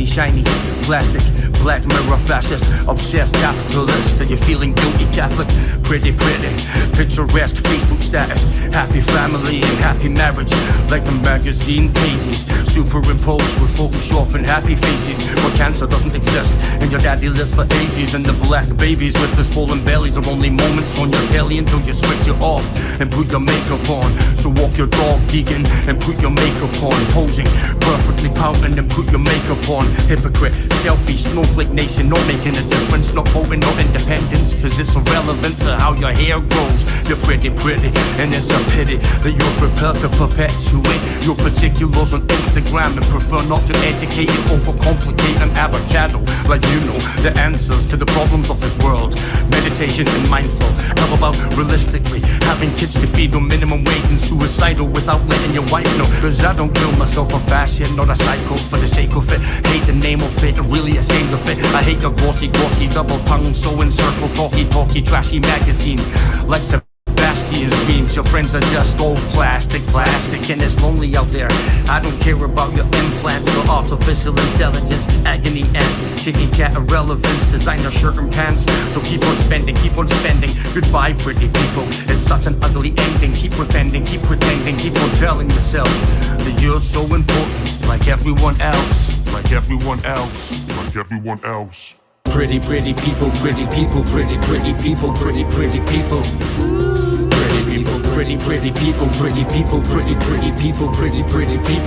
shiny, plastic, black mirror fascist, obsessed capitalist. Are you feeling guilty Catholic? Pretty, picturesque Facebook status, happy family and happy marriage, like the magazine pages, superimposed with Photoshop and happy faces. But cancer doesn't exist, and your daddy lives for ages. And the black babies with the swollen bellies are only moments on your telly until you switch it off and put your makeup on. So walk your dog vegan and put your makeup on, posing perfectly pouting and put your makeup on. Hypocrite, selfie, snowflake nation, not making a difference, not voting, not independence, cause it's irrelevant to how your hair grows. You're pretty, and it's a pity that you're prepared to perpetuate your particulars on Instagram and prefer not to educate and overcomplicate an avocado. Like you know the answers to the problems of this world. Meditation and mindful. How about realistically having kids to feed on minimum wage and suicidal without letting your wife know? Cause I don't kill myself for fashion, not a psycho for the sake of it. Hate the name of it and really ashamed of it. I hate your glossy, double tongue, so in circle, talky, trashy magazine. Like Sebastian's dreams, your friends are just old plastic, and it's lonely out there. I don't care about your implants or artificial intelligence, agony ants, chitty chat irrelevance, designer shirt and pants. So keep on spending, goodbye pretty people. It's such an ugly ending, keep pretending, keep on telling yourself that you're so important, like everyone else. Pretty people, pretty people, pretty people, pretty people. Pretty people, pretty people, pretty people, pretty people. Pretty people, pretty people, pretty people, pretty people.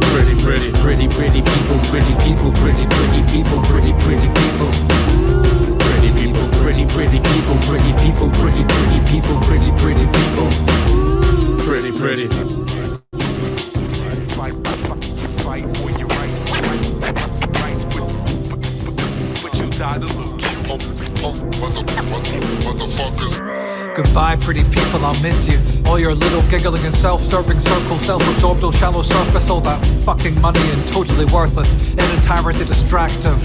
Pretty people, pretty people, pretty people, pretty people. Fight for your rights, but you die to lose. Goodbye, pretty people, I'll miss you. All your little giggling and self-serving circles, self-absorbed, all shallow surface, all that fucking money and totally worthless, in entirety distractive.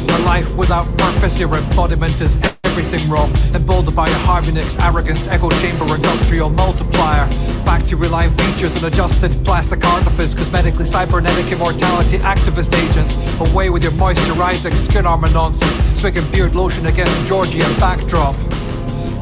A life without purpose, your embodiment is everything wrong, emboldened by a Harvey Nicks arrogance, echo chamber, industrial multiplier, factory line features and adjusted plastic artifice, cosmetically cybernetic immortality activist agents. Away with your moisturizing skin armor nonsense, swigging beard lotion against a Georgian backdrop.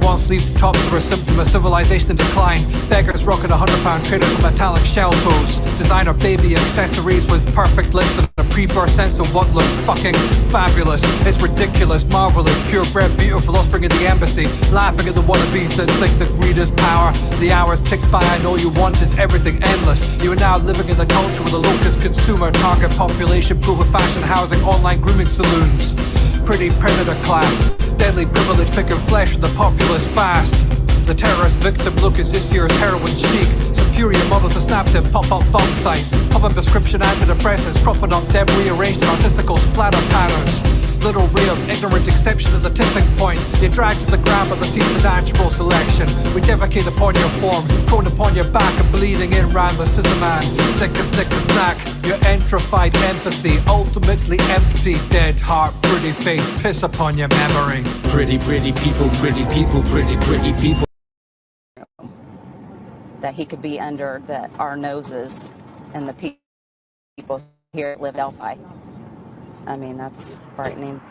One sleeves tops are a symptom of civilization in decline. Beggars rocking 100-pound traders with metallic shell toes. Designer baby accessories with perfect lips and a pre-birth sense of what looks fucking fabulous. It's ridiculous, marvelous, purebred, beautiful offspring of the embassy, laughing at the wannabes that think that greed is power. The hours tick by and all you want is everything endless. You are now living in the culture with a locust consumer, target population, proof of fashion, housing, online grooming saloons. Pretty predator class, deadly privilege picking flesh with the populace fast. The terrorist victim look is this year's heroin chic. Superior models to snap them pop-up bomb sites, pop-up prescription antidepressants, propping up debris arranged in artistical splatter patterns. Little ray of ignorant exception at the tipping point. You're dragged to the ground by the teeth of natural selection. We defecate upon your form, prone upon your back and bleeding in round the scissor man. Snicker, snack. Your entrified empathy, ultimately empty, dead heart, pretty face, piss upon your memory. Pretty people, pretty people, pretty people. That he could be under our noses and the people here at Delphi. I mean, that's frightening.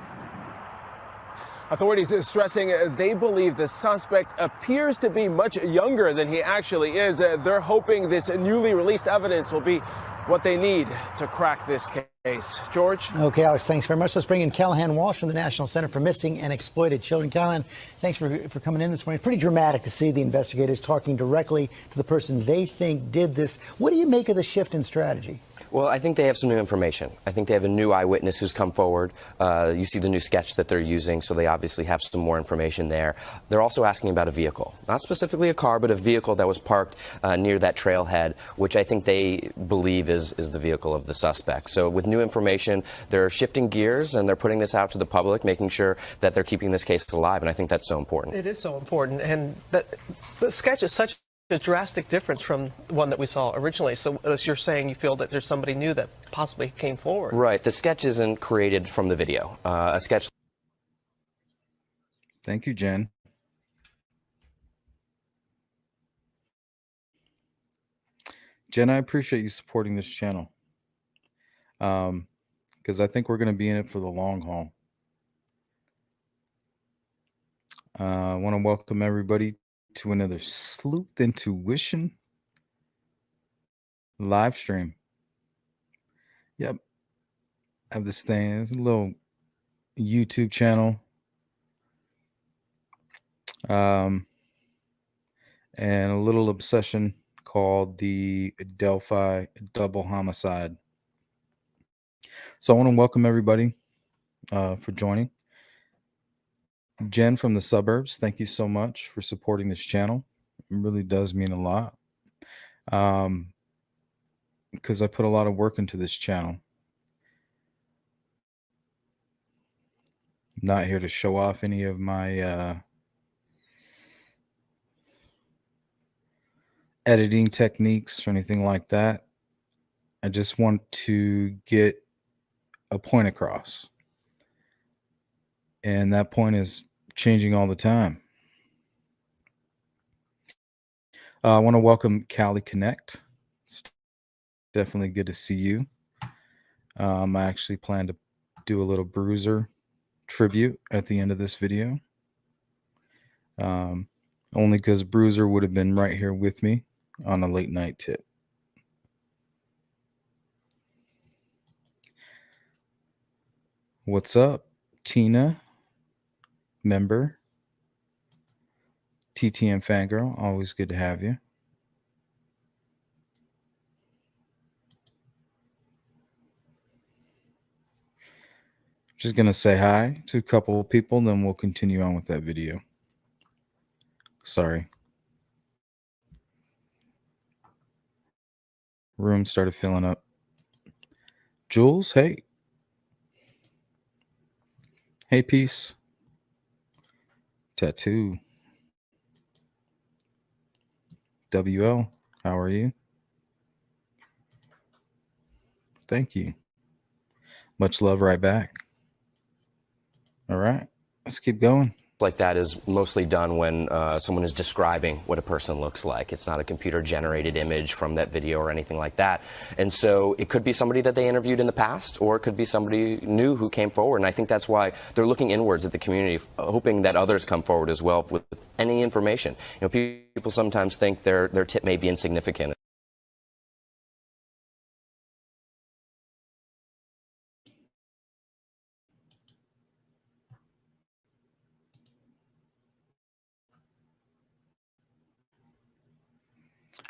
Authorities are stressing they believe the suspect appears to be much younger than he actually is. They're hoping this newly released evidence will be what they need to crack this case. George? Okay, Alex, thanks very much. Let's bring in Callahan Walsh from the National Center for Missing and Exploited Children. Callahan, thanks for coming in this morning. It's pretty dramatic to see the investigators talking directly to the person they think did this. What do you make of the shift in strategy? Well, I think they have some new information. I think they have a new eyewitness who's come forward. You see the new sketch that they're using, so they obviously have some more information there. They're also asking about a vehicle, not specifically a car, but a vehicle that was parked near that trailhead, which I think they believe is the vehicle of the suspect. So with new information, they're shifting gears and they're putting this out to the public, making sure that they're keeping this case alive, and I think that's so important. It is so important, and the sketch is such a drastic difference from the one that we saw originally. So as you're saying, you feel that there's somebody new that possibly came forward. Right. The sketch isn't created from the video. A sketch. Thank you, Jen. Jen, I appreciate you supporting this channel. because I think we're going to be in it for the long haul. I want to welcome everybody to another Sleuth Intuition live stream. Yep. I have this thing. It's a little YouTube channel. And a little obsession called the Delphi double homicide. So I want to welcome everybody for joining. Jen from the suburbs, thank you so much for supporting this channel. It really does mean a lot. Because I put a lot of work into this channel. I'm not here to show off any of my editing techniques or anything like that. I just want to get a point across. And that point is changing all the time. I want to welcome Cali Connect. It's definitely good to see you. I actually plan to do a little Bruiser tribute at the end of this video. Only because Bruiser would have been right here with me on a late night tip. What's up, Tina? Member. TTM Fangirl, always good to have you. Just going to say hi to a couple of people, then we'll continue on with that video. Sorry. Room started filling up. Jules, hey. Hey, Peace. Tattoo. WL, how are you? Thank you. Much love right back. All right, let's keep going. Like that is mostly done when someone is describing what a person looks like. It's not a computer-generated image from that video or anything like that. And so it could be somebody that they interviewed in the past, or it could be somebody new who came forward. And I think that's why they're looking inwards at the community, hoping that others come forward as well with any information. You know, people sometimes think their tip may be insignificant.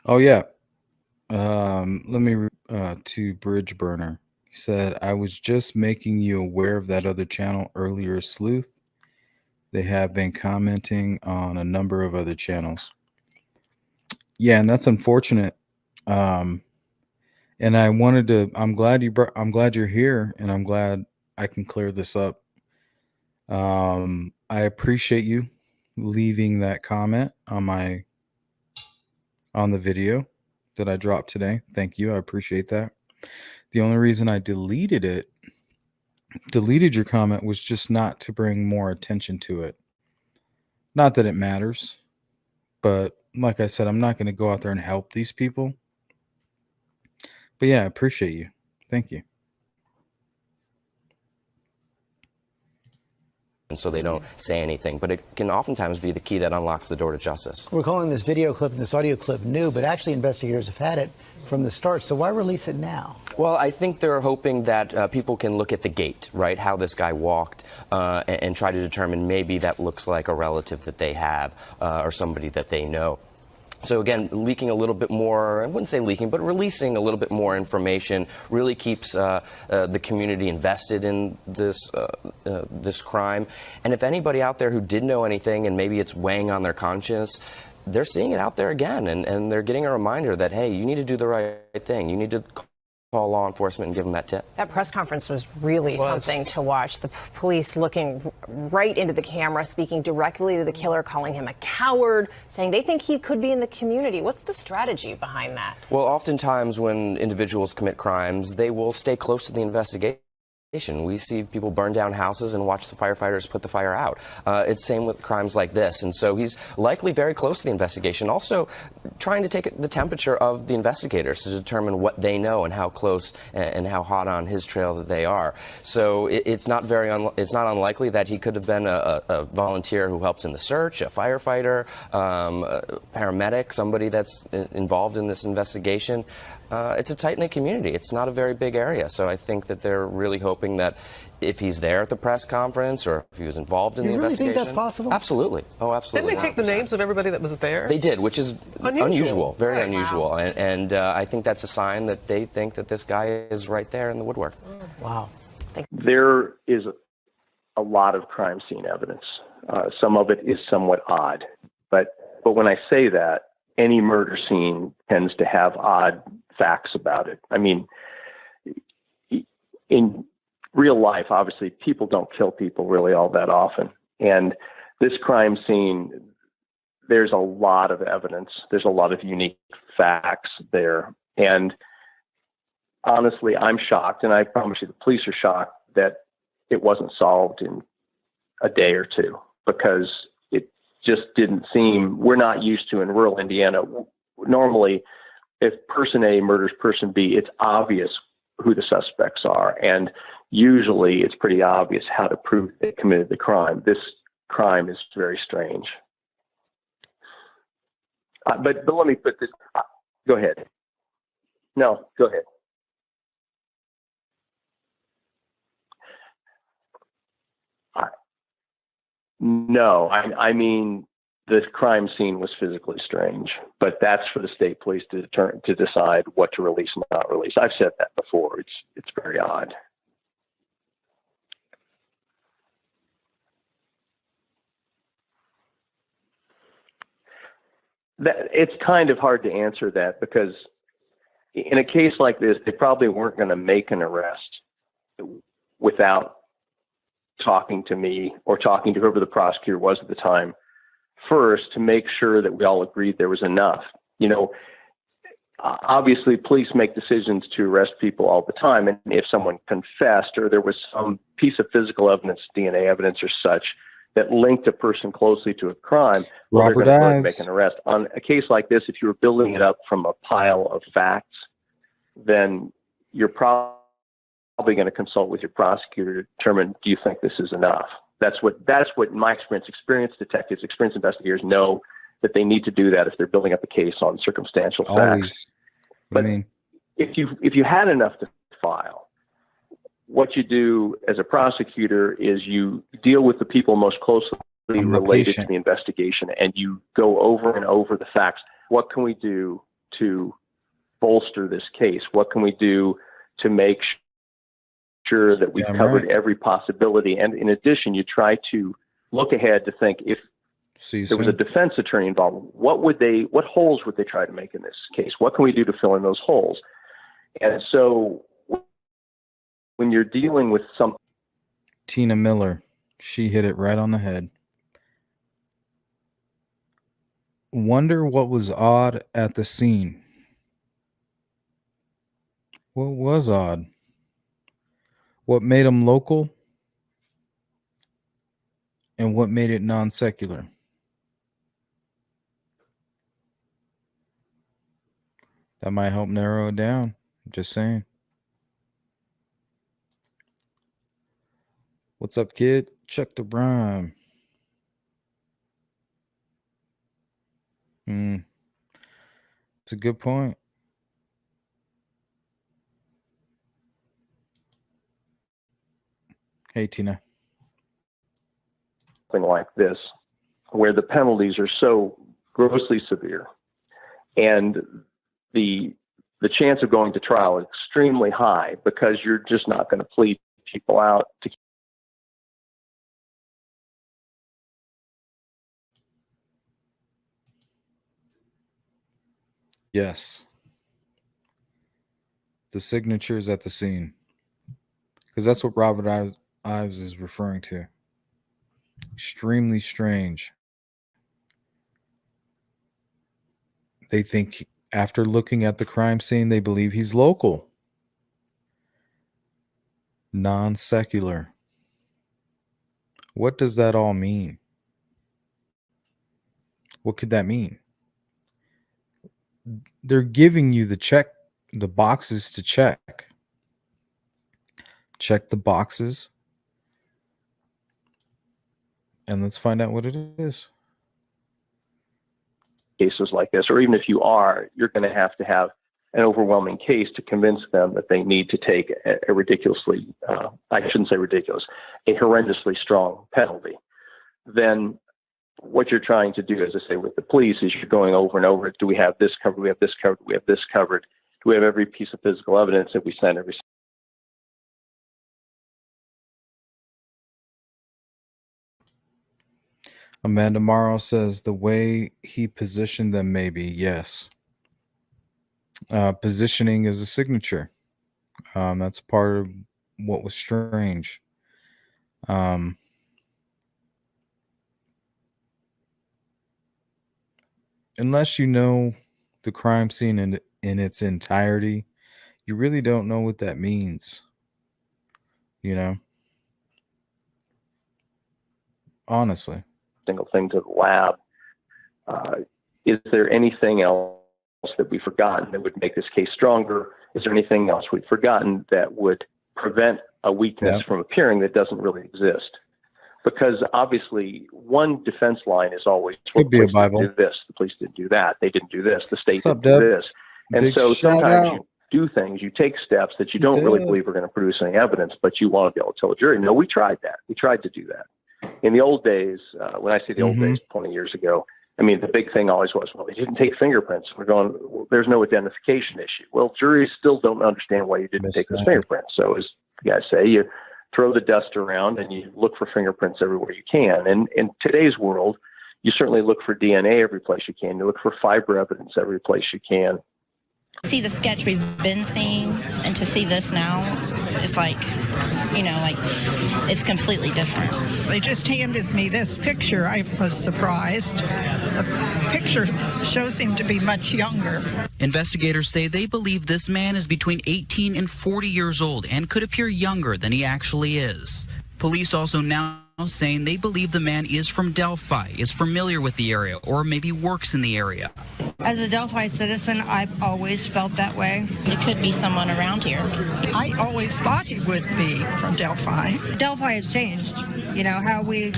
Oh, yeah. Let me to Bridge Burner. He said, I was just making you aware of that other channel earlier, Sleuth. They have been commenting on a number of other channels. Yeah, and that's unfortunate. And I wanted to, I'm glad you're here, and I'm glad I can clear this up. I appreciate you leaving that comment on the video that I dropped today. Thank you. I appreciate that. The only reason I deleted your comment was just not to bring more attention to it. Not that it matters, but like I said, I'm not going to go out there and help these people. But yeah, I appreciate you. Thank you. And so they don't say anything, but it can oftentimes be the key that unlocks the door to justice. We're calling this video clip and this audio clip new, but actually investigators have had it from the start. So why release it now? Well, I think they're hoping that people can look at the gait, right, how this guy walked, and try to determine maybe that looks like a relative that they have or somebody that they know. So again, leaking a little bit more, I wouldn't say leaking, but releasing a little bit more information really keeps the community invested in this this crime. And if anybody out there who did know anything and maybe it's weighing on their conscience, they're seeing it out there again, and they're getting a reminder that, hey, you need to do the right thing. You need to call law enforcement and give them that tip. That press conference was really something to watch. The police looking right into the camera, speaking directly to the killer, calling him a coward, saying they think he could be in the community. What's the strategy behind that? Well, oftentimes when individuals commit crimes, they will stay close to the investigation. We see people burn down houses and watch the firefighters put the fire out. It's same with crimes like this. And so he's likely very close to the investigation, also trying to take the temperature of the investigators to determine what they know and how close and how hot on his trail that they are. So it's not unlikely that he could have been a volunteer who helped in the search, a firefighter, a paramedic, somebody that's involved in this investigation. It's a tight-knit community. It's not a very big area. So I think that they're really hoping that if he's there at the press conference or if he was involved in the investigation. You really think that's possible? Absolutely. Oh, absolutely. Didn't they take the names of everybody that was there? They did, which is unusual, very right. unusual. Wow. And I think that's a sign that they think that this guy is right there in the woodwork. Wow. There is a lot of crime scene evidence. Some of it is somewhat odd. But when I say that, any murder scene tends to have odd facts about it. I mean, in real life, obviously, people don't kill people really all that often. And this crime scene, there's a lot of evidence. There's a lot of unique facts there. And honestly, I'm shocked, and I promise you the police are shocked that it wasn't solved in a day or two, because it just didn't seem, we're not used to in rural Indiana. Normally, if person A murders person B, it's obvious who the suspects are. And usually it's pretty obvious how to prove they committed the crime. This crime is very strange. But let me put this, go ahead. No, go ahead. No, I mean, the crime scene was physically strange, but that's for the state police to decide what to release and not release. I've said that before. It's very odd. It's kind of hard to answer that, because in a case like this, they probably weren't going to make an arrest without talking to me or talking to whoever the prosecutor was at the time first, to make sure that we all agreed there was enough. You know, obviously police make decisions to arrest people all the time. And if someone confessed or there was some piece of physical evidence, DNA evidence or such, that linked a person closely to a crime, well, they're going to go ahead and make an arrest. On a case like this, if you were building it up from a pile of facts, then you're probably going to consult with your prosecutor to determine, do you think this is enough? That's what in my experience, experienced detectives, experienced investigators know that they need to do that if they're building up a case on circumstantial facts. But if you had enough to file, what you do as a prosecutor is you deal with the people most closely related to the investigation, and you go over and over the facts. What can we do to bolster this case? What can we do to make sure that we've covered every possibility? And in addition, you try to look ahead to think, if there was a defense attorney involved, what holes would they try to make in this case? What can we do to fill in those holes? And so when you're dealing with some... Tina Miller, she hit it right on the head. Wonder what was odd at the scene. What was odd? What made them local? And what made it non-secular? That might help narrow it down. Just saying. What's up, kid? Check the rhyme. It's a good point. Hey, Tina. Something like this, where the penalties are so grossly severe, and the chance of going to trial is extremely high, because you're just not going to plead people out to... Yes. The signatures at the scene. Because that's what Robert Ives is referring to. Extremely strange. They think, after looking at the crime scene, they believe he's local. Non-secular. What does that all mean? What could that mean? They're giving you the boxes to check. Check the boxes. And let's find out what it is. Cases like this, or even if you are, you're going to have an overwhelming case to convince them that they need to take a ridiculously, I shouldn't say ridiculous, a horrendously strong penalty. Then what you're trying to do, as I say, with the police is you're going over and over. Do we have this covered? Do we have this covered? Do we have this covered? Do we have every piece of physical evidence that we send every? Amanda Morrow says the way he positioned them, maybe. Yes. Positioning is a signature. That's part of what was strange. Unless you know the crime scene in its entirety, you really don't know what that means. Honestly. Single thing to the lab. Is there anything else that we've forgotten that would make this case stronger? Is there anything else we've forgotten that would prevent a weakness from appearing that doesn't really exist? Because obviously, one defense line is always, could be a Bible. Did this, the police didn't do that, they didn't do this, the state didn't do this, and Big so sometimes out. you do things, you take steps that you don't really believe are going to produce any evidence, but you want to be able to tell a jury, no, we tried that. We tried to do that. In the old days, when I say the old days, 20 years ago, I mean, the big thing always was, well, they didn't take fingerprints. We're going, well, there's no identification issue. Well, juries still don't understand why you didn't take those fingerprints. So as you guys say, you throw the dust around and you look for fingerprints everywhere you can. And in today's world, you certainly look for DNA every place you can. You look for fiber evidence every place you can. See the sketch we've been seeing and to see this now, it's like, it's completely different. They just handed me this picture. I was surprised. The picture shows him to be much younger. Investigators say they believe this man is between 18 and 40 years old and could appear younger than he actually is. Police also now saying they believe the man is from Delphi, is familiar with the area, or maybe works in the area. As a Delphi citizen, I've always felt that way. It could be someone around here. I always thought he would be from Delphi. Delphi has changed. How we,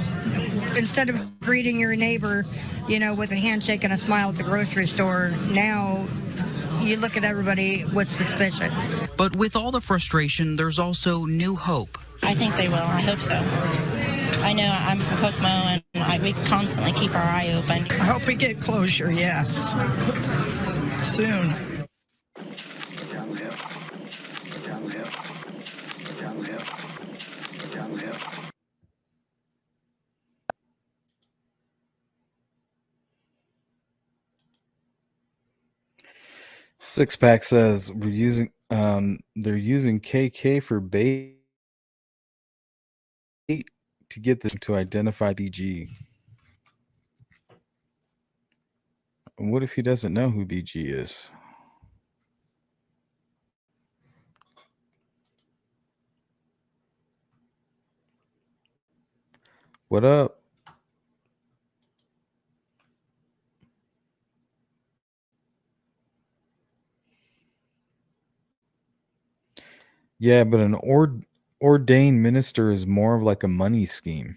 instead of greeting your neighbor, with a handshake and a smile at the grocery store, now you look at everybody with suspicion. But with all the frustration, there's also new hope. I think they will. I hope so. I know I'm from Kokomo, and we constantly keep our eye open. I hope we get closure, yes. Soon. Six Pack says they're using KK for bait to get them to identify BG. What if he doesn't know who BG is? What up? Yeah, but an ordained minister is more of like a money scheme.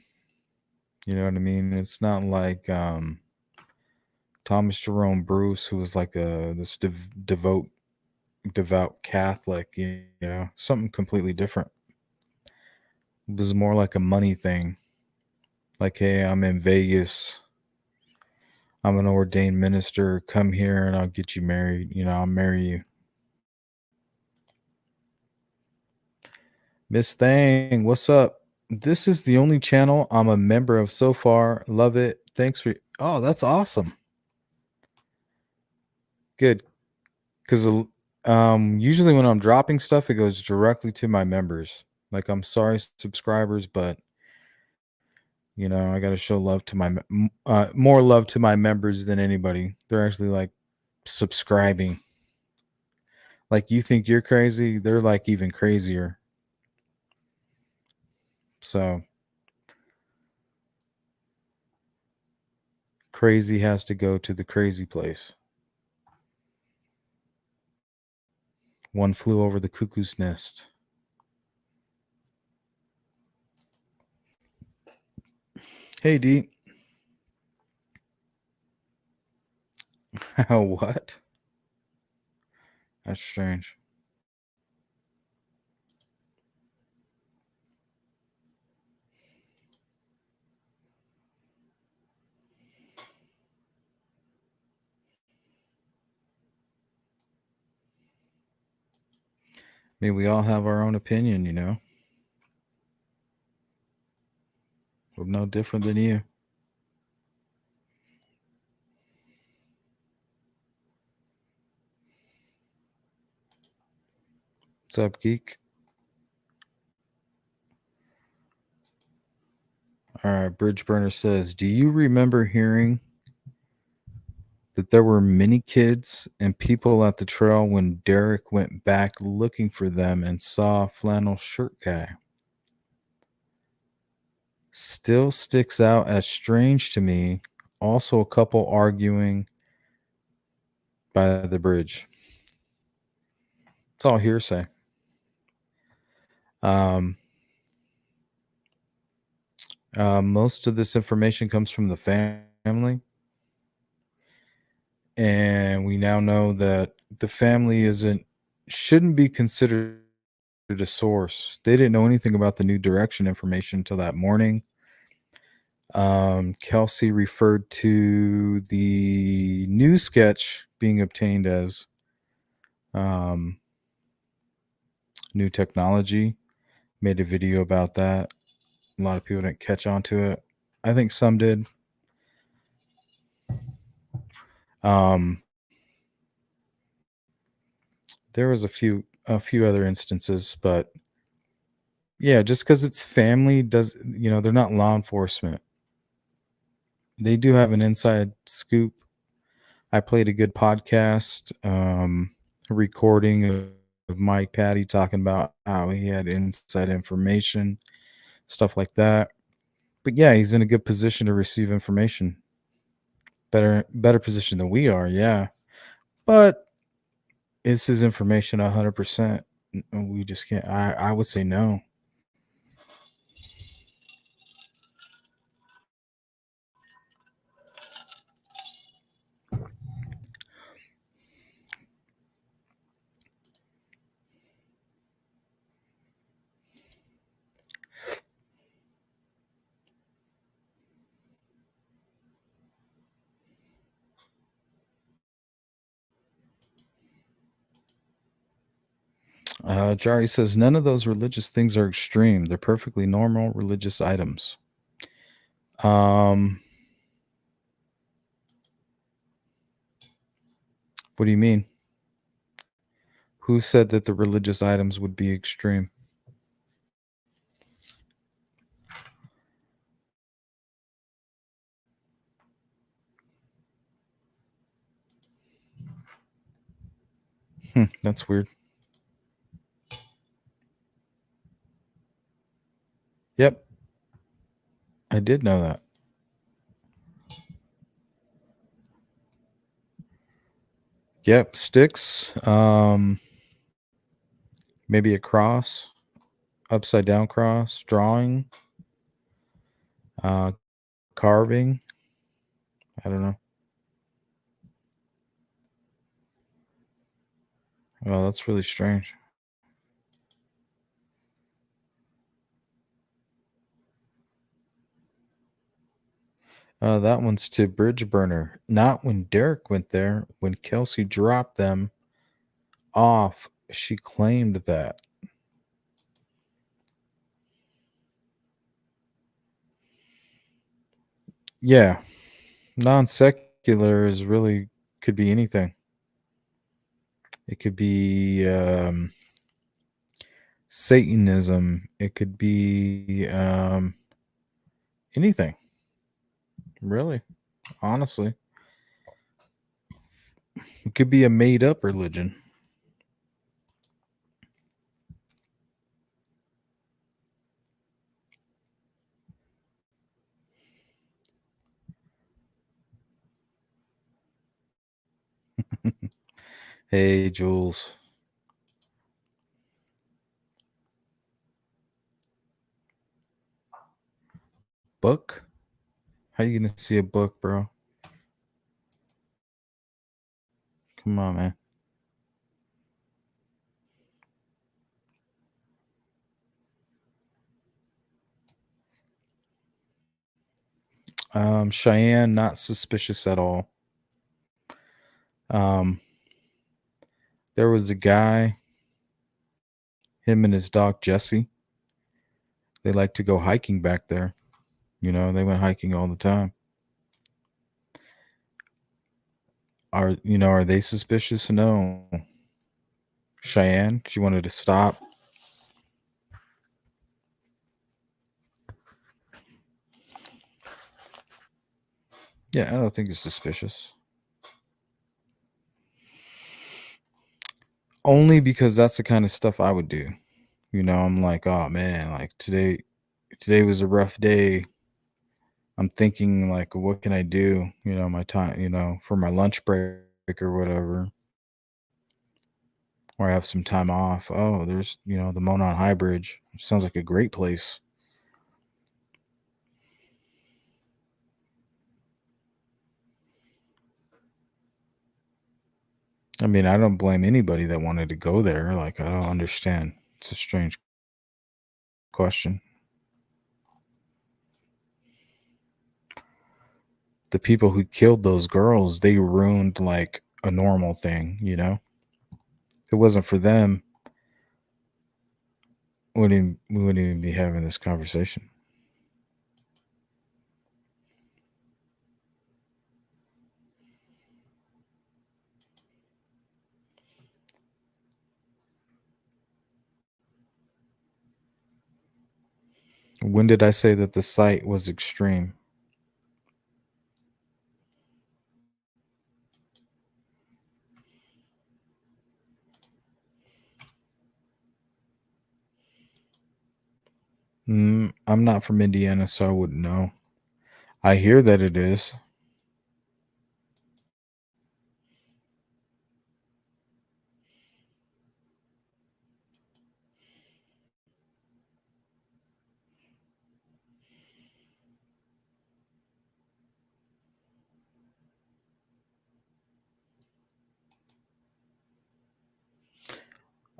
You know what I mean? It's not like Thomas Jerome Bruce, who was like this devout Catholic, something completely different. It was more like a money thing. Like, hey, I'm in Vegas. I'm an ordained minister. Come here and I'll get you married. I'll marry you. Miss Thang, what's up? This is the only channel I'm a member of so far. Love it. Thanks for... Oh, that's awesome. Good. Because usually when I'm dropping stuff, it goes directly to my members. Like, I'm sorry, subscribers, but I got to show love to my more love to my members than anybody. They're actually like subscribing. Like, you think you're crazy, they're like even crazier. So crazy has to go to the crazy place. One flew over the cuckoo's nest. Hey, D. What? That's strange. I mean, we all have our own opinion, you know. We're no different than you. What's up, geek? All right, Bridge Burner says, do you remember hearing that there were many kids and people at the trail when Derek went back looking for them and saw a flannel shirt guy? Still sticks out as strange to me. Also, a couple arguing by the bridge. It's all hearsay. Most of this information comes from the family. And we now know that the family shouldn't be considered a source. They didn't know anything about the new direction information until that morning. Kelsey referred to the new sketch being obtained as new technology. Made a video about that. A lot of people didn't catch on to it. I think some did. There was a few other instances, but yeah, just because it's family they're not law enforcement. They do have an inside scoop. I played a good podcast, recording of Mike Patty talking about how he had inside information, stuff like that. But yeah, he's in a good position to receive information. Better position than we are, yeah. But is his information 100%? We just can't. I would say no. Jari says none of those religious things are extreme. They're perfectly normal religious items. What do you mean? Who said that the religious items would be extreme? That's weird. Yep. I did know that. Yep, sticks. Maybe a cross, upside down cross, drawing, carving. I don't know. Well, that's really strange. That one's to Bridge Burner. Not when Derek went there. When Kelsey dropped them off, she claimed that. Yeah. Non-secular is really could be anything. It could be Satanism. It could be anything. Really, honestly. It could be a made-up religion. Hey, Jules. Book? How you gonna see a book, bro? Come on, man. Cheyenne, not suspicious at all. There was a guy, him and his dog Jesse. They like to go hiking back there. You know, they went hiking all the time. Are they suspicious? No. Cheyenne, she wanted to stop. Yeah, I don't think it's suspicious. Only because that's the kind of stuff I would do. You know, I'm like, oh man, like today was a rough day. I'm thinking like, what can I do? You know, my time, for my lunch break or whatever. Or I have some time off. Oh, there's, the Monon High Bridge. Sounds like a great place. I mean, I don't blame anybody that wanted to go there. Like, I don't understand. It's a strange question. The people who killed those girls, they ruined like a normal thing, If it wasn't for them, we wouldn't even be having this conversation. When did I say that the site was extreme? I'm not from Indiana, so I wouldn't know. I hear that it is.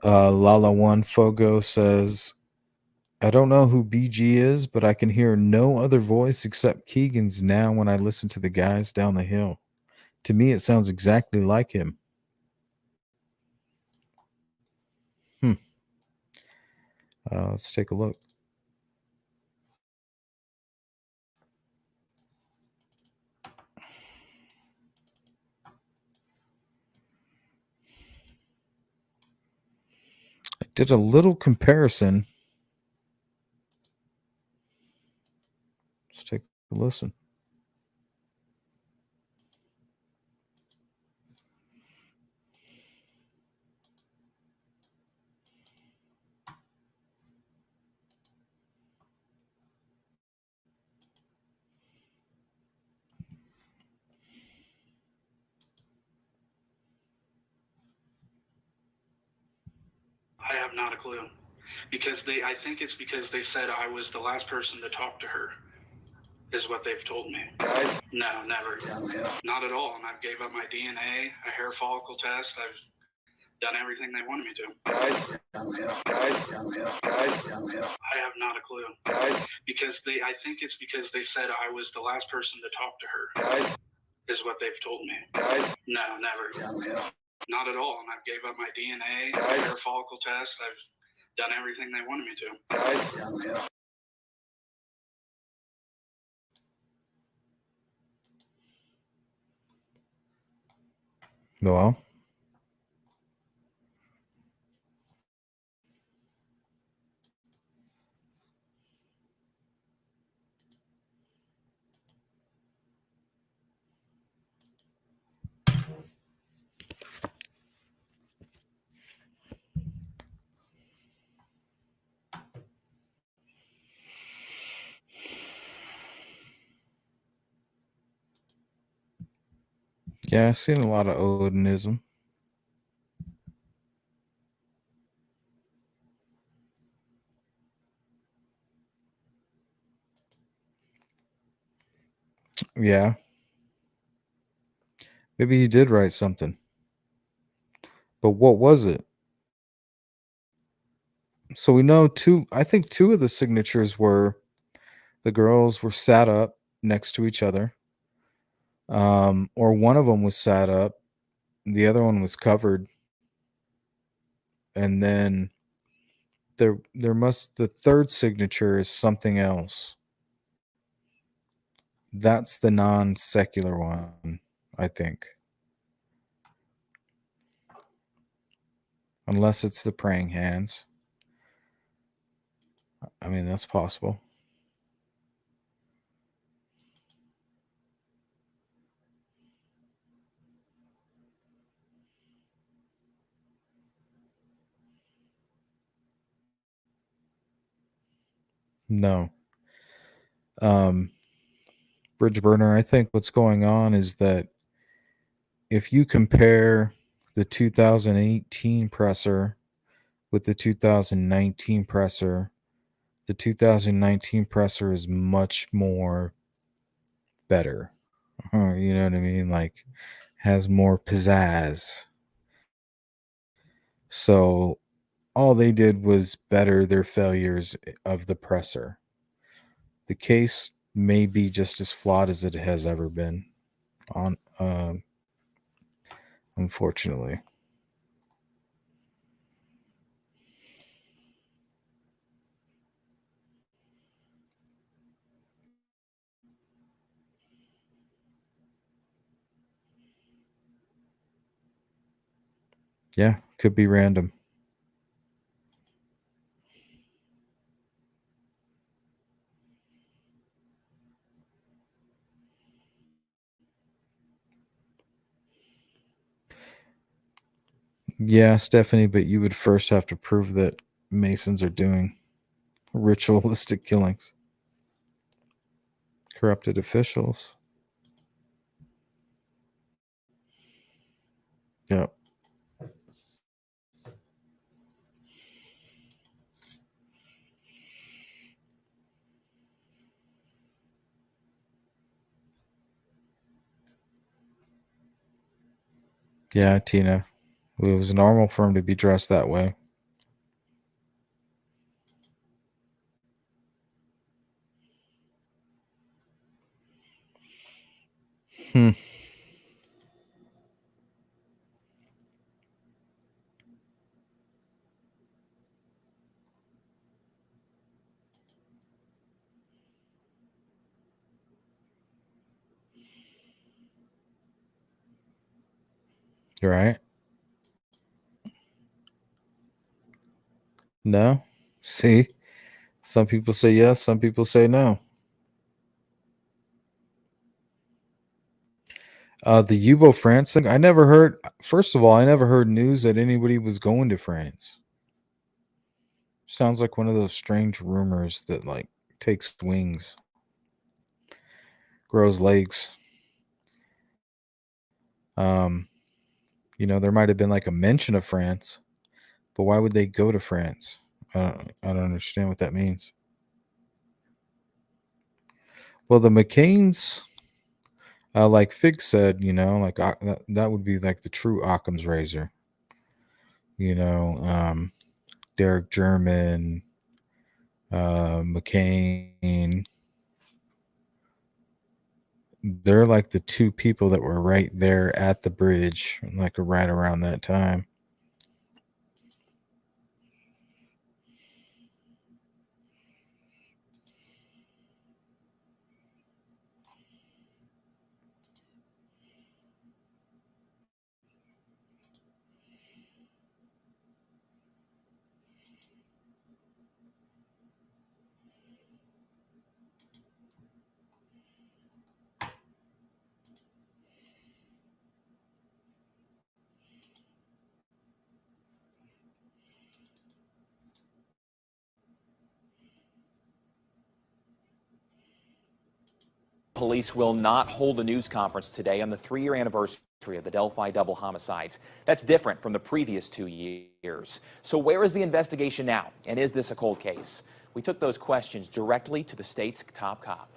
Lala One Fogo says, I don't know who BG is, but I can hear no other voice except Keegan's now when I listen to the guys down the hill. To me, it sounds exactly like him. Let's take a look. I did a little comparison. Let's take a listen. I have not a clue. I think it's because they said I was the last person to talk to her, is what they've told me. No, never. Not at all. And I gave up my DNA, a hair follicle test. I've done everything they wanted me to. I have not a clue. I think it's because they said I was the last person to talk to her, is what they've told me. No, never. Not at all. And I gave up my DNA, hair follicle test. I've done everything they wanted me to. Well, Yeah, I've seen a lot of Odinism. Yeah. Maybe he did write something. But what was it? So we know I think two of the signatures were the girls were sat up next to each other. Or one of them was sat up, the other one was covered. And then the third signature is something else. That's the non-secular one, I think. Unless it's the praying hands. I mean, that's possible. No. Bridge burner, I think what's going on is that if you compare the 2018 presser with the 2019 presser, the 2019 presser is much more better. You know what I mean? Like, has more pizzazz. So all they did was better their failures of the presser. The case may be just as flawed as it has ever been. Unfortunately. Yeah, could be random. Yeah, Stephanie, but you would first have to prove that Masons are doing ritualistic killings. Corrupted officials. Yep. Yeah, Tina. It was normal for him to be dressed that way. Hmm. Right? No? See? Some people say yes, some people say no. The Yubo France thing, I never heard, first of all, I never heard news that anybody was going to France. Sounds like one of those strange rumors that, like, takes wings, grows legs. There might have been like a mention of France, but why would they go to France? I don't understand what that means. Well, the McCains, like Fig said, like that would be like the true Occam's razor. Derek German, McCain. They're like the two people that were right there at the bridge, like right around that time. Police will not hold a news conference today on the 3-year anniversary of the Delphi double homicides. That's different from the previous 2 years. So where is the investigation now? And is this a cold case? We took those questions directly to the state's top cop.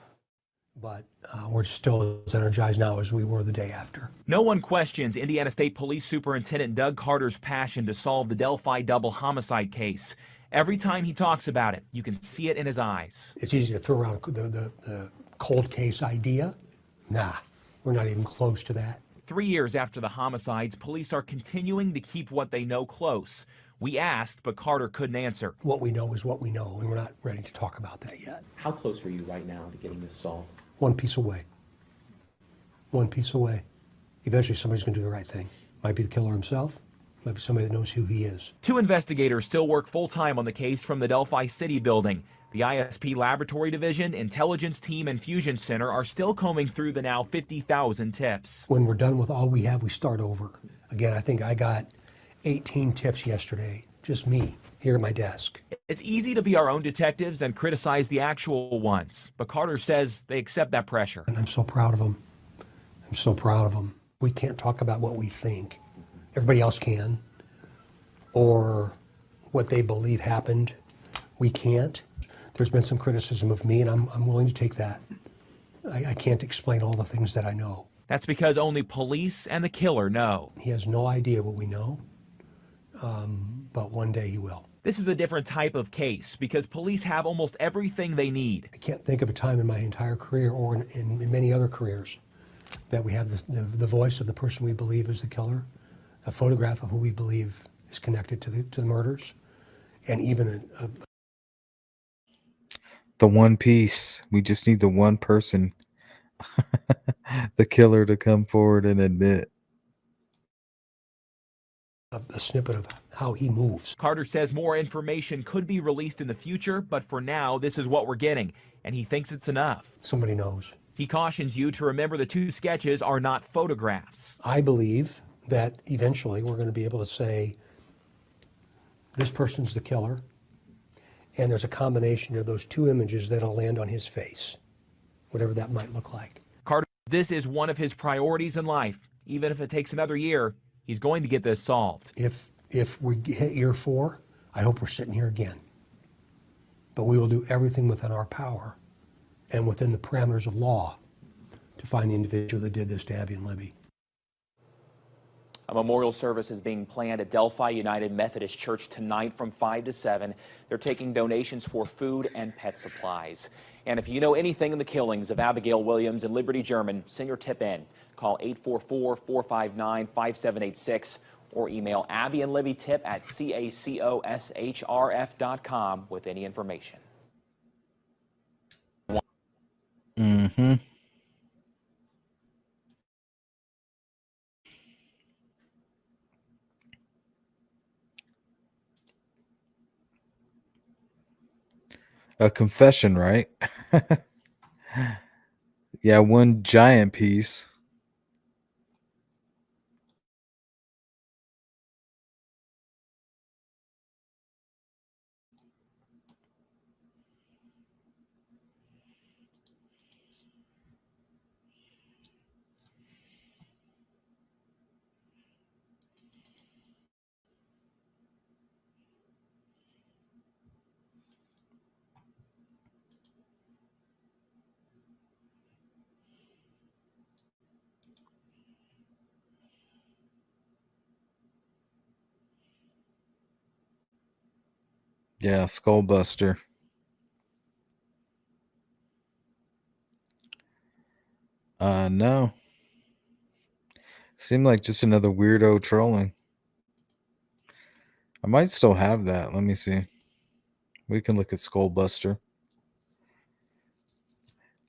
But we're still as energized now as we were the day after. No one questions Indiana State Police Superintendent Doug Carter's passion to solve the Delphi double homicide case. Every time he talks about it, you can see it in his eyes. It's easy to throw around the cold case idea. Nah, we're not even close to that. 3 years after the homicides, police are continuing to keep what they know close. We asked, but Carter couldn't answer. What we know is what we know, and we're not ready to talk about that yet. How close are you right now to getting this solved? One piece away. One piece away. Eventually somebody's going to do the right thing. Might be the killer himself. Might be somebody that knows who he is. 2 investigators still work full-time on the case from the Delphi City building. The ISP Laboratory Division, Intelligence Team, and Fusion Center are still combing through the now 50,000 tips. When we're done with all we have, we start over. Again, I think I got 18 tips yesterday. Just me, here at my desk. It's easy to be our own detectives and criticize the actual ones, but Carter says they accept that pressure. And I'm so proud of them. I'm so proud of them. We can't talk about what we think. Everybody else can. Or what they believe happened. We can't. There's been some criticism of me, and I'm willing to take that. I can't explain all the things that I know. That's because only police and the killer know. He has no idea what we know, but one day he will. This is a different type of case because police have almost everything they need. I can't think of a time in my entire career or in many other careers that we have the voice of the person we believe is the killer, a photograph of who we believe is connected to the murders, and even the one piece. We just need the one person, the killer, to come forward and admit. A snippet of how he moves. Carter says more information could be released in the future, but for now, this is what we're getting, and he thinks it's enough. Somebody knows. He cautions you to remember the 2 sketches are not photographs. I believe that eventually we're going to be able to say, this person's the killer, and there's a combination of those 2 images that'll land on his face, whatever that might look like. Carter, this is one of his priorities in life. Even if it takes another year, he's going to get this solved. If we hit year 4, I hope we're sitting here again. But we will do everything within our power and within the parameters of law to find the individual that did this to Abby and Libby. A memorial service is being planned at Delphi United Methodist Church tonight from 5 to 7. They're taking donations for food and pet supplies. And if you know anything in the killings of Abigail Williams and Liberty German, send your tip in. Call 844-459-5786 or email abbyandlibbytip@cacoshrf.com with any information. Mm-hmm. A confession, right? Yeah, one giant piece. Yeah, Skullbuster. No. Seemed like just another weirdo trolling. I might still have that. Let me see. We can look at Skullbuster.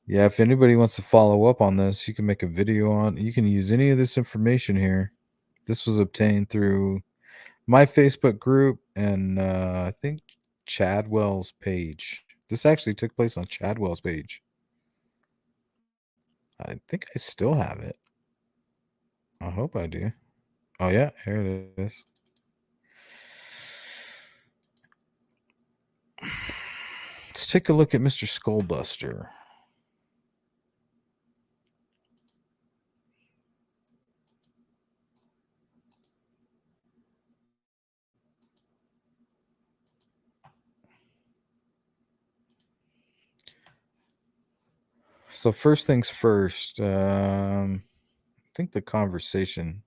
Yeah, if anybody wants to follow up on this, you can make a video on. You can use any of this information here. This was obtained through my Facebook group and I think Chadwell's page. This actually took place on Chadwell's page. I think I still have it. I hope I do. Oh yeah, here it is. Let's take a look at Mr. Skullbuster. So first things first, I think the conversation.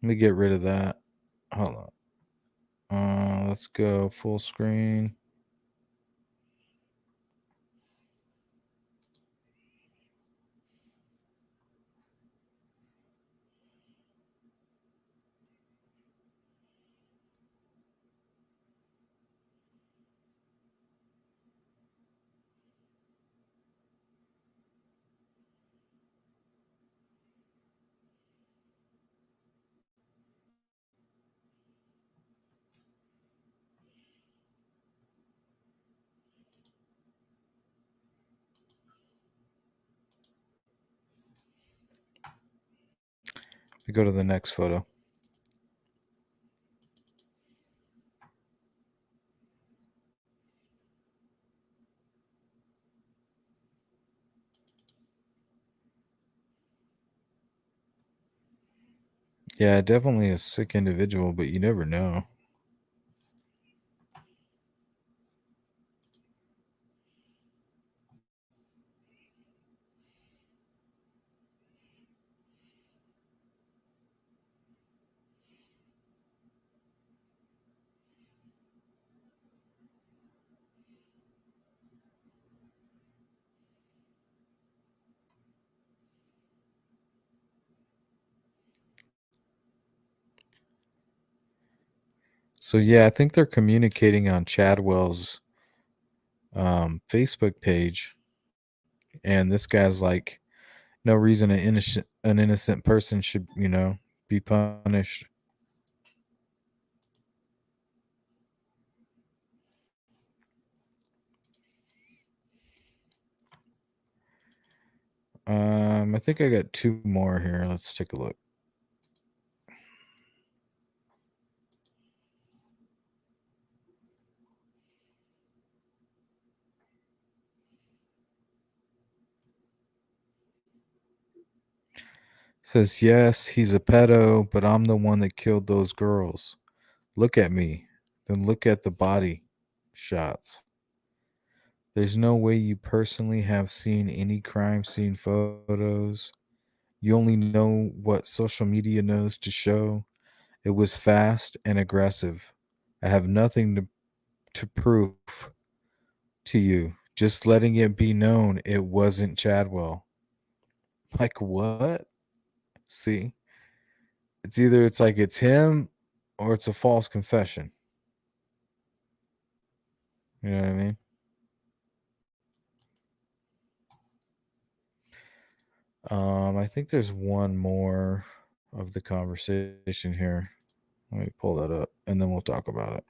Let me get rid of that. Hold on. Let's go full screen. We go to the next photo. Yeah, definitely a sick individual, but you never know. So yeah, I think they're communicating on Chadwell's Facebook page, and this guy's like, no reason an innocent person should, be punished. I think I got two more here. Let's take a look. Says, yes, he's a pedo, but I'm the one that killed those girls. Look at me. Then look at the body shots. There's no way you personally have seen any crime scene photos. You only know what social media knows to show. It was fast and aggressive. I have nothing to prove to you. Just letting it be known it wasn't Chadwell. Like what? See? It's like it's him or it's a false confession. You know what I mean? I think there's one more of the conversation here. Let me pull that up and then we'll talk about it.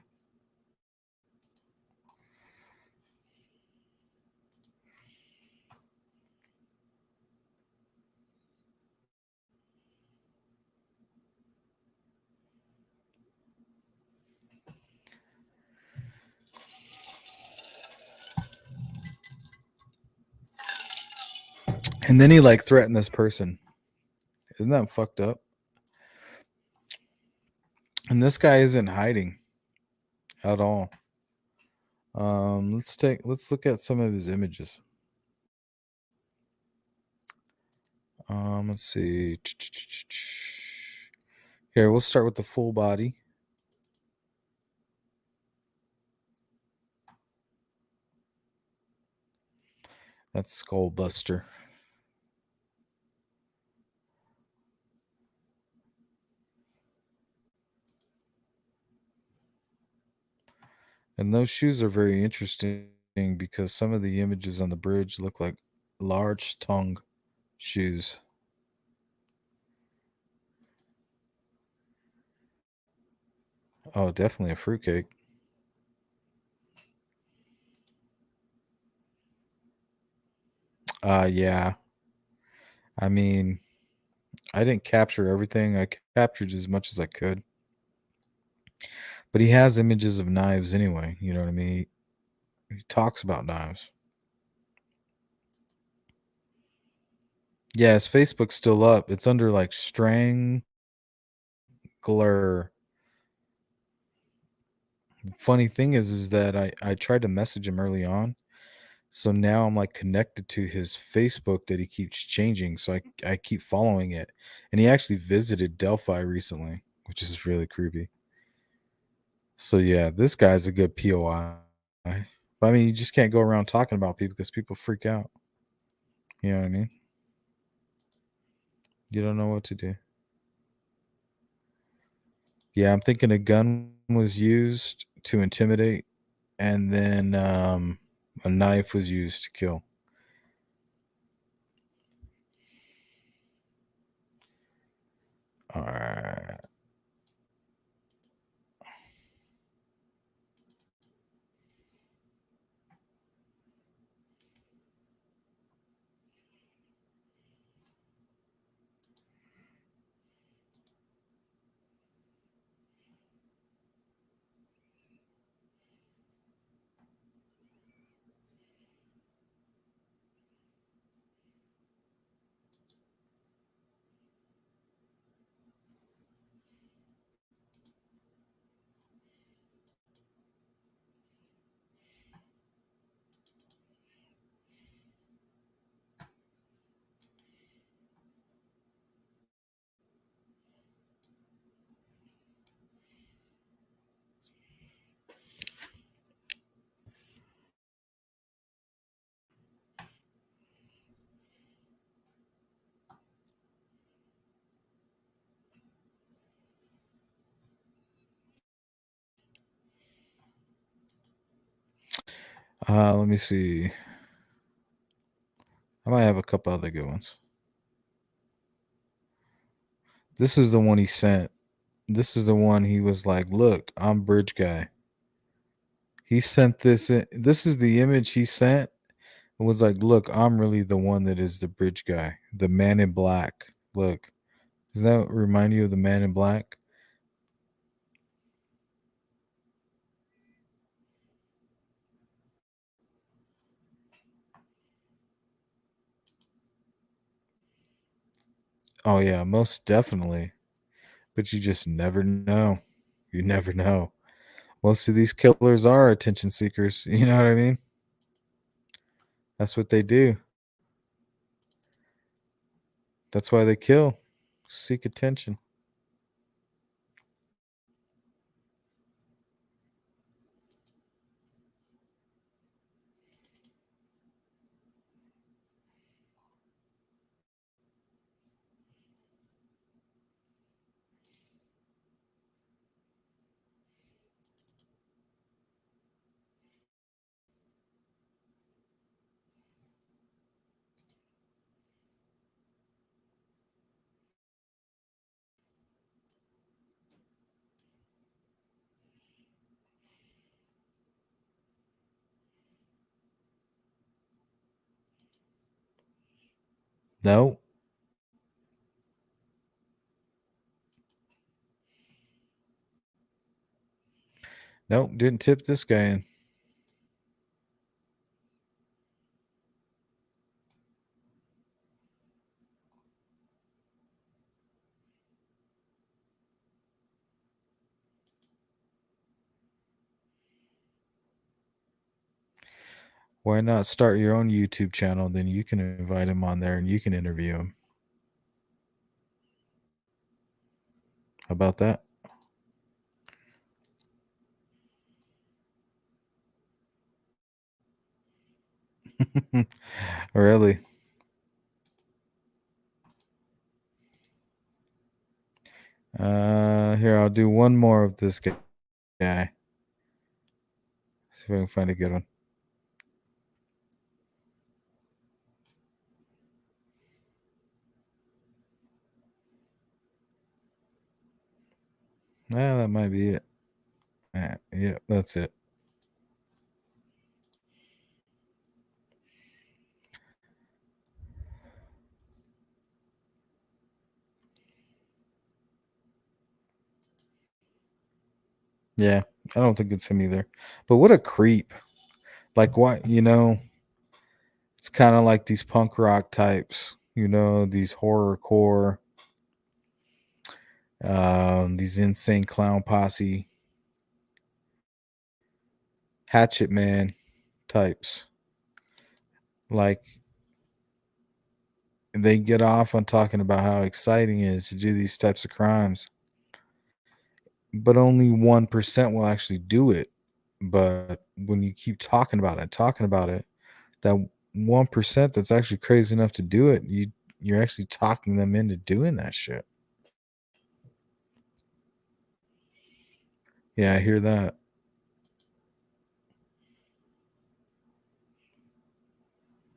And then he like threatened this person. Isn't that fucked up? And this guy isn't hiding at all. Let's look at some of his images. Let's see. Here, we'll start with the full body. That's Skull Buster. And those shoes are very interesting because some of the images on the bridge look like large tongue shoes. Oh, definitely a fruitcake. Yeah. I mean, I didn't capture everything. I captured as much as I could. But he has images of knives anyway. You know what I mean? He talks about knives. Yeah, his Facebook's still up. It's under like Strangler. Funny thing is that I tried to message him early on. So now I'm like connected to his Facebook that he keeps changing. So I keep following it. And he actually visited Delphi recently, which is really creepy. So yeah, this guy's a good POI. But I mean, you just can't go around talking about people because people freak out. You know what I mean? You don't know what to do. Yeah, I'm thinking a gun was used to intimidate, and then a knife was used to kill. All right. Let me see. I might have a couple other good ones. This is the one he sent. This is the one he was like, "Look, I'm Bridge Guy." He sent this in. This is the image he sent. It was like, "Look, I'm really the one that is the Bridge Guy, the man in black." Look, does that remind you of the man in black? Oh yeah, most definitely. But you just never know. You never know. Most of these killers are attention seekers. You know what I mean? That's what they do. That's why they kill. Seek attention. No. Nope, didn't tip this guy in. Why not start your own YouTube channel? Then you can invite him on there and you can interview him. How about that? Really? Here, I'll do one more of this guy. See if I can find a good one. That might be it. Yeah, that's it. Yeah, I don't think it's him either. But what a creep. Like, what, it's kind of like these punk rock types. You know, these horrorcore, these insane clown posse, hatchet man types. Like, they get off on talking about how exciting it is to do these types of crimes, but only 1% will actually do it. But when you keep talking about it, that 1% that's actually crazy enough to do it, you're actually talking them into doing that shit. Yeah, I hear that.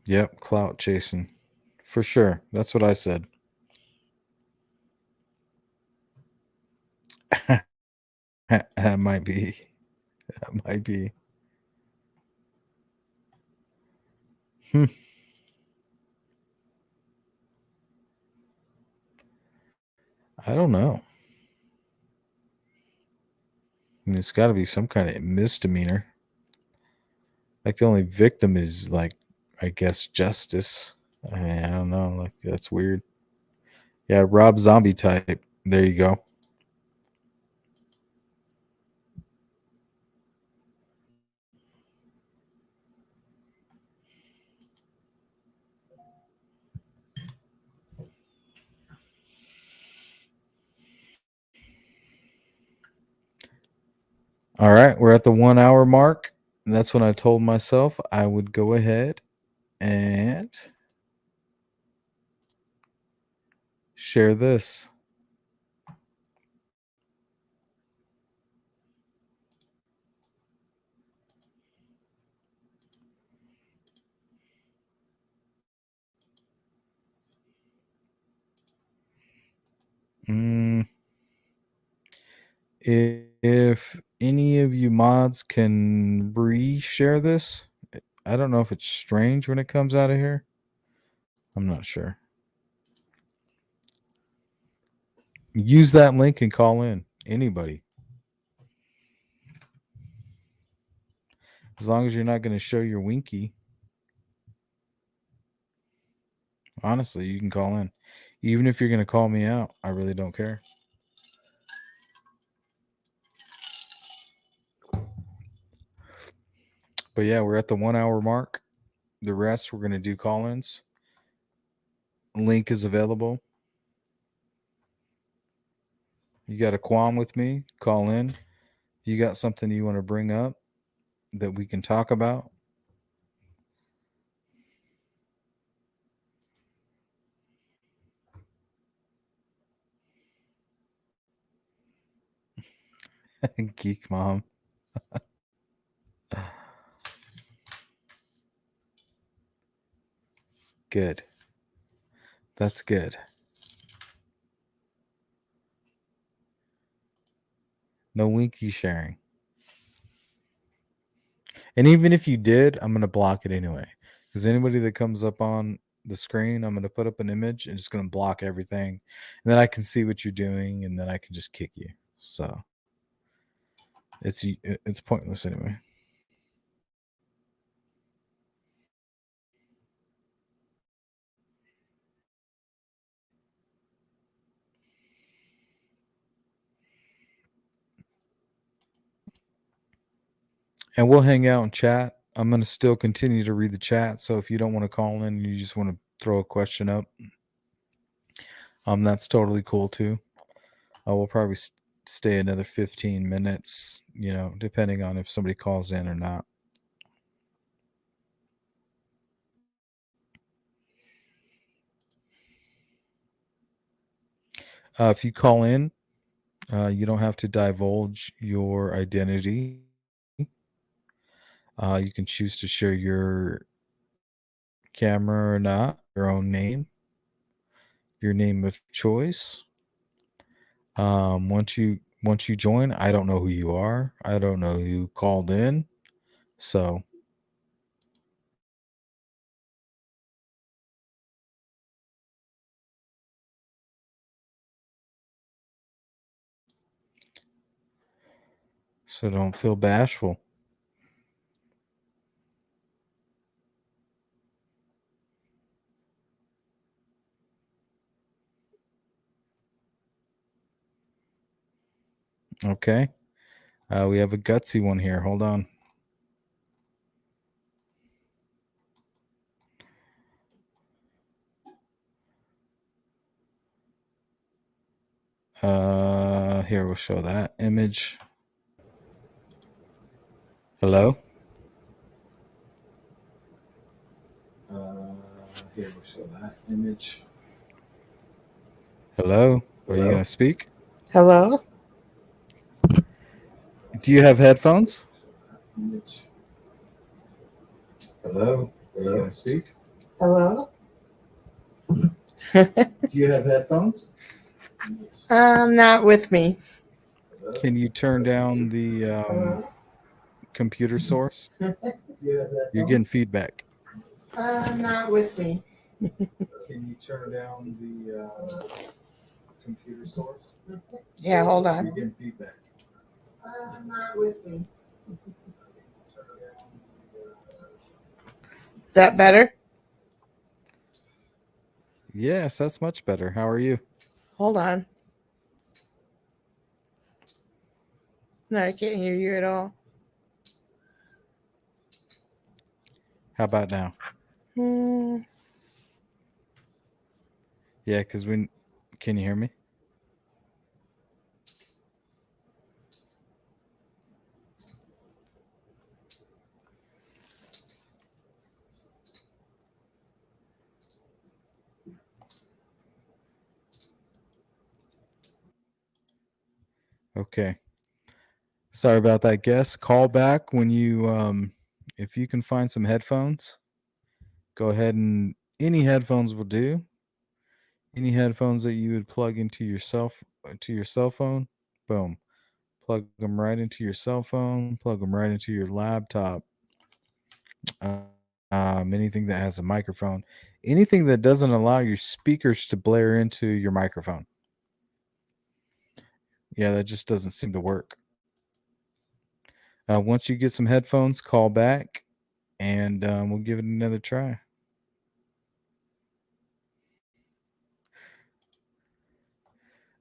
Yep, clout chasing. For sure. That's what I said. That might be. That might be. Hmm. I don't know. I mean, it's got to be some kind of misdemeanor. Like, the only victim is, like, I guess, justice. I mean, I don't know. Like, that's weird. Yeah, Rob Zombie type. There you go. All right, we're at the 1 hour mark. And that's when I told myself I would go ahead and share this. If any of you mods can re-share this, I don't know if it's strange when it comes out of here. I'm not sure. Use that link and call in. Anybody. As long as you're not going to show your winky. Honestly, you can call in. Even if you're going to call me out, I really don't care. But yeah, we're at the 1 hour mark. The rest, we're going to do call-ins. Link is available. You got a qualm with me? Call in. You got something you want to bring up that we can talk about? Geek mom. Good. That's good. No winky sharing. And even if you did, I'm going to block it anyway. Because anybody that comes up on the screen, I'm going to put up an image and just going to block everything. And then I can see what you're doing and then I can just kick you. So it's pointless anyway. And we'll hang out and chat. I'm going to still continue to read the chat. So if you don't want to call in and you just want to throw a question up, that's totally cool too. I will probably stay another 15 minutes, depending on if somebody calls in or not. If you call in, you don't have to divulge your identity. You can choose to share your camera or not, your own name, your name of choice. Once you join, I don't know who you are. I don't know who called in. So don't feel bashful. Okay. We have a gutsy one here. Hold on. Here, we'll show that image. Hello? Here, we'll show that image. Hello? Are you going to speak? Hello? Do you have headphones? Hello? Are you going to speak? Hello? Do you have headphones? Not with me. Can you turn down the computer source? You're getting feedback. Not with me. Can you turn down the computer source? Yeah, hold on. You're getting feedback. Not with me. That better? Yes, that's much better. How are you? Hold on. No, I can't hear you at all. How about now? Yeah, because can you hear me? Okay. Sorry about that, guess. Call back when you if you can find some headphones. Go ahead, and any headphones will do. Any headphones that you would plug into your cell phone, boom. Plug them right into your cell phone, plug them right into your laptop. Anything that has a microphone, anything that doesn't allow your speakers to blare into your microphone. Yeah, that just doesn't seem to work. Once you get some headphones, call back, and we'll give it another try.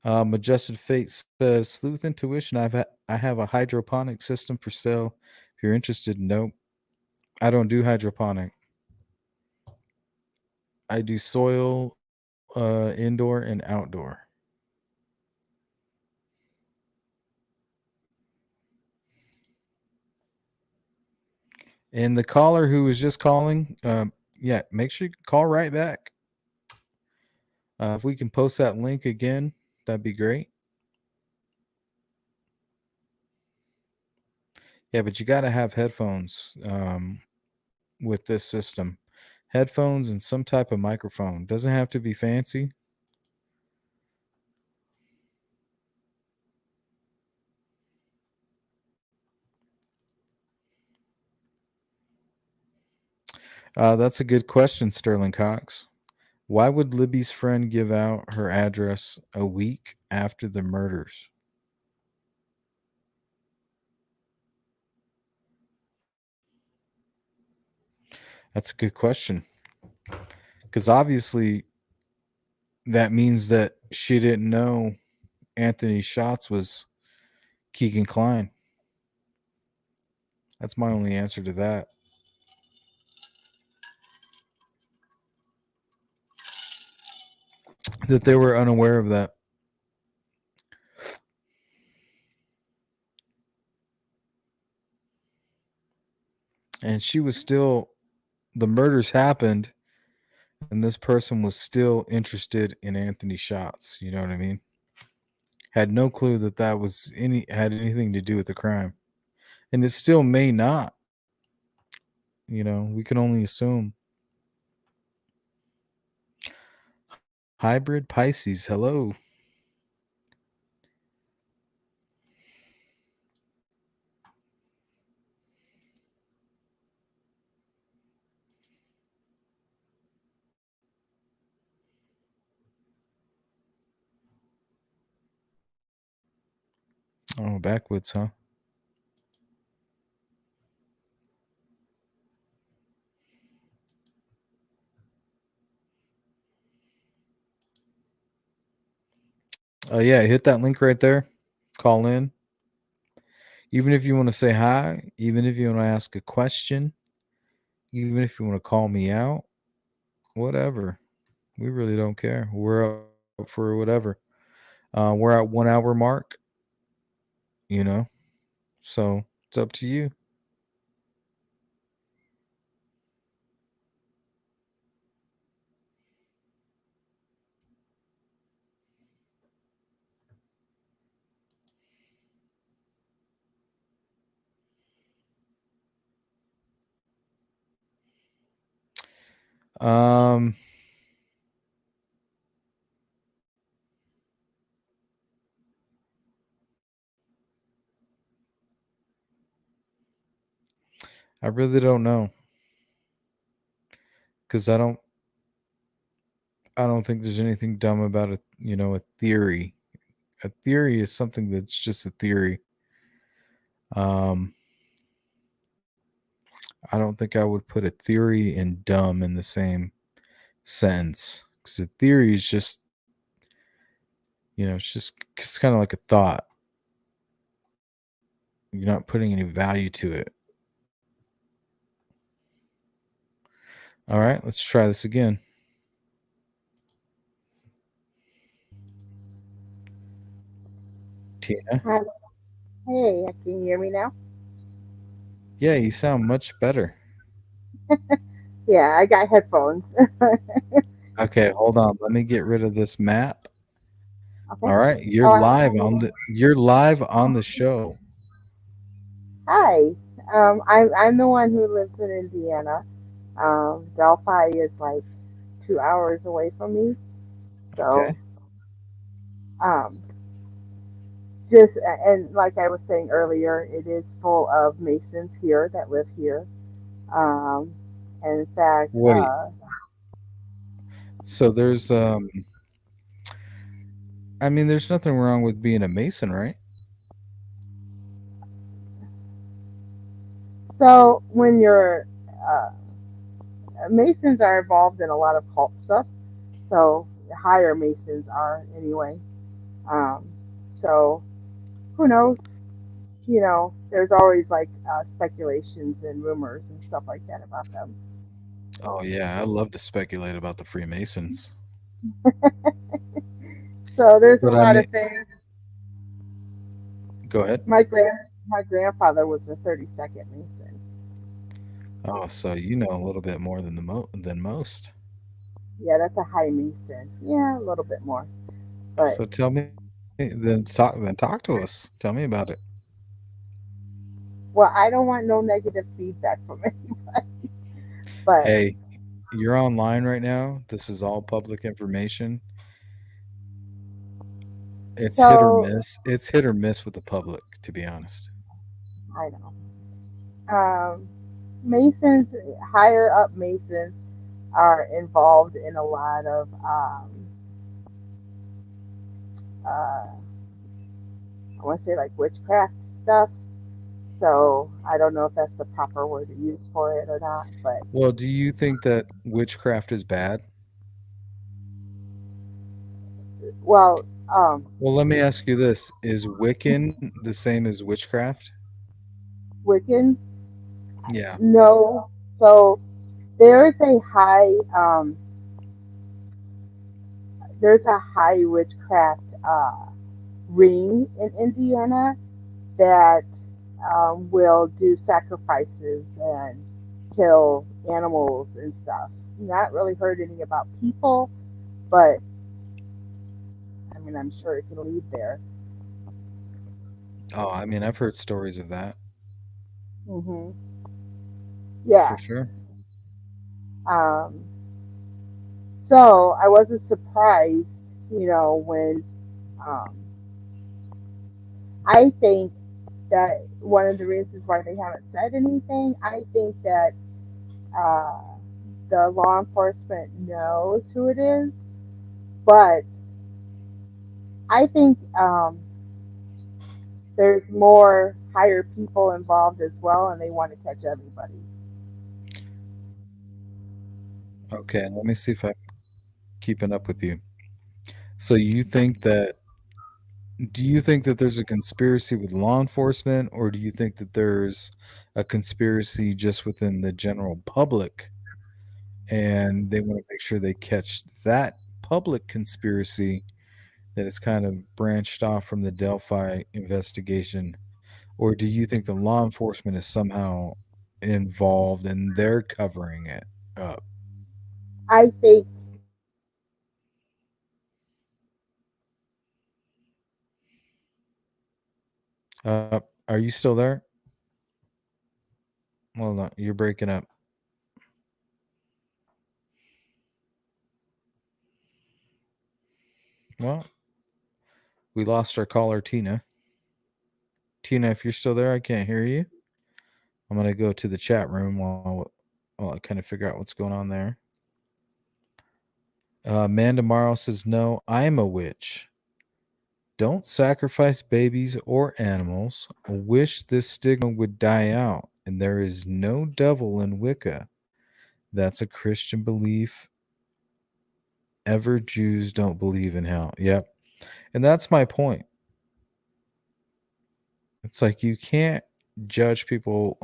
Majestic Fate says, Sleuth Intuition, I have a hydroponic system for sale. If you're interested, nope. I don't do hydroponic. I do soil, indoor and outdoor. And the caller who was just calling, yeah, make sure you call right back. If we can post that link again, that'd be great. Yeah, but you got to have headphones with this system. Headphones and some type of microphone. Doesn't have to be fancy. That's a good question, Sterling Cox. Why would Libby's friend give out her address a week after the murders? That's a good question. Because obviously that means that she didn't know Anthony Schatz was Keegan Klein. That's my only answer to that. That they were unaware of that. And she was still, the murders happened, and this person was still interested in Anthony Schatz. You know what I mean? Had no clue that that was had anything to do with the crime. And it still may not. You know, we can only assume. Hybrid Pisces, hello. Oh, backwoods, huh? Yeah, hit that link right there. Call in. Even if you want to say hi, even if you want to ask a question, even if you want to call me out, whatever. We really don't care. We're up for whatever. We're at 1 hour mark, you know, so it's up to you. Um, I really don't know because I don't think there's anything dumb about a theory. A theory is something that's just a theory. Um, I don't think I would put a theory and dumb in the same sense because a theory is just, it's kind of like a thought. You're not putting any value to it. All right, let's try this again. Tina? Hi. Hey, can you hear me now? Yeah, you sound much better. Yeah, I got headphones. Okay, hold on. Let me get rid of this map. Okay. All right, Oh, I don't have it. you're live on the show. Hi. I'm the one who lives in Indiana. Delphi is like 2 hours away from me. So, Okay. um, just and like I was saying earlier, it is full of Masons here that live here. Um, and in fact, Wait. So there's nothing wrong with being a Mason, right? so when you're Masons are involved in a lot of cult stuff. So higher Masons are anyway. Um, so who knows? There's always like speculations and rumors and stuff like that about them. Oh yeah, I love to speculate about the Freemasons. So there's a But I lot mean, of things. go ahead. My grandfather was the 32nd Mason. Oh, so you know a little bit more than than most. Yeah, that's a high Mason. Yeah, a little bit more. But So tell me, then talk to us. Tell me about it. well, I don't want no negative feedback from anybody. But Hey, you're online right now. This is all public information. It's hit or so miss. It's hit or miss with the public, to be honest. I know. Masons, higher up Masons, are involved in a lot of I want to say like witchcraft stuff. So I don't know if that's the proper word to use for it or not. But Well, do you think that witchcraft is bad? well, Well, let me ask you this. Is Wiccan the same as witchcraft? Wiccan, Yeah. no. So there is a high there's a high witchcraft ring in Indiana that will do sacrifices and kill animals and stuff. Not really heard any about people, but I mean, I'm sure it can lead there. Oh, I've heard stories of that hmm for Yeah. sure. Um, so I wasn't surprised, when um, I think that one of the reasons why they haven't said anything, I think that uh, the law enforcement knows who it is, but I think there's more higher people involved as well, and they want to catch everybody. Okay, let me see if I'm keeping up with you. So you think that do you think that there's a conspiracy with law enforcement, or do you think that there's a conspiracy just within the general public, and they want to make sure they catch that public conspiracy that is kind of branched off from the Delphi investigation? Or do you think the law enforcement is somehow involved and they're covering it up? I think Are you still there? Hold on, you're breaking up. Well, we lost our caller, Tina. Tina, if you're still there, I can't hear you. I'm going to go to the chat room while I kind of figure out what's going on there. Amanda Morrow says, no, I'm a witch. Don't sacrifice babies or animals. Wish this stigma would die out. And there is no devil in Wicca. That's a Christian belief. Ever Jews don't believe in hell. Yep. And that's my point. It's like you can't judge people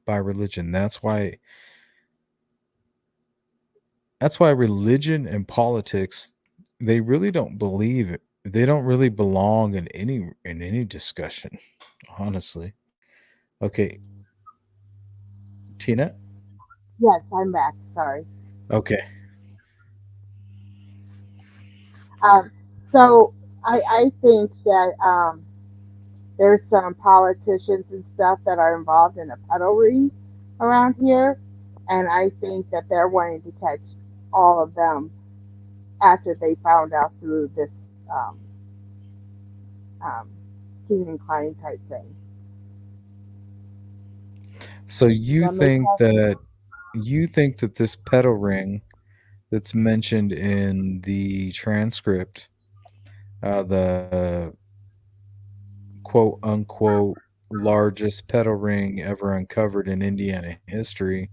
by religion. That's why religion and politics, they really don't believe it. They don't really belong in any discussion, honestly. Okay, Tina. yes, I'm back. Sorry. Okay. Um, so I think that there's some politicians and stuff that are involved in a pedal ring around here, and I think that they're wanting to catch all of them after they found out through this um, um, Keenan Klein type thing. So Does that make sense? you think that this pedal ring that's mentioned in the transcript, the quote unquote largest pedal ring ever uncovered in Indiana history,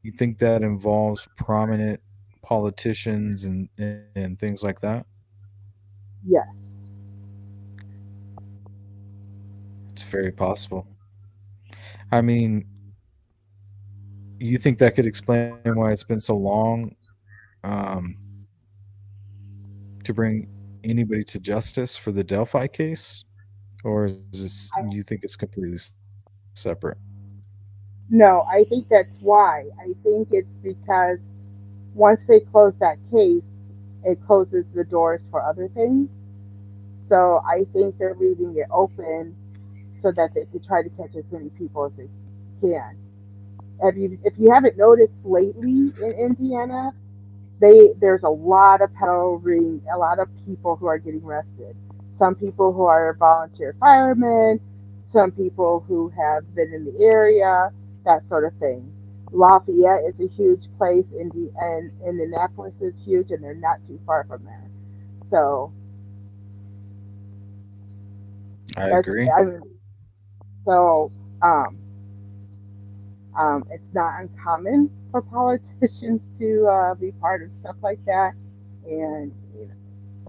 you think that involves prominent politicians and things like that? Yes. It's very possible. I mean, you think that could explain why it's been so long um, to bring anybody to justice for the Delphi case, or is this you think it's completely separate? No, I think that's why. I think it's because once they close that case, it closes the doors for other things. So I think they're leaving it open so that they can try to catch as many people as they can. If you haven't noticed lately in Indiana, there's a lot of pedal ring, a lot of people who are getting arrested. Some people who are volunteer firemen, some people who have been in the area, that sort of thing. Lafayette is a huge place, and Indianapolis is huge, and they're not too far from there. So I that's agree. I mean, so um, it's not uncommon for politicians to be part of stuff like that, and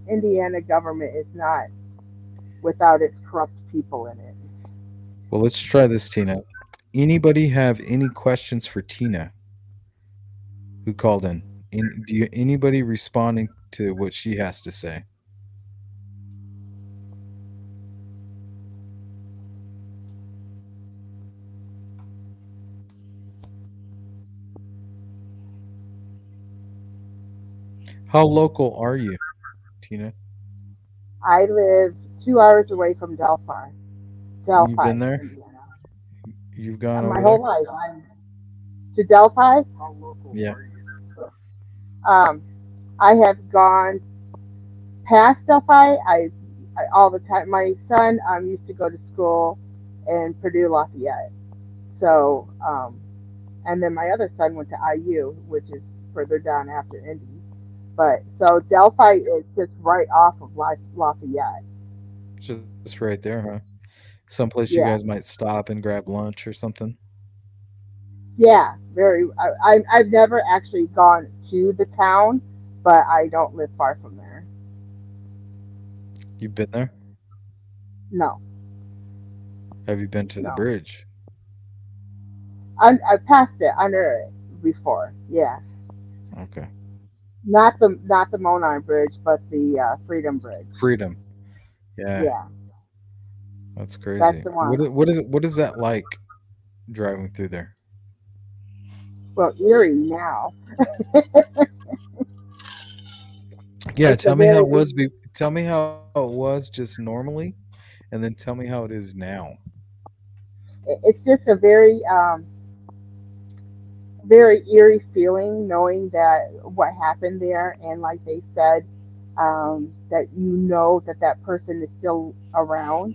Indiana government is not without its corrupt people in it. Well, let's try this, Tina. Anybody have any questions for Tina who called in? Anybody responding to what she has to say? How local are you, Tina? I live 2 hours away from Delphi, You've been Delphi, there? Indiana. You've gone And my over whole there? life, I'm to Delphi. Yeah. Um, I have gone past Delphi. I all the time. My son used to go to school in Purdue Lafayette. So, and then my other son went to IU, which is further down after Indy. But so Delphi is just right off of Lafayette. Just right there, huh? Someplace you Yeah, guys might stop and grab lunch or something? yeah, very. I've never actually gone to the town, but I don't live far from there. You've been there? No, Have you been to the no. bridge? I passed it under it before. Yeah, Okay. not the Monon Bridge, but the Freedom Bridge. Freedom. Yeah, Yeah, that's that's crazy. the one. What is that like driving through there? Well, Erie now. Yeah, It's a tell me how very it was. Tell me how it was just normally, and then tell me how it is now. it's just a very eerie feeling knowing that what happened there, and like they said, that that person is still around.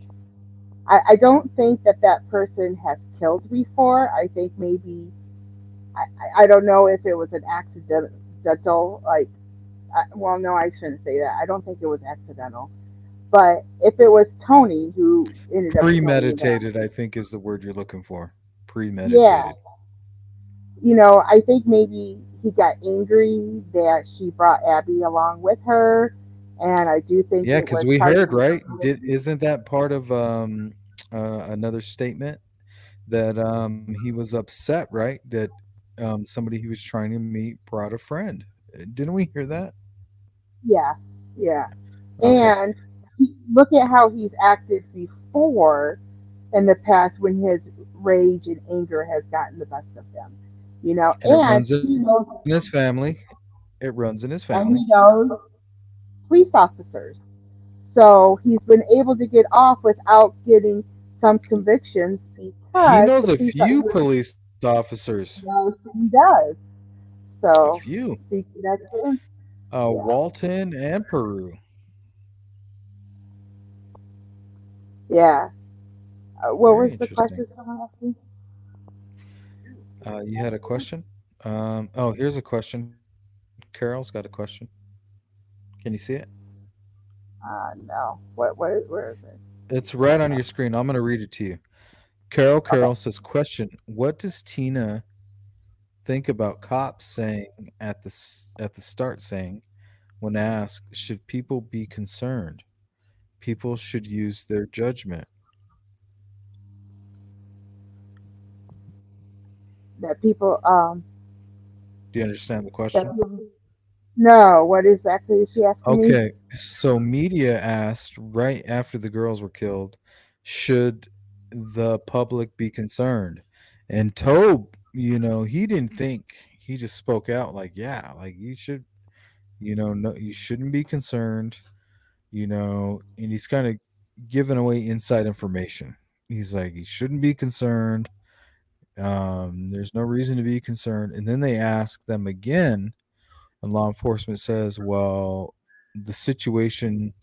I don't think that person has killed before. I think maybe I don't know if it was an accidental, like, well, no, I shouldn't say that. I don't think it was accidental. But if it was Tony who ended up killing them, Premeditated, I think, is the word you're looking for. yeah, Premeditated. I think maybe he got angry that she brought Abby along with her, and I do think Yeah, it because was we heard, partially right? related. Isn't that part of another statement that he was upset, right? That somebody he was trying to meet brought a friend. Didn't we hear that? Yeah, yeah. Okay. And look at how he's acted before in the past when his rage and anger has gotten the best of him. And it And runs in he his knows, family. It runs in his family. and he knows police officers. So he's been able to get off without getting some convictions He because knows the a police few officers police officers. knows he does. A So few. see that too? Yeah, Walton and Peru. yeah. What was Very the interesting. question someone asked me? You had a question? Here's a question. Carol's got a question. Can you see it? No. Where is it? It's right on your screen. I'm going to read it to you. Carol Okay. Carol says, question, what does Tina think about cops saying at the start saying when asked, should people be concerned? People should use their judgment. That people Do you understand the that question? people, no. What exactly is she asking me? Okay, so media asked right after the girls were killed, should the public be concerned? And Tobe, he didn't think. He just spoke out like, yeah, like you should, no, you shouldn't be concerned, and he's kind of giving away inside information. He's like, you shouldn't be concerned. There's no reason to be concerned. And then they ask them again, and law enforcement says, well, the situation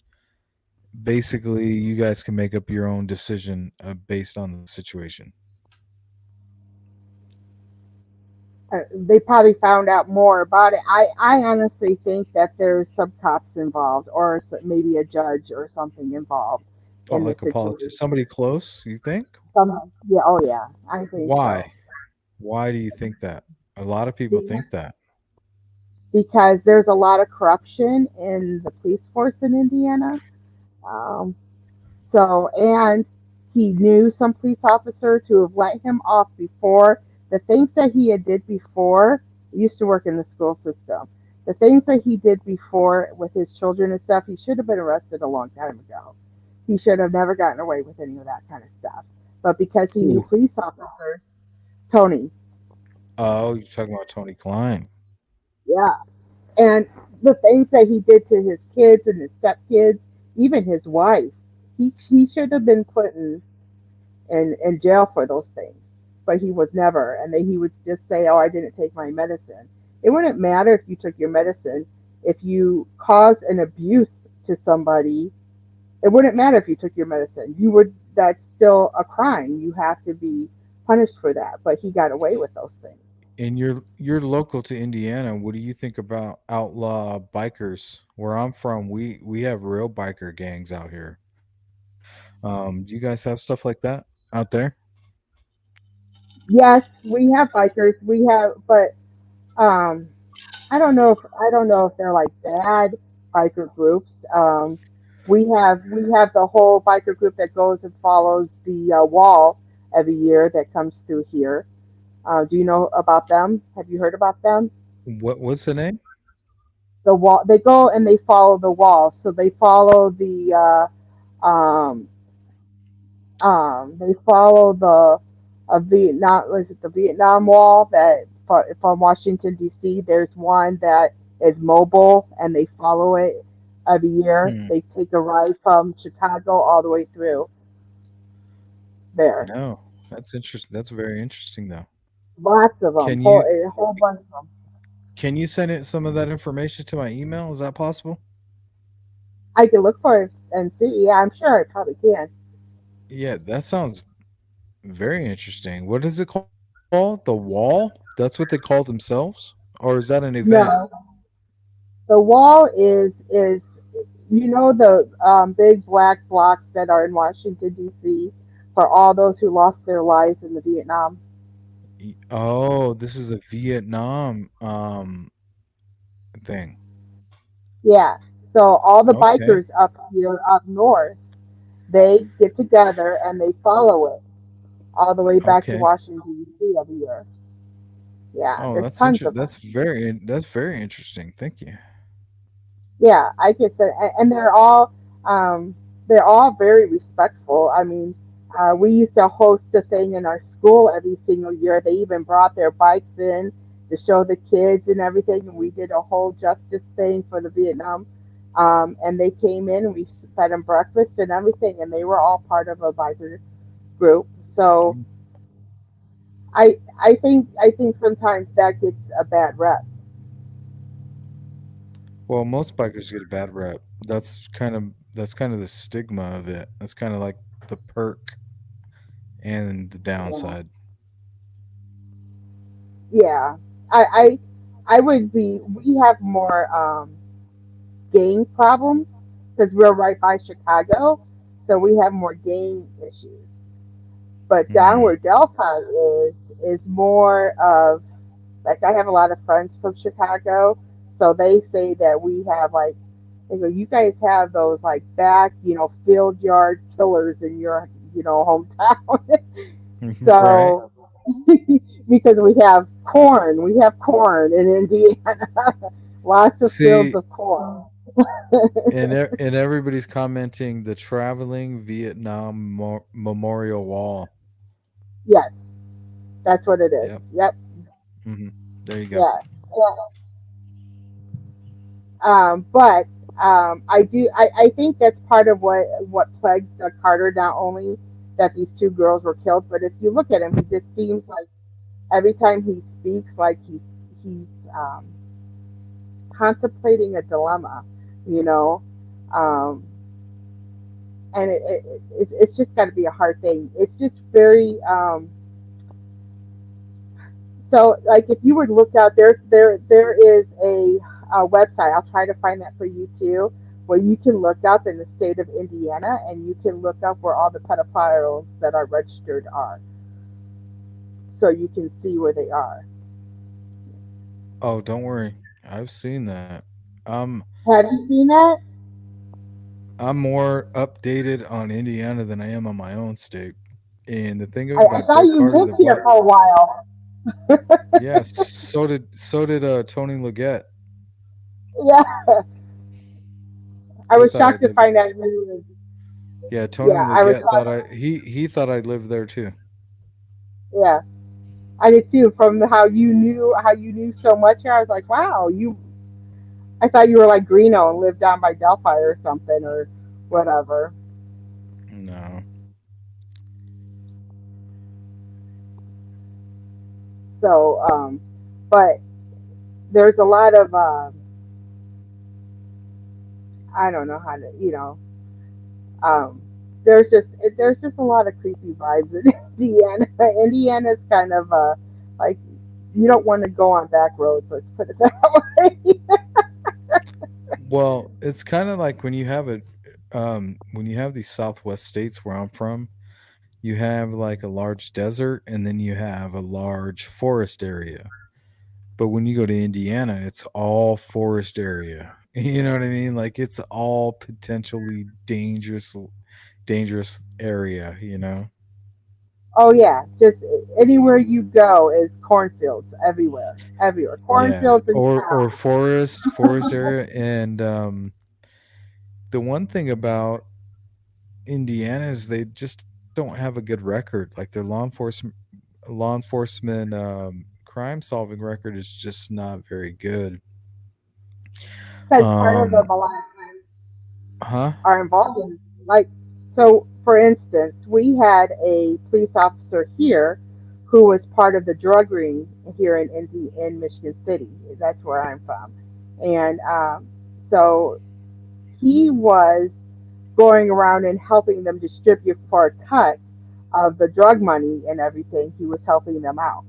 basically you guys can make up your own decision based on the situation. They probably found out more about it. I honestly think that there's some cops involved, or maybe a judge or something involved in the Like a politician, situation. somebody close, you think? Yeah, oh yeah, I think Why? so. Why do you think that? A lot of people Be- think that. Because there's a lot of corruption in the police force in Indiana. Um, and he knew some police officers who have let him off before. The things that he had did before, he used to work in the school system. The things that he did before with his children and stuff, he should have been arrested a long time ago. He should have never gotten away with any of that kind of stuff. But because he knew Ooh. police officers, Tony, Oh, you're talking about Tony Klein. yeah, and the things that he did to his kids and his stepkids, even his wife, he should have been put in jail for those things. But he was never. And then he would just say, "Oh, I didn't take my medicine." It wouldn't matter if you took your medicine. If you cause an abuse to somebody, it wouldn't matter if you took your medicine. You would. That's still a crime. You have to be punished for that. But he got away with those things. And you're local to Indiana. What do you think about outlaw bikers? Where I'm from, we have real biker gangs out here. Do you guys have stuff like that out there? Yes, we have bikers. We have, but I don't know if they're like bad biker groups. We have the whole biker group that goes and follows the wall every year that comes through here. Do you know about them? Have you heard about them? What's the name? The wall. They go and they follow the wall. So they follow they follow the Vietnam. Was it the Vietnam Wall that from Washington D.C.? There's one that is mobile, and they follow it every year. Hmm. They take a ride from Chicago all the way through there. No, that's interesting. That's very interesting, though. Lots of them. Can you A whole bunch of them. can you send it some of that information to my email? Is that possible? I can look for it and see. Yeah, I'm sure I probably can. Yeah, that sounds very interesting. What is it called? The Wall? That's what they call themselves? Or is that an event? No, the wall is the big black blocks that are in Washington D.C. for all those who lost their lives in the Vietnam. Oh, this is a Vietnam thing. Yeah. So all the Okay. bikers up here up north, they get together and they follow it all the way back to Okay. Washington D.C. every year. Yeah, Oh, there's tons of them. that's very interesting. Thank you. Yeah, I just and they're all very respectful. I mean, we used to host a thing in our school every single year. They even brought their bikes in to show the kids and everything, and we did a whole justice thing for the Vietnam. And they came in and we fed them breakfast and everything, and they were all part of a biker group. So I think sometimes that gets a bad rep. Well, most bikers get a bad rep. That's kind of the stigma of it. That's kind of like the perk and the Yeah. downside. Yeah, I would be. We have more gang problems because we're right by Chicago, so we have more gang issues. But down Hmm. where Delphi is more of like I have a lot of friends from Chicago, so they say that we have like they go, you guys have those like back field yard killers in your hometown. Right. So because we have corn in Indiana, lots of fields See, of corn. and everybody's commenting the traveling Vietnam Memorial Wall. Yes, that's what it is. Yep. Yep. Hmm. There you go. Yeah. Yeah. But I think that's part of what plagues Doug Carter. Not only that these two girls were killed, but if you look at him, he just seems like every time he speaks, like he's contemplating a dilemma, you know. Um, and it's just got to be a hard thing. It's just very so like if you were to look out there is a website. I'll try to find that for you too, where you can look up in the state of Indiana and you can look up where all the pedophiles that are registered are, so you can see where they are. Oh, don't worry. I've seen that. Um, Have you seen that? I'm more updated on Indiana than I am on my own state. And the thing I about thought Doug you Carter, lived the here black, for a while. yeah, so did Tony Leggett. Yeah, I He was thought I shocked to lived. find out you. Yeah, Tony Yeah, I was Leggett thought shocked. he thought I lived there too. Yeah, I did too. From how you knew so much here, I was like, wow, you. I thought you were like Greeno and lived down by Delphi or something or whatever. No. So, but there's a lot of I don't know how to. Um, there's just a lot of creepy vibes in Indiana. Indiana's kind of like you don't want to go on back roads. Let's put it that way. Well, it's kind of like when you have these Southwest states where I'm from, you have like a large desert and then you have a large forest area. But when you go to Indiana, it's all forest area. You know what I mean? Like it's all potentially dangerous area, you know? Oh yeah, just anywhere you go is cornfields everywhere, Yeah. cornfields and Or cows. forest area. And the one thing about Indiana is they just don't have a good record. Like their law enforcement crime solving record is just not very good. Because part of Um them a lot of times huh? are involved in, like, so for instance, we had a police officer here who was part of the drug ring here in Michigan City. That's where I'm from, and so he was going around and helping them distribute for a cut of the drug money and everything. He was helping them out.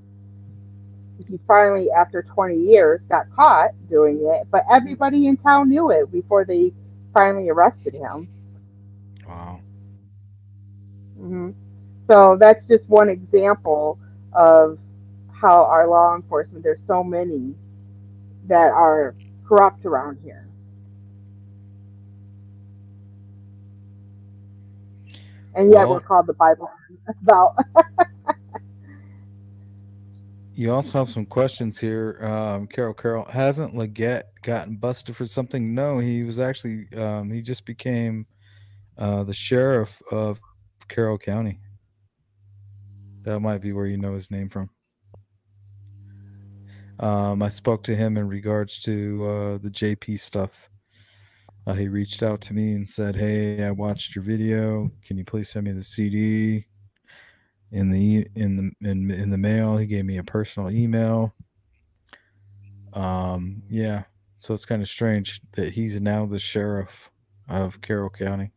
He finally, after 20 years, got caught doing it, but everybody in town knew it before they finally arrested him. Wow. hmm So that's just one example of how our law enforcement, there's so many that are corrupt around here. And yet we're Well, called the Bible about. you also have some questions here. Carol, hasn't Leggett gotten busted for something? No, he was actually he just became the sheriff of Carroll County. That might be where you know his name from. I spoke to him in regards to the JP stuff. He reached out to me and said, "Hey, I watched your video. Can you please send me the CD in the mail?" He gave me a personal email. Yeah. So it's kind of strange that he's now the sheriff of Carroll County.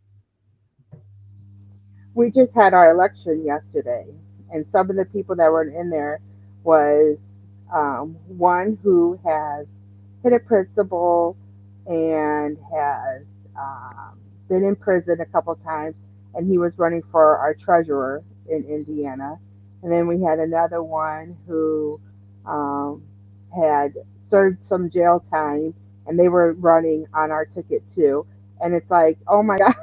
We just had our election yesterday, and some of the people that were in there was one who has hit a principal and has been in prison a couple times, and he was running for our treasurer in Indiana. And then we had another one who um, had served some jail time, and they were running on our ticket too. And it's like, oh my God,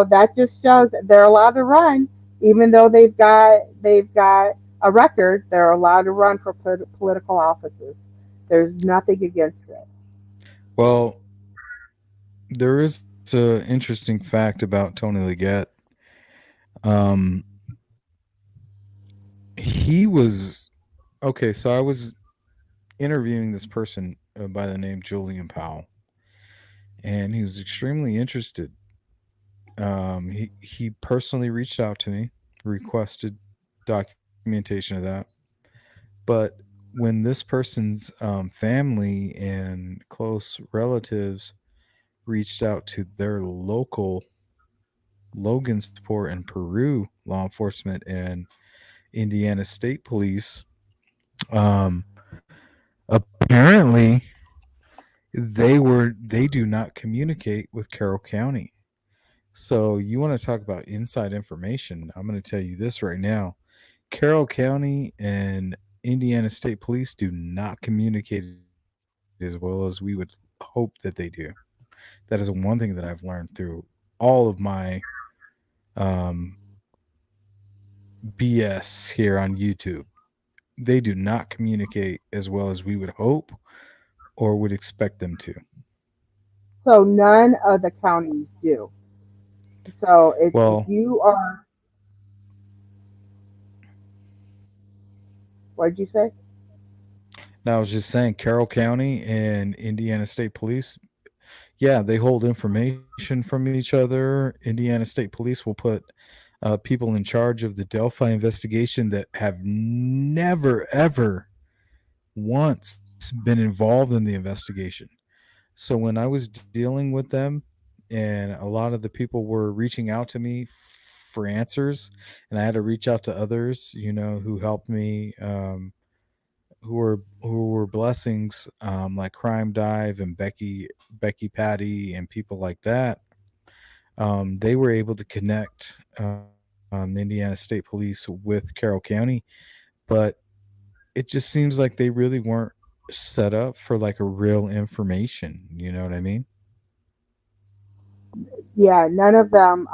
that just shows that they're allowed to run, even though they've got a record. They're allowed to run for political offices. There's nothing against it. Well, there is an interesting fact about Tony Leggett. Um, he was okay. So I was interviewing this person by the name Julian Powell, and he was extremely interested. He personally reached out to me, requested documentation of that. But when this person's family and close relatives reached out to their local Logansport and Peru law enforcement and Indiana State Police, um, apparently they do not communicate with Carroll County. So you want to talk about inside information? I'm going to tell you this right now. Carroll County and Indiana State Police do not communicate as well as we would hope that they do. That is one thing that I've learned through all of my um, BS here on YouTube. They do not communicate as well as we would hope or would expect them to. So none of the counties do. So if Well, you are, what did you say? now I was just saying Carroll County and Indiana State Police, yeah, they hold information from each other. Indiana State Police will put people in charge of the Delphi investigation that have never, ever once been involved in the investigation. So when I was dealing with them, and a lot of the people were reaching out to me for answers, and I had to reach out to others, who helped me, who were blessings, like Crime Dive and Becky Patty and people like that. They were able to connect Indiana State Police with Carroll County, but it just seems like they really weren't set up for like a real information. You know what I mean? Yeah, none of them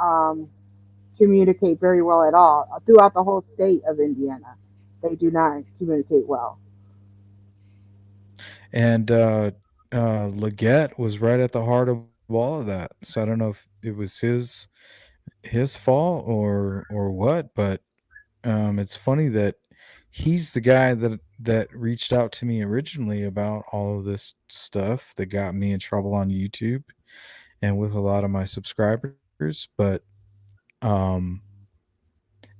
communicate very well at all throughout the whole state of Indiana. They do not communicate well. And Leggett was right at the heart of all of that. So I don't know if it was his fault or what, but it's funny that he's the guy that reached out to me originally about all of this stuff that got me in trouble on YouTube and with a lot of my subscribers. But um,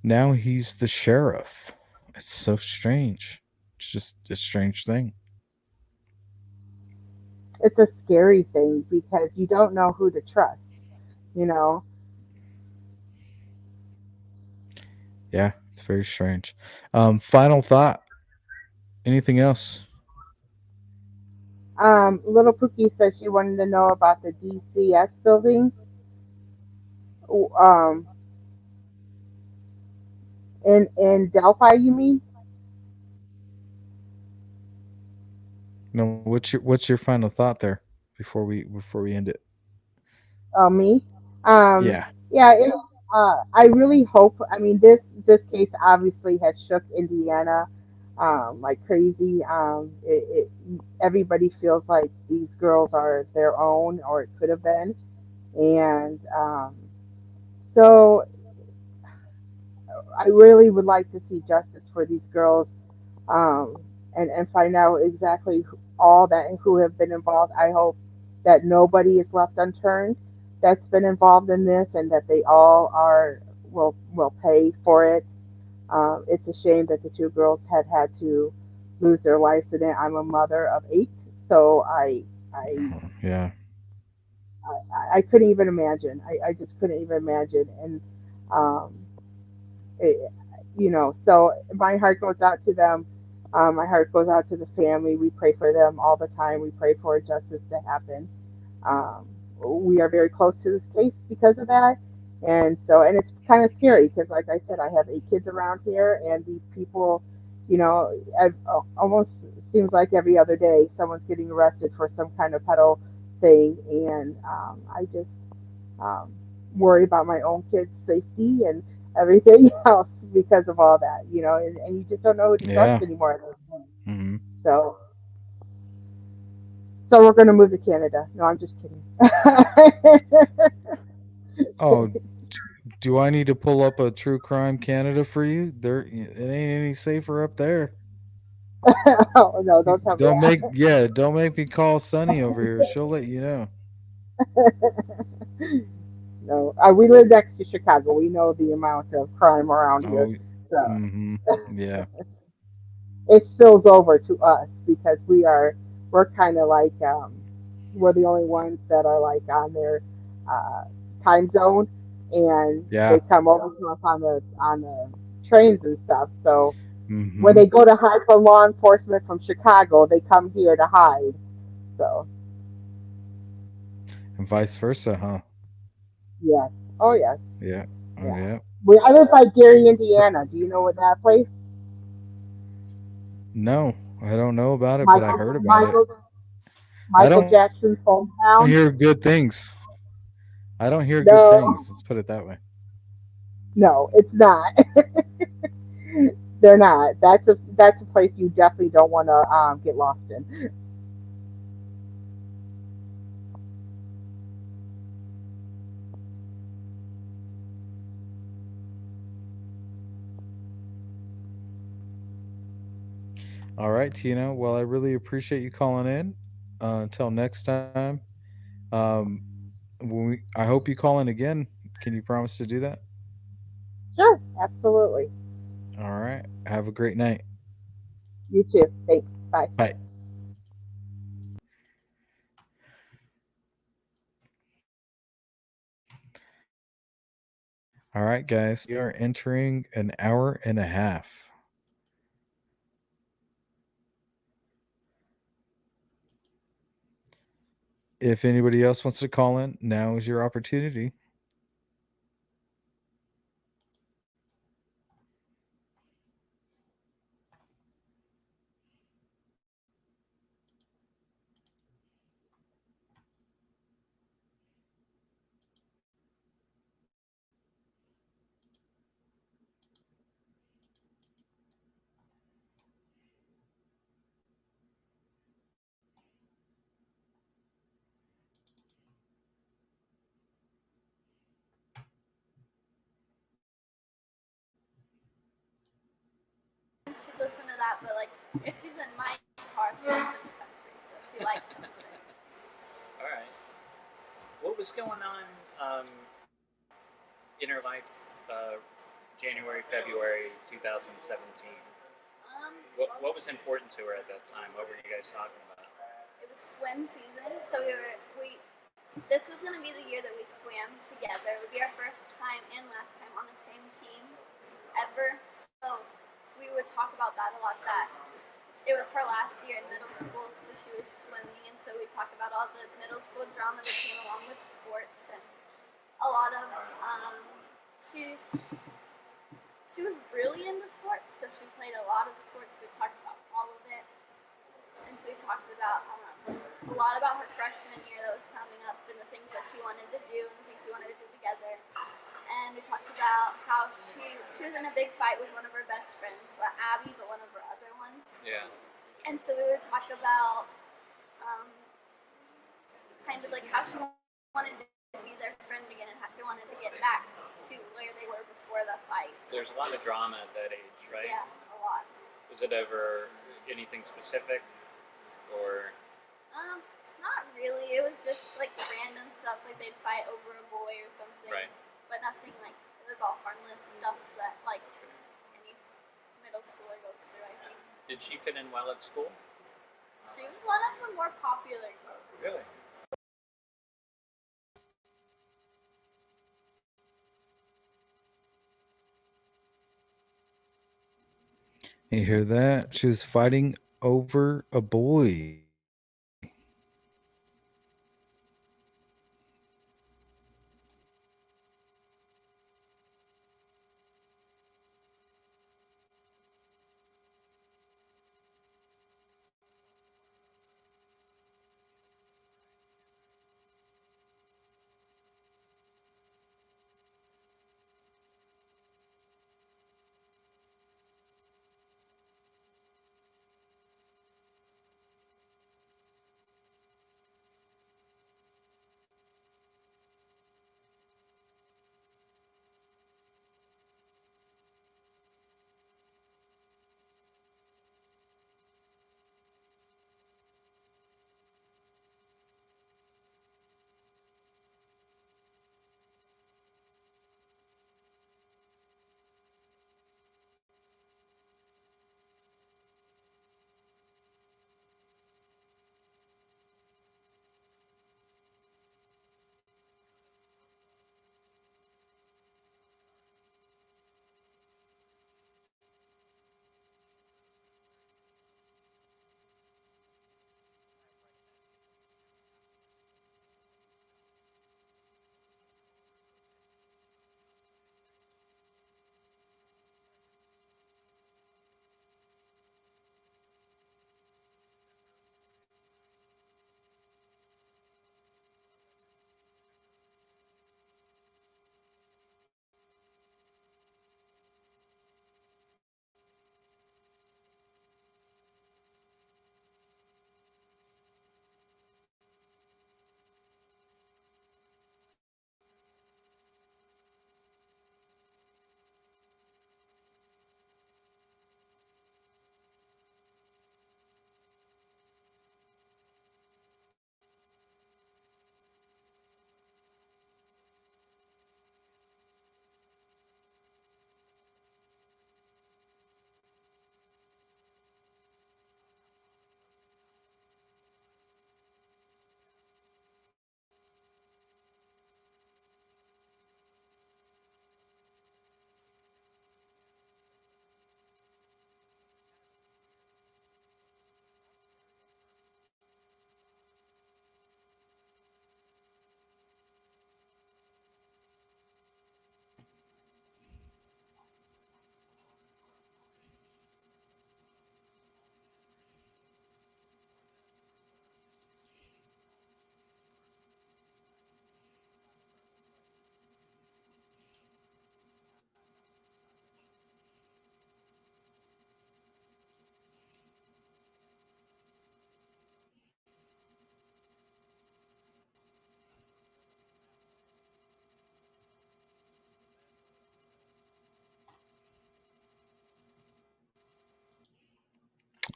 now he's the sheriff. It's so strange. It's just a strange thing. It's a scary thing because you don't know who to trust, you know. Yeah, it's very strange. Final thought. Anything else? Little Pookie said she wanted to know about the DCS building. Um, in Delphi, you mean? No, what's your final thought there before we end it? Me. Um, Yeah. yeah, I really hope. I mean, this case obviously has shook Indiana like crazy. Everybody feels like these girls are their own, or it could have been, and so I really would like to see justice for these girls, um, and find out exactly all that and who have been involved. I hope that nobody is left unturned that's been involved in this, and that they all are will pay for it. It's a shame that the two girls had to lose their lives in it. I'm a mother of 8, so I Yeah. I couldn't even imagine. I just couldn't even imagine, and um, it, so my heart goes out to them. My heart goes out to the family. We pray for them all the time. We pray for justice to happen. Um, we are very close to this case because of that, and it's kind of scary because, like I said, I have 8 kids around here, and these people, almost seems like every other day someone's getting arrested for some kind of pedo thing, and I just um, worry about my own kids' safety and everything else because of all that, and you just don't know who to trust Yeah. anymore at this point. Hmm. So, so we're going to move to Canada. No, I'm just kidding. Oh, do I need to pull up a true crime Canada for you? There, it ain't any safer up there. Oh no, don't tell me Don't make me call Sunny over here. She'll let you know. that. No, we live next to Chicago. We know the amount of crime around here. Oh, So mm-hmm. Yeah. it spills over to us because we're kind of like we're the only ones that are like on their uh, time zone, and they Yeah. come over to us on the trains and stuff. So when Mm-hmm. they go to hide from law enforcement from Chicago, they come here to hide. So And vice versa, huh? yes, oh yes, Yeah. Oh, yeah. yeah. I live by Gary, Indiana. Do you know what that place? No, I don't know about it, but I Michael heard about it. Michael I Michael don't Jackson's hometown? hear good things. I don't hear good No, things. Let's put it that way. no, it's not. They're not. That's a place you definitely don't want to get lost in. All right, Tina. Well, I really appreciate you calling in. Until next time. Um, I hope you call in again. Can you promise to do that? Sure, absolutely. All right. Have a great night. You too. Thanks. Bye. Bye. All right, guys. We are entering an hour and a half. If anybody else wants to call in, now is your opportunity. she'd listen to that, but like if she's in my car, she's in country, so she likes country. All right. What was going on in her life January, February 2017? What was important to her at that time? What were you guys talking about? It was swim season, so this was going to be the year that we swam together. It would be our first time and last time on the same team ever. So we would talk about that a lot, that it was her last year in middle school, so she was swimming, and so we talked about all the middle school drama that came along with sports, and a lot of, she was really into sports, so she played a lot of sports, so we talked about all of it. And so we talked about a lot about her freshman year that was coming up and the things that she wanted to do and the things she wanted to do together. And we talked about how she was in a big fight with one of her best friends, not Abby, but one of her other ones. Yeah. And so we would talk about kind of like how she wanted to be their friend again and how she wanted to get back to where they were before the fight. There's a lot of drama at that age, right? Yeah, a lot. Was it ever anything specific, or? Not really. It was just like random stuff, like they'd fight over a boy or something. Right. But nothing like, it was all harmless stuff that like any middle schooler goes through, I think. Did she fit in well at school? She was one of the more popular girls. Really? You hear that? She was fighting over a boy.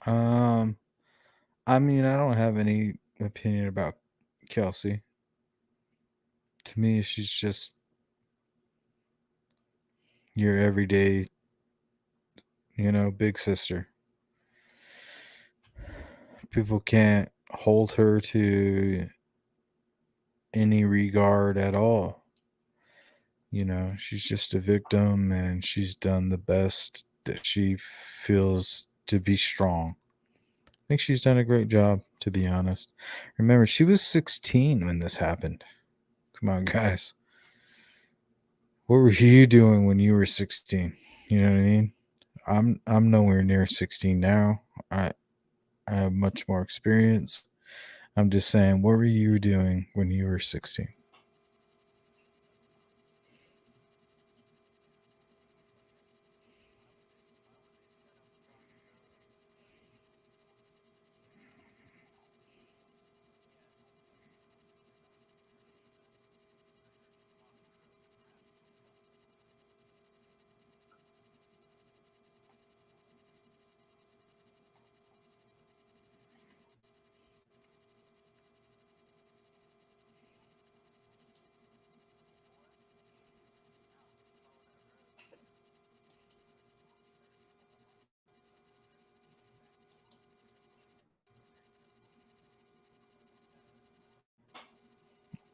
Um, I mean, I don't have any opinion about Kelsey. To me, she's just your everyday, big sister. People can't hold her to any regard at all. She's just a victim and she's done the best that she feels to be strong. I think she's done a great job, to be honest. Remember, she was 16 when this happened. Come on, guys. What were you doing when you were 16? You know what I mean? I'm nowhere near 16 now. I have much more experience. I'm just saying, what were you doing when you were 16?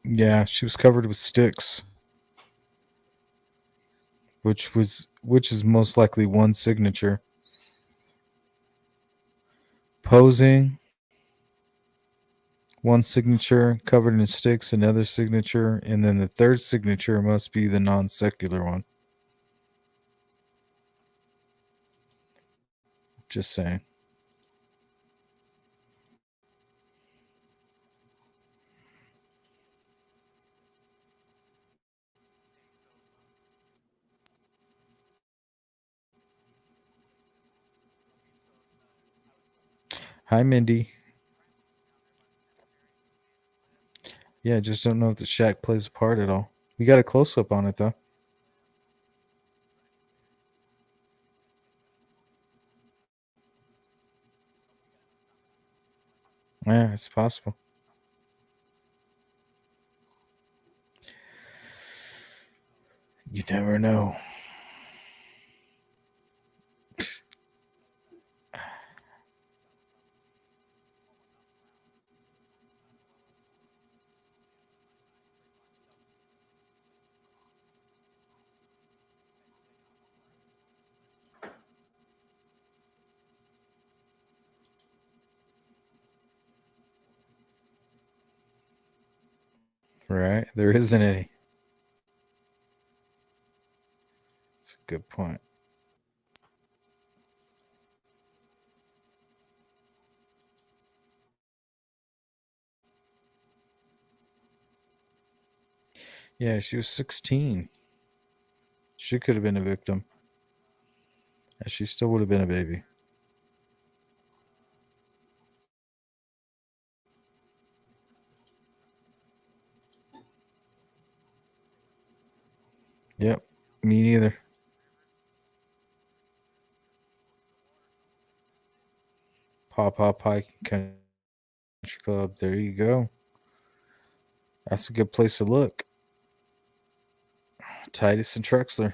Yeah, she was covered with sticks, which is most likely one signature. Posing, one signature, covered in sticks, another signature, and then the third signature must be the non-secular one. Just saying. Hi, Mindy. Yeah, just don't know if the shack plays a part at all. We got a close up on it though. Yeah, it's possible. You never know. Right? There isn't any. That's a good point. Yeah, she was 16. She could have been a victim. And she still would have been a baby. Yep. Me neither. Papa Pike Country Club. There you go. That's a good place to look. Titus and Trexler.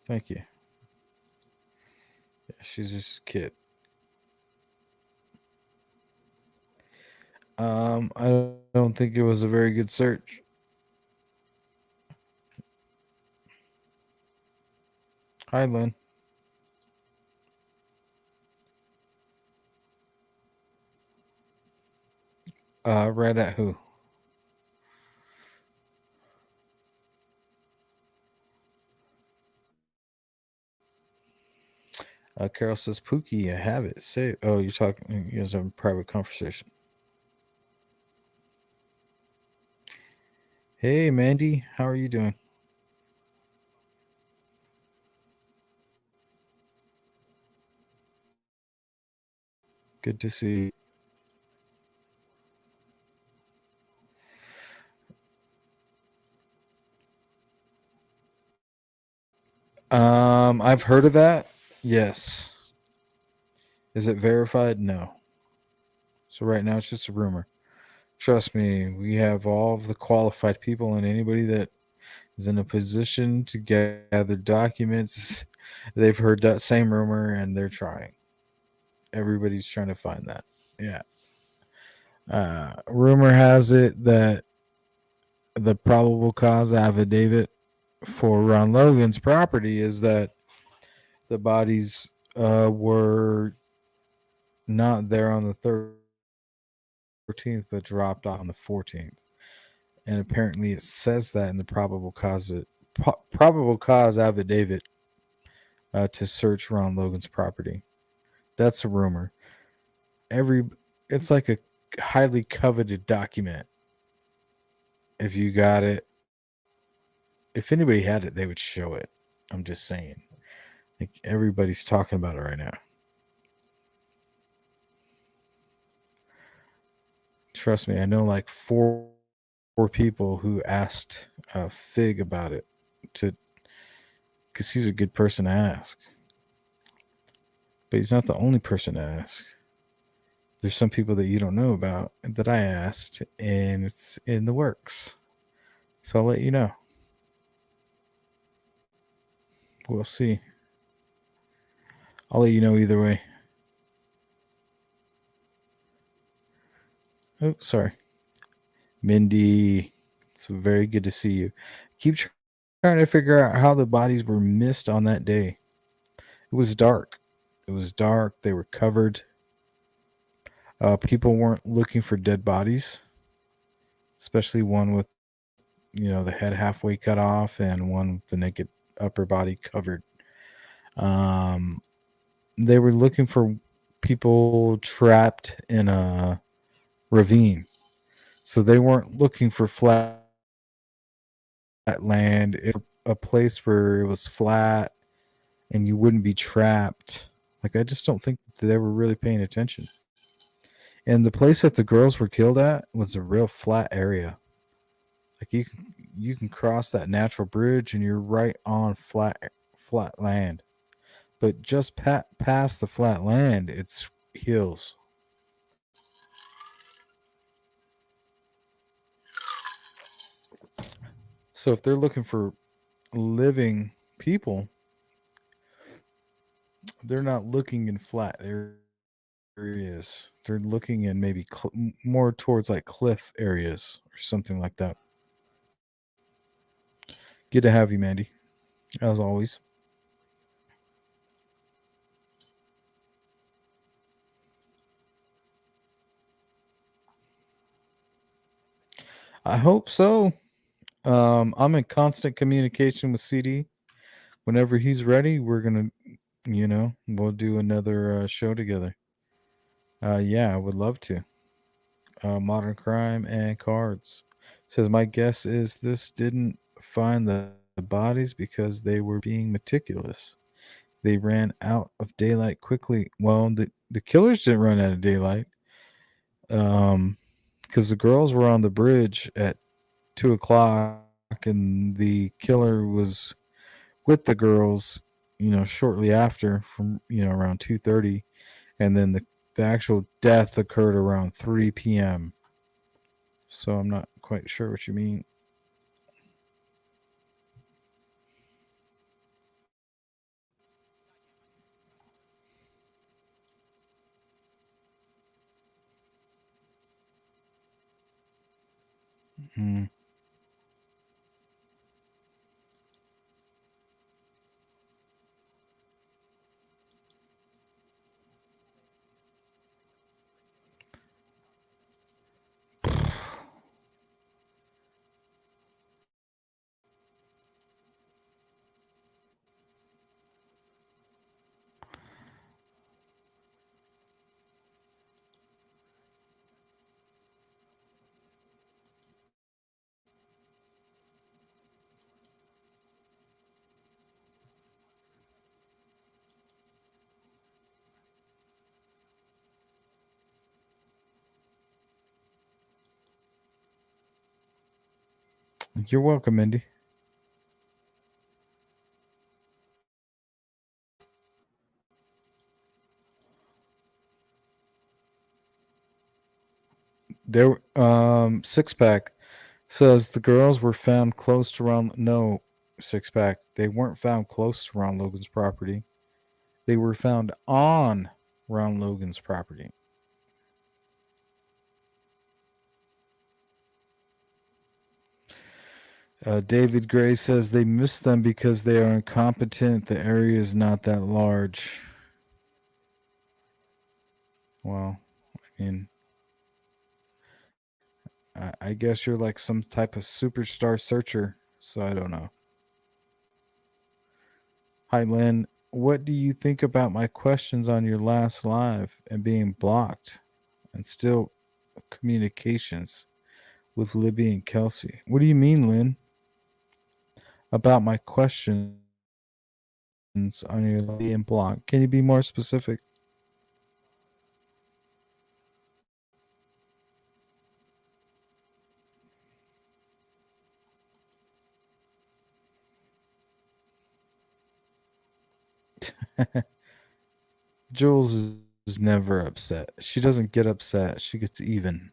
Thank you. Yeah, she's just a kid. I don't think it was a very good search. Hi, Lynn. Right at who? Carol says, Pookie, I have it. Say, oh, you're talking, you guys have a private conversation. Hey, Mandy, how are you doing? Good to see you. I've heard of that. Yes. Is it verified? No. So right now it's just a rumor. Trust me, we have all of the qualified people and anybody that is in a position to gather documents. They've heard that same rumor and they're trying. Everybody's trying to find that. Yeah. Rumor has it that the probable cause affidavit for Ron Logan's property is that the bodies were not there on the 13th, but dropped off on the 14th. And apparently, it says that in the probable cause affidavit to search Ron Logan's property. That's a rumor. It's like a highly coveted document. If you got it, if anybody had it, they would show it. I'm just saying. Like everybody's talking about it right now. Trust me, I know like four people who asked Fig about it because he's a good person to ask. But he's not the only person to ask. There's some people that you don't know about that I asked, and it's in the works. So I'll let you know. We'll see. I'll let you know either way. Oh, sorry. Mindy, it's very good to see you. Keep trying to figure out how the bodies were missed on that day. It was dark. They were covered. People weren't looking for dead bodies, especially one with, the head halfway cut off and one with the naked upper body covered. They were looking for people trapped in a ravine. So they weren't looking for flat land. If a place where it was flat and you wouldn't be trapped. Like, I just don't think that they were really paying attention. And the place that the girls were killed at was a real flat area. Like you can cross that natural bridge and you're right on flat land. But just past the flat land, it's hills. So if they're looking for living people, they're not looking in flat areas. They're looking in maybe more towards like cliff areas or something like that. Good to have you, Mandy, as always. I hope so. I'm in constant communication with CD. Whenever he's ready, we're gonna, we'll do another show together. Yeah, I would love to. Modern crime and cards. Says my guess is this didn't find the bodies because they were being meticulous. They ran out of daylight quickly. Well, the killers didn't run out of daylight. Because the girls were on the bridge at 2:00 and the killer was with the girls, shortly after from, around 2:30. And then the actual death occurred around 3 p.m. So I'm not quite sure what you mean. Mm. You're welcome, Mindy. There, Six Pack says the girls were found close to Ron. No, Six Pack. They weren't found close to Ron Logan's property. They were found on Ron Logan's property. David Gray says they missed them because they are incompetent. The area is not that large. Well, I mean, I guess you're like some type of superstar searcher, so I don't know. Hi, Lynn. What do you think about my questions on your last live and being blocked and still communications with Libby and Kelsey? What do you mean, Lynn? About my questions on your being blocked? Can you be more specific? Jules is never upset. She doesn't get upset. She gets even.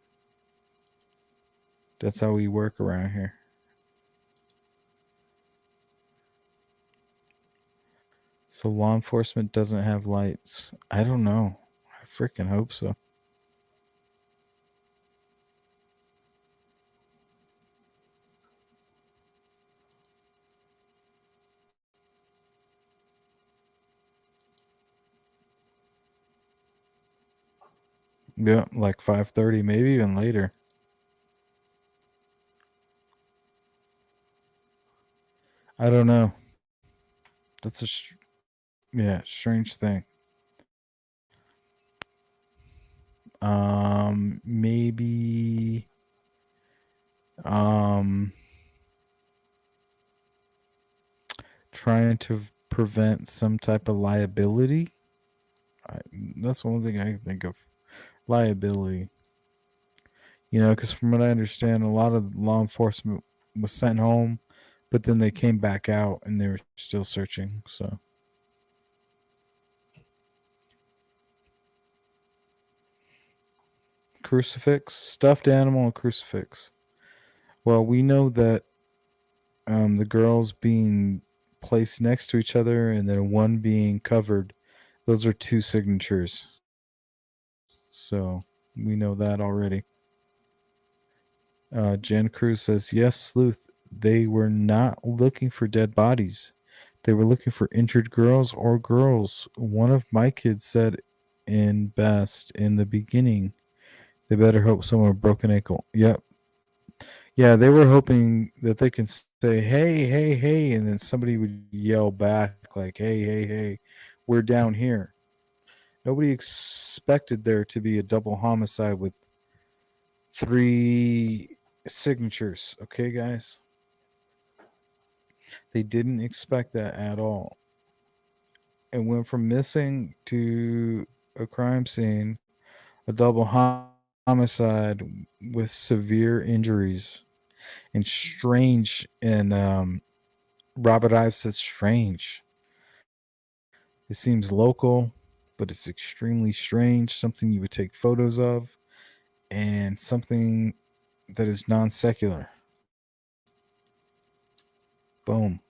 That's how we work around here. So law enforcement doesn't have lights. I don't know. I freaking hope so. Yeah, like 5:30, maybe even later. I don't know. That's a strange thing. Maybe trying to prevent some type of liability. That's one thing I can think of. Liability. You know, because from what I understand, a lot of law enforcement was sent home, but then they came back out and they were still searching. So, crucifix, stuffed animal, and crucifix. Well, we know that the girls being placed next to each other and then one being covered, those are two signatures. So we know that already. Jen Cruz says, yes, Sleuth, they were not looking for dead bodies. They were looking for injured girls or girls. One of my kids said in best in the beginning, they better hope someone with a broken ankle. Yep. Yeah, they were hoping that they can say, hey, hey, hey, and then somebody would yell back like, hey, hey, hey, we're down here. Nobody expected there to be a double homicide with 3 signatures. Okay, guys? They didn't expect that at all. It went from missing to a crime scene, a double homicide with severe injuries. And strange, and Robert Ives says strange. It seems local, but it's extremely strange, something you would take photos of, and something that is non-secular. Boom.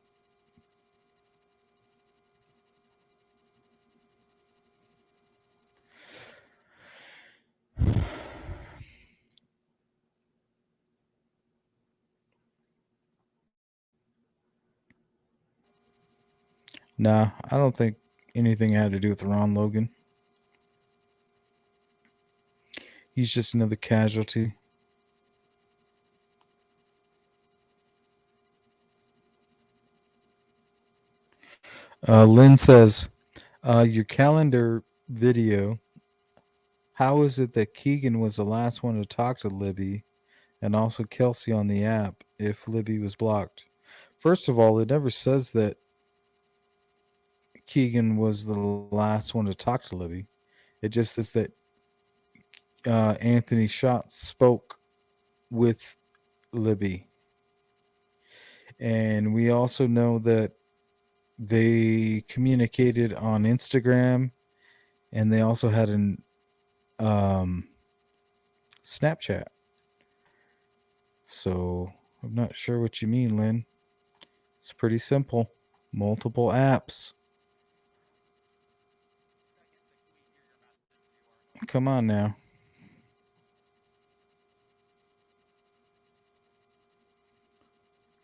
Nah, I don't think anything had to do with Ron Logan. He's just another casualty. Lynn says, your calendar video, how is it that Keegan was the last one to talk to Libby and also Kelsey on the app if Libby was blocked? First of all, it never says that Keegan was the last one to talk to Libby. It just says that Anthony Schott spoke with Libby. And we also know that they communicated on Instagram, and they also had an Snapchat. So I'm not sure what you mean, Lynn. It's pretty simple. Multiple apps. Come on now.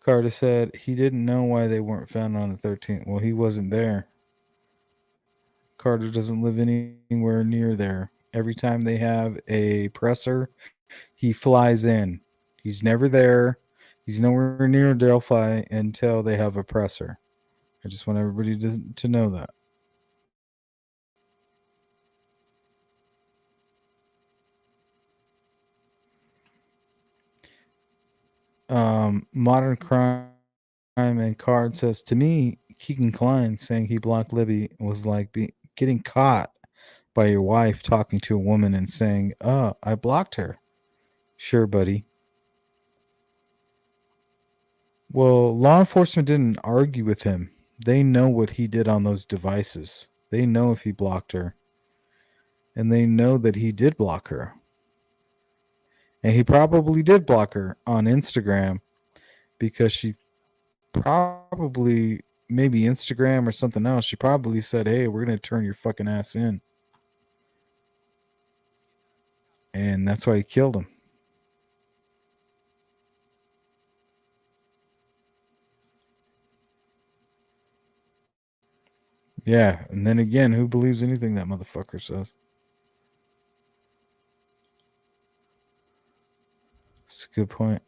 Carter said he didn't know why they weren't found on the 13th. Well, he wasn't there. Carter doesn't live anywhere near there. Every time they have a presser, he flies in. He's never there. He's nowhere near Delphi until they have a presser. I just want everybody to know that. Modern Crime and Card says, to me, Keegan Klein saying he blocked Libby was like getting caught by your wife talking to a woman and saying, oh, I blocked her. Sure, buddy. Well, law enforcement didn't argue with him. They know what he did on those devices. They know if he blocked her. And they know that he did block her. And he probably did block her on Instagram because she probably, maybe Instagram or something else, she probably said, hey, we're going to turn your fucking ass in. And that's why he killed him. Yeah, and then again, who believes anything that motherfucker says? That's a good point.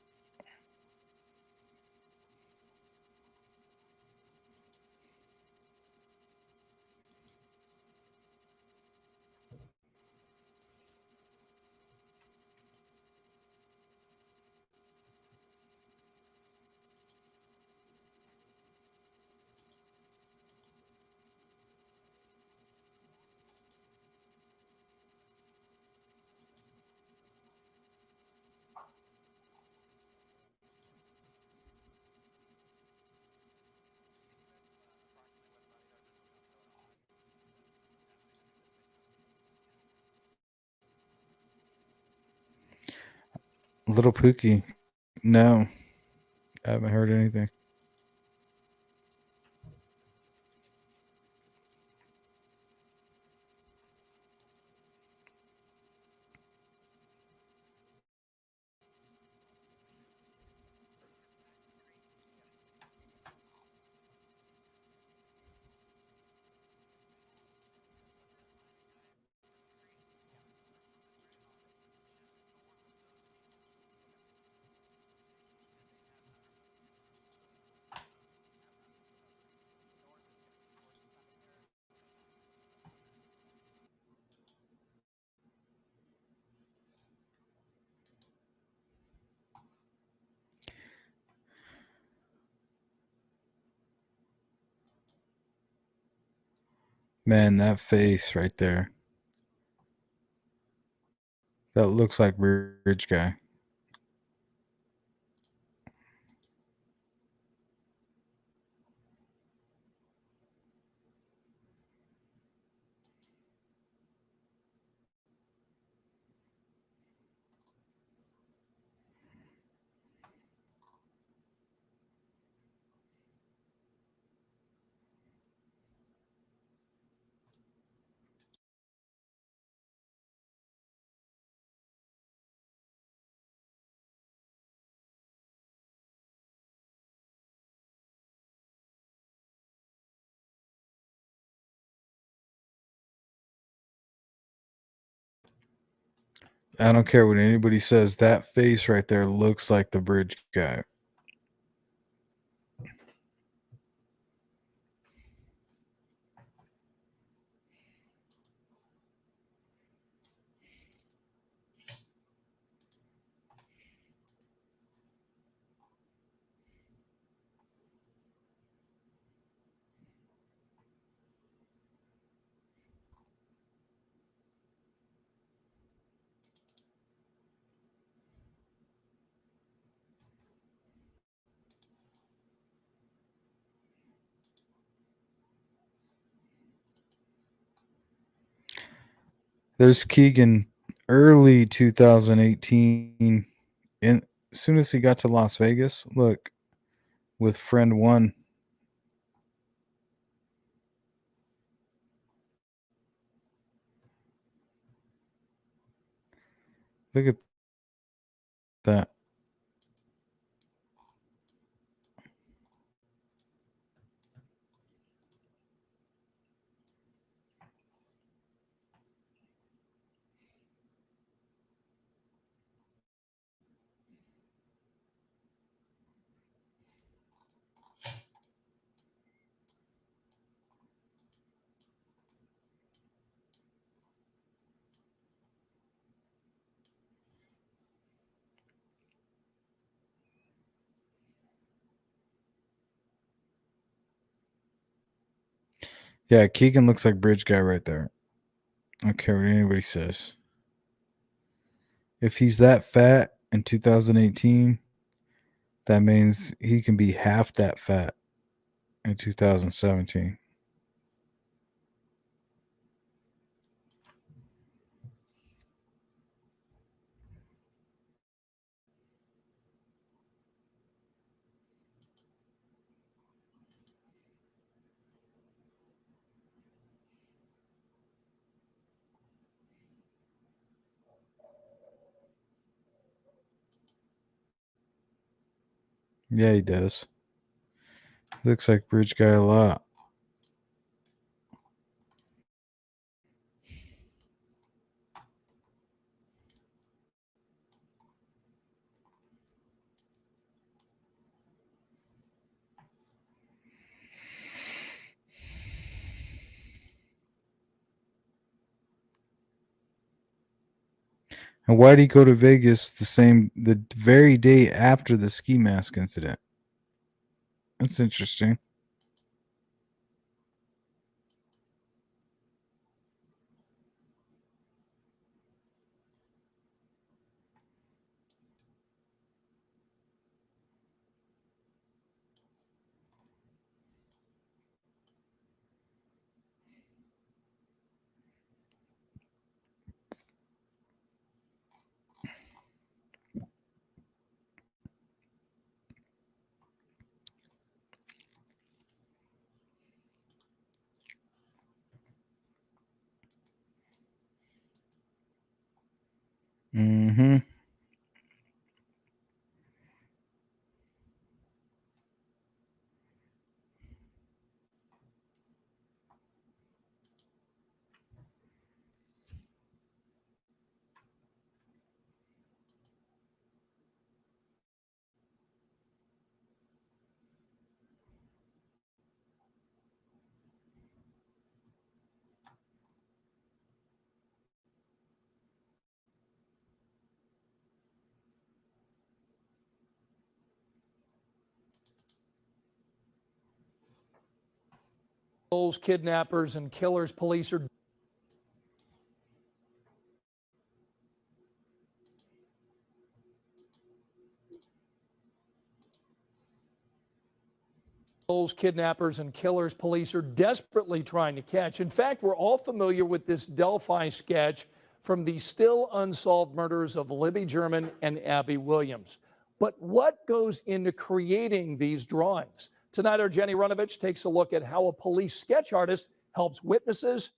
Little Pookie. No. I haven't heard anything. Man, that face right there. That looks like Rich Guy. I don't care what anybody says. That face right there looks like the Bridge Guy. There's Keegan, early 2018, as soon as he got to Las Vegas, look, with friend one. Look at that. Yeah, Keegan looks like Bridge Guy right there. I don't care what anybody says. If he's that fat in 2018, that means he can be half that fat in 2017. Yeah, he does. Looks like Bridge Guy a lot. And why did he go to Vegas the very day after the ski mask incident? That's interesting. Mm-hmm. Those kidnappers and killers, police are those kidnappers and killers police are desperately trying to catch. In fact, we're all familiar with this Delphi sketch from the still unsolved murders of Libby German and Abby Williams. But what goes into creating these drawings? Tonight, our Jenny Runovich takes a look at how a police sketch artist helps witnesses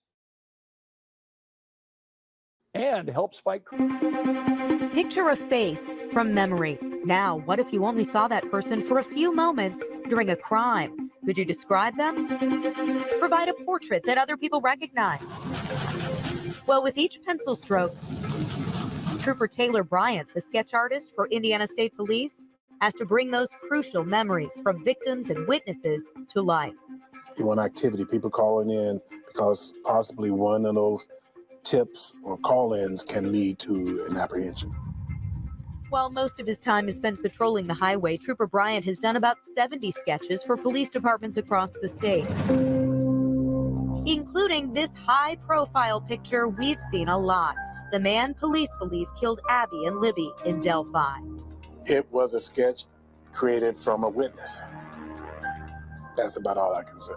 and helps fight crime. Picture a face from memory. Now, what if you only saw that person for a few moments during a crime? Could you describe them? Provide a portrait that other people recognize. Well, with each pencil stroke, Trooper Taylor Bryant, the sketch artist for Indiana State Police, has to bring those crucial memories from victims and witnesses to life. You want activity, people calling in because possibly one of those tips or call-ins can lead to an apprehension. While most of his time is spent patrolling the highway, Trooper Bryant has done about 70 sketches for police departments across the state, including this high-profile picture we've seen a lot. The man police believe killed Abby and Libby in Delphi. It was a sketch created from a witness. That's about all I can say.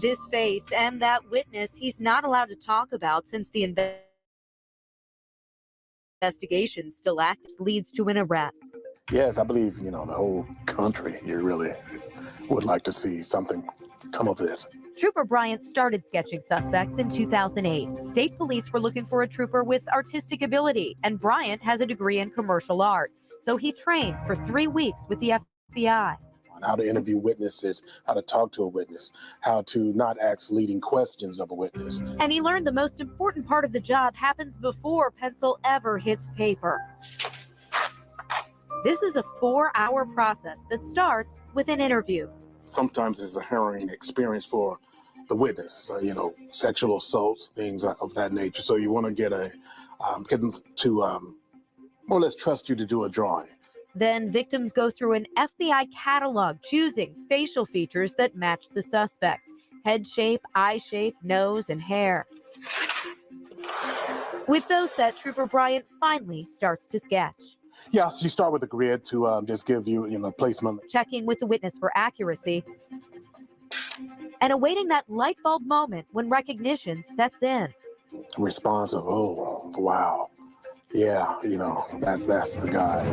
This face and that witness he's not allowed to talk about since the investigation still active leads to an arrest. Yes, I believe, the whole country here really would like to see something come of this. Trooper Bryant started sketching suspects in 2008. State police were looking for a trooper with artistic ability, and Bryant has a degree in commercial art. So he trained for 3 weeks with the FBI. On how to interview witnesses, how to talk to a witness, how to not ask leading questions of a witness. And he learned the most important part of the job happens before pencil ever hits paper. This is a 4-hour process that starts with an interview. Sometimes it's a harrowing experience for the witness, sexual assaults, things of that nature. So you want to get them to more or less trust you to do a drawing. Then victims go through an FBI catalog, choosing facial features that match the suspects: head shape, eye shape, nose, and hair. With those set, Trooper Bryant finally starts to sketch. Yeah, so you start with a grid to just give you, placement. Checking with the witness for accuracy and awaiting that light bulb moment when recognition sets in. Response of, oh, wow. Yeah, that's the guy.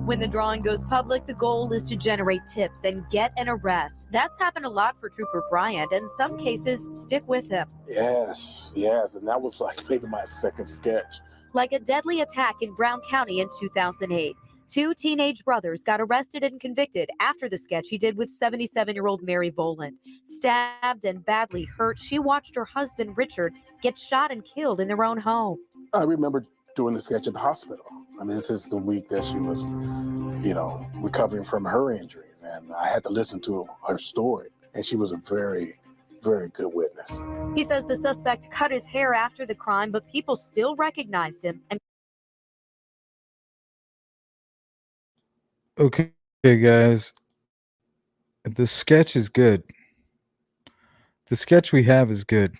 When the drawing goes public, the goal is to generate tips and get an arrest. That's happened a lot for Trooper Bryant, and some cases stick with him. Yes, and that was like maybe my second sketch. Like a deadly attack in Brown County in 2008. 2 teenage brothers got arrested and convicted after the sketch he did with 77-year-old Mary Voland. Stabbed and badly hurt, she watched her husband, Richard, get shot and killed in their own home. I remember doing the sketch at the hospital. I mean, this is the week that she was, recovering from her injury. And I had to listen to her story. And she was a very, very good witness. He says the suspect cut his hair after the crime, but people still recognized him. And Okay, guys. The sketch is good. The sketch we have is good.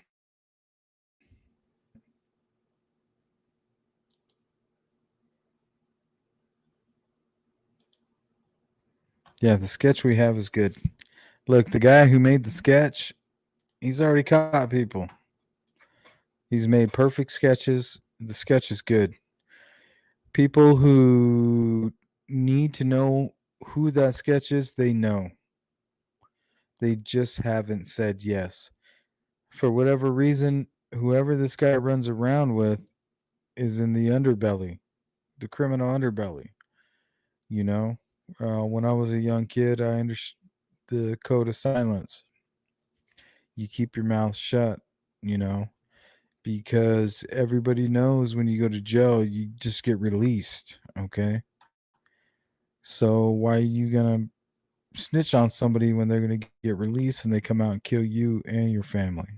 Yeah, the sketch we have is good. Look, the guy who made the sketch, he's already caught people. He's made perfect sketches. The sketch is good. People who need to know who that sketch is, they know. They just haven't said yes. For whatever reason, whoever this guy runs around with is in the underbelly, the criminal underbelly. When I was a young kid, I understood the code of silence. You keep your mouth shut, because everybody knows when you go to jail, you just get released. Okay. So why are you going to snitch on somebody when they're going to get released and they come out and kill you and your family?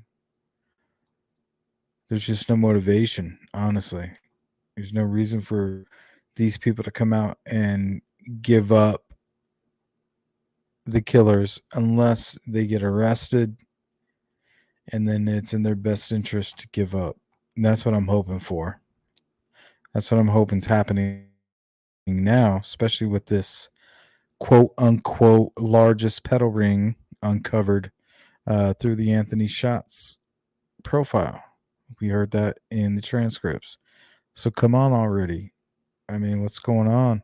There's just no motivation, honestly. There's no reason for these people to come out and give up the killers unless they get arrested, and then it's in their best interest to give up. And that's what I'm hoping for. That's what I'm hoping is happening now, especially with this quote unquote largest pedal ring uncovered through the Anthony Shots profile. We heard that in the transcripts. So come on already. I mean, what's going on?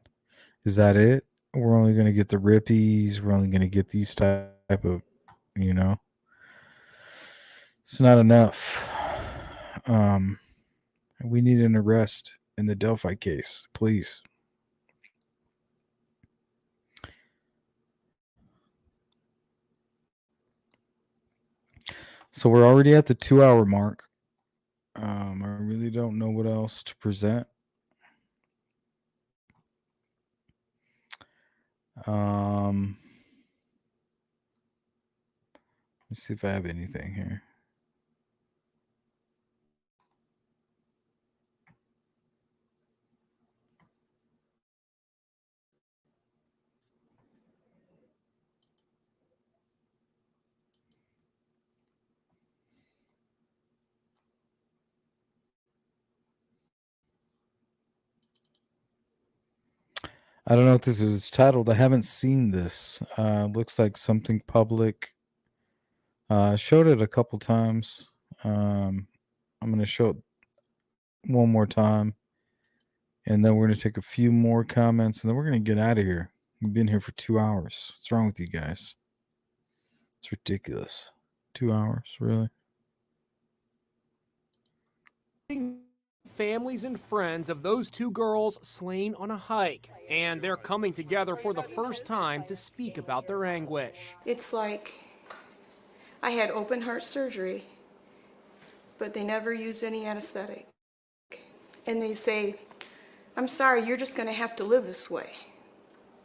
Is that it? We're only going to get the rippies. We're only going to get these type of, it's not enough. We need an arrest in the Delphi case, please. So we're already at the 2-hour mark. I really don't know what else to present. Let's see if I have anything here. I don't know what this is titled. I haven't seen this. Looks like something public. Showed it a couple times. I'm going to show it one more time. And then we're going to take a few more comments, and then we're going to get out of here. We've been here for 2 hours. What's wrong with you guys? It's ridiculous. 2 hours, really? Families and friends of those two girls slain on a hike, and they're coming together for the first time to speak about their anguish. It's like I had open heart surgery, but they never used any anesthetic. And they say, I'm sorry, you're just going to have to live this way,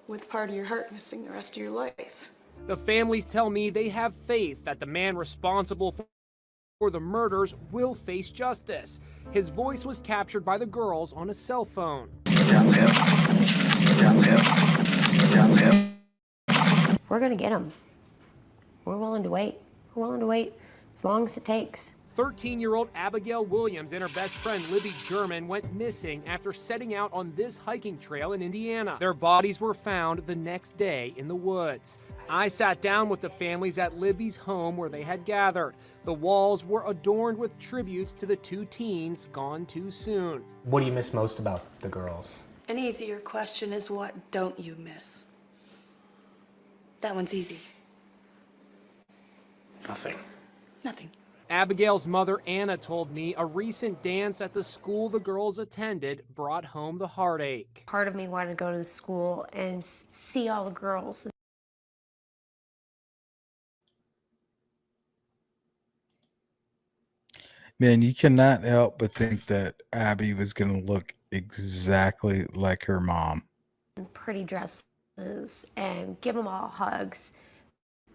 with part of your heart missing the rest of your life. The families tell me they have faith that the man responsible for the murders will face justice. His voice was captured by the girls on a cell phone. We're going to get him. We're willing to wait. We're willing to wait as long as it takes. 13-year-old Abigail Williams and her best friend Libby German went missing after setting out on this hiking trail in Indiana. Their bodies were found the next day in the woods. I sat down with the families at Libby's home where they had gathered. The walls were adorned with tributes to the two teens gone too soon. What do you miss most about the girls? An easier question is, what don't you miss? That one's easy. Nothing. Nothing. Abigail's mother, Anna, told me a recent dance at the school the girls attended brought home the heartache. Part of me wanted to go to the school and see all the girls. Man, you cannot help but think that Abby was going to look exactly like her mom. Pretty dresses and give them all hugs.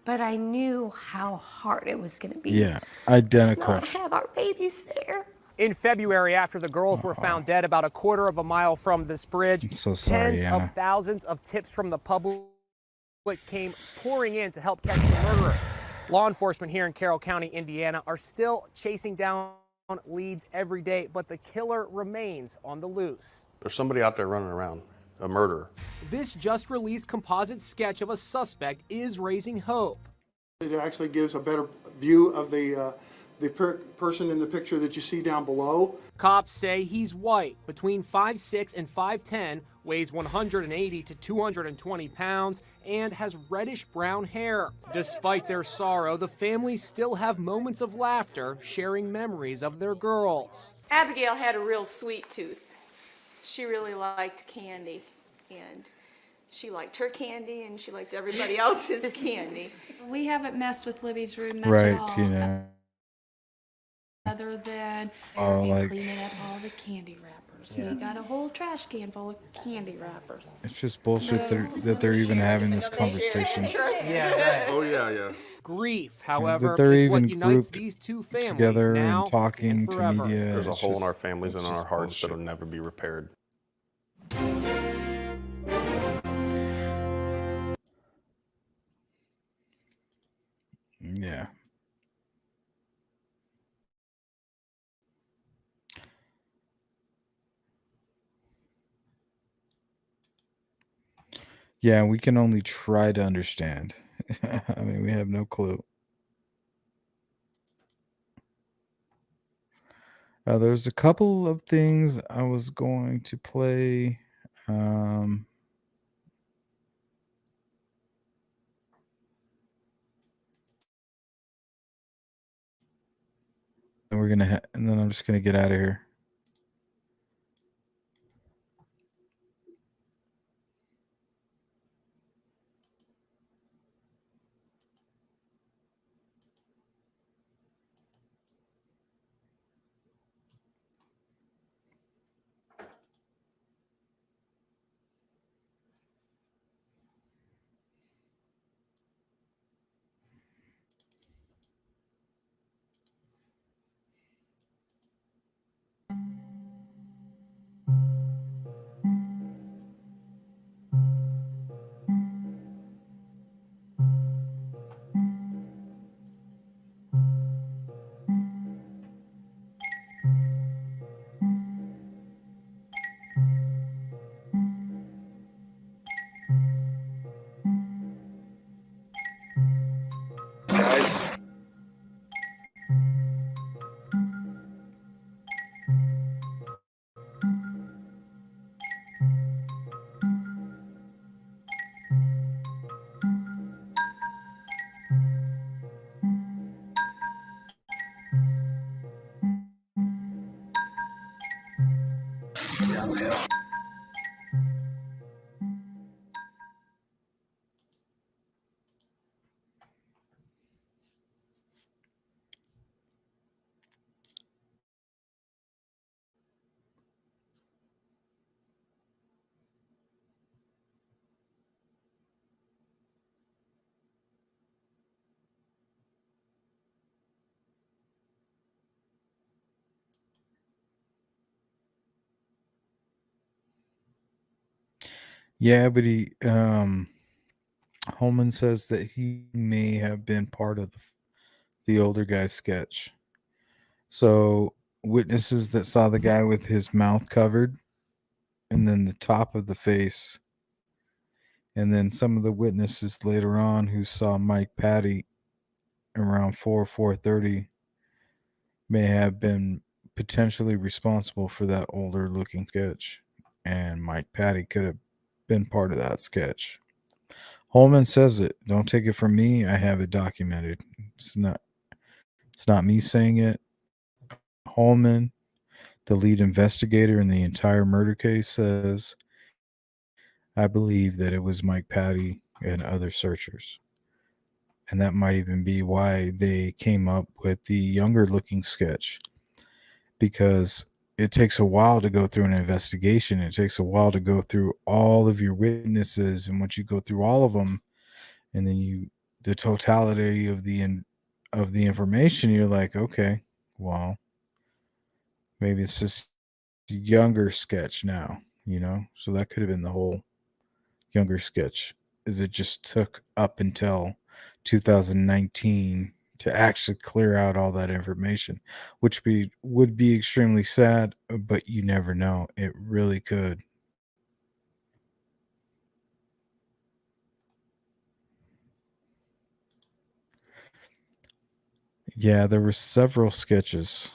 But I knew how hard it was going to be. Yeah, identical. Not have our babies there. In February, after the girls were found dead about a quarter of a mile from this bridge, I'm so sorry, tens Anna. of thousands of tips from the public came pouring in to help catch the murderer. Law enforcement here in Carroll County, Indiana, are still chasing down leads every day, but the killer remains on the loose. There's somebody out there running around, a murderer. This just-released composite sketch of a suspect is raising hope. It actually gives a better view of the person in the picture that you see down below. Cops say he's white, between 5'6" and 5'10", weighs 180 to 220 pounds, and has reddish-brown hair. Despite their sorrow, the families still have moments of laughter, sharing memories of their girls. Abigail had a real sweet tooth. She really liked candy, and she liked her candy, and she liked everybody else's candy. We haven't messed with Libby's room much Right, at all, Tina. other than like- cleaning up all the candy wrappers. We got a whole trash can full of candy wrappers. It's just bullshit that they're even having this conversation. Oh, yeah. Grief, however, That they're is what even unites grouped these two families together now and talking to forever. media. There's a It's hole in just- our families and it's in our just hearts bullshit. that'll never be repaired. Yeah. Yeah, we can only try to understand. I mean, we have no clue. There's a couple of things I was going to play. And we're gonna, and then I'm just gonna get out of here. Yeah, but Holman says that he may have been part of the older guy's sketch. So witnesses that saw the guy with his mouth covered and then the top of the face, and then some of the witnesses later on who saw Mike Patty around 4:30 may have been potentially responsible for that older looking sketch, and Mike Patty could have been part of that sketch. Holman says it. Don't take it from me. I have it documented. It's not me saying it. Holman, the lead investigator in the entire murder case, says, I believe that it was Mike Patty and other searchers. And that might even be why they came up with the younger looking sketch, because it takes a while to go through an investigation. It takes a while to go through all of your witnesses. And once you go through all of them, and then the totality of the information, you're like, okay, well, maybe it's just a younger sketch now, so that could have been the whole younger sketch. Is it just took up until 2019 to actually clear out all that information, which would be extremely sad, but you never know. It really could. Yeah, there were several sketches.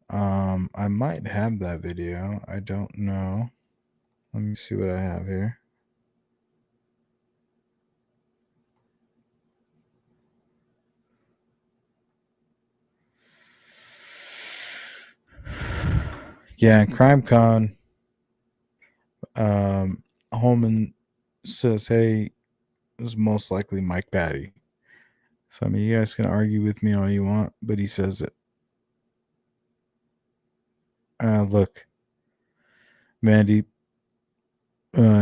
I might have that video. I don't know. Let me see what I have here. Yeah, in CrimeCon, Holman says, hey, it was most likely Mike Patty. So, I mean, you guys can argue with me all you want, but he says it. Look, Mandy,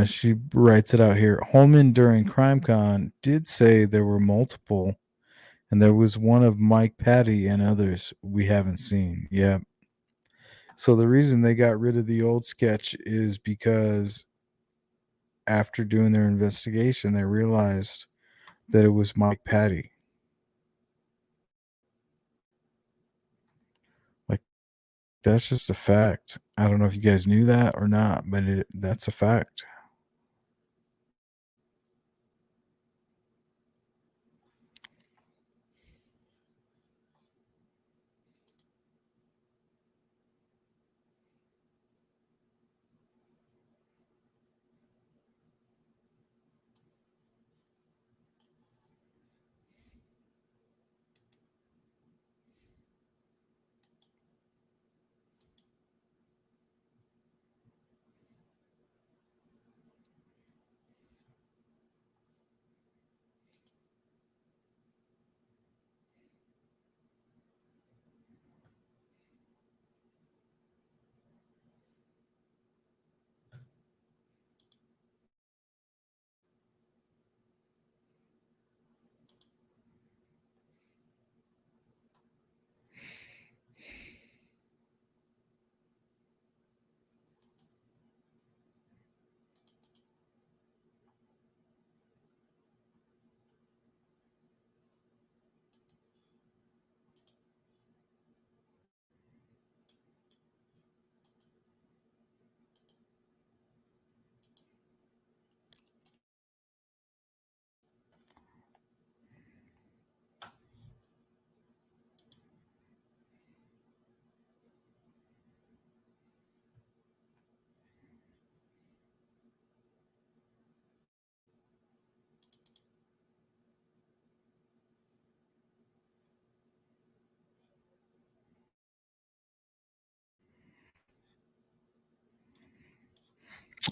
she writes it out here. Holman during CrimeCon did say there were multiple, and there was one of Mike Patty and others we haven't seen. Yeah. So the reason they got rid of the old sketch is because after doing their investigation, they realized that it was Mike Patty. Like, that's just a fact. I don't know if you guys knew that or not, but that's a fact.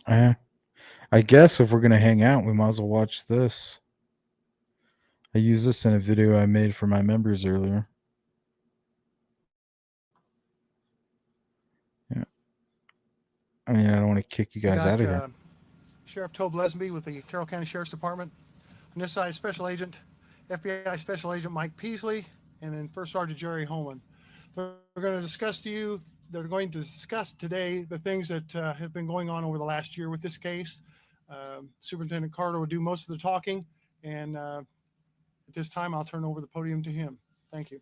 I guess if we're going to hang out, we might as well watch this. I used this in a video I made for my members earlier. Yeah. I mean, I don't want to kick you guys out of here. Sheriff Tobe Lesby with the Carroll County Sheriff's Department. On this side, FBI Special Agent Mike Peasley, and then First Sergeant Jerry Holman. They're going to discuss today the things that have been going on over the last year with this case. Superintendent Carter will do most of the talking, and at this time, I'll turn over the podium to him. Thank you.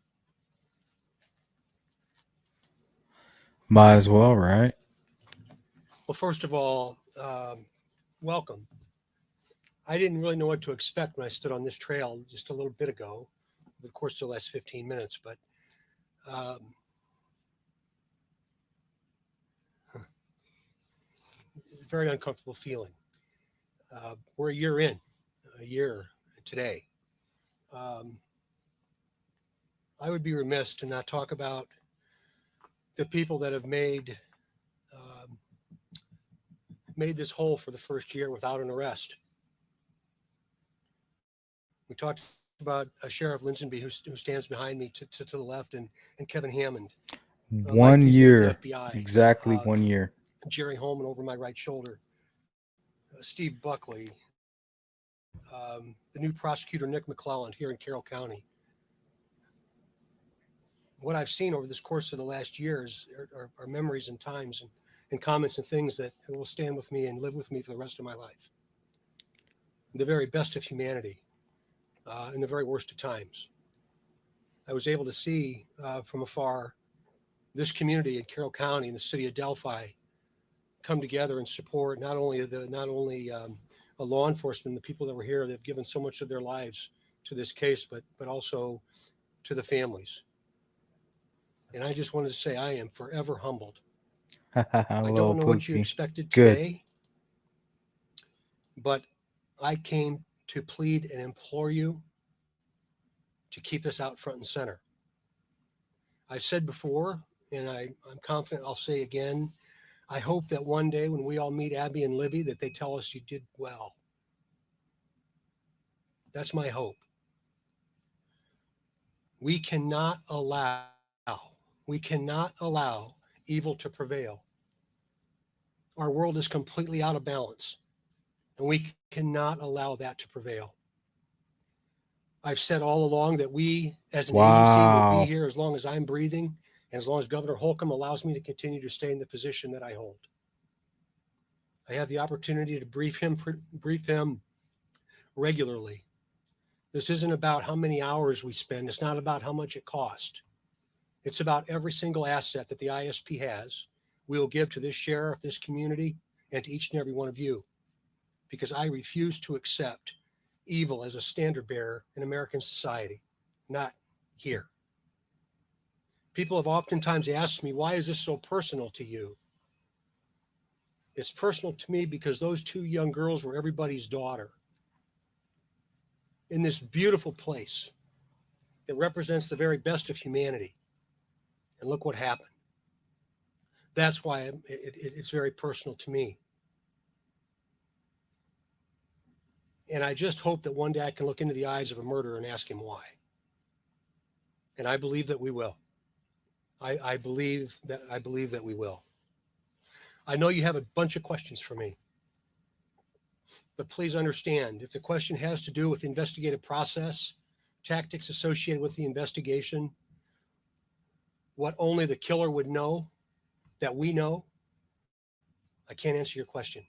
Might as well, right? Well, first of all, welcome. I didn't really know what to expect when I stood on this trail just a little bit ago, over the course of the last 15 minutes, but very uncomfortable feeling. We're a year today. I would be remiss to not talk about the people that have made this whole for the first year without an arrest. We talked about Sheriff Linsonby, who stands behind me to the left, and Kevin Hammond. 1 year, exactly 1 year. Jerry Holman over my right shoulder. Steve Buckley, the new prosecutor Nick McClelland here in Carroll County. What I've seen over this course of the last years are memories and times and comments and things that will stand with me and live with me for the rest of my life. The very best of humanity in the very worst of times. I was able to see from afar this community in Carroll County in the city of Delphi come together and support not only law enforcement, the people that were here that have given so much of their lives to this case, but also to the families. And I just wanted to say I am forever humbled. I don't know what you expected today, but I came to plead and implore you to keep this out front and center. I said before, and I'm confident I'll say again, I hope that one day when we all meet Abby and Libby, that they tell us you did well. That's my hope. We cannot allow evil to prevail. Our world is completely out of balance, and we cannot allow that to prevail. I've said all along that we as an agency will be here as long as I'm breathing and as long as Governor Holcomb allows me to continue to stay in the position that I hold. I have the opportunity to brief him regularly. This isn't about how many hours we spend. It's not about how much it costs. It's about every single asset that the ISP has. We will give to this sheriff, this community, and to each and every one of you, because I refuse to accept evil as a standard bearer in American society, not here. People have oftentimes asked me, why is this so personal to you? It's personal to me because those two young girls were everybody's daughter in this beautiful place that represents the very best of humanity. And look what happened. That's why it's very personal to me. And I just hope that one day I can look into the eyes of a murderer and ask him why. And I believe that we will. I believe that we will. I know you have a bunch of questions for me, but please understand, if the question has to do with the investigative process, tactics associated with the investigation, what only the killer would know that we know, I can't answer your question.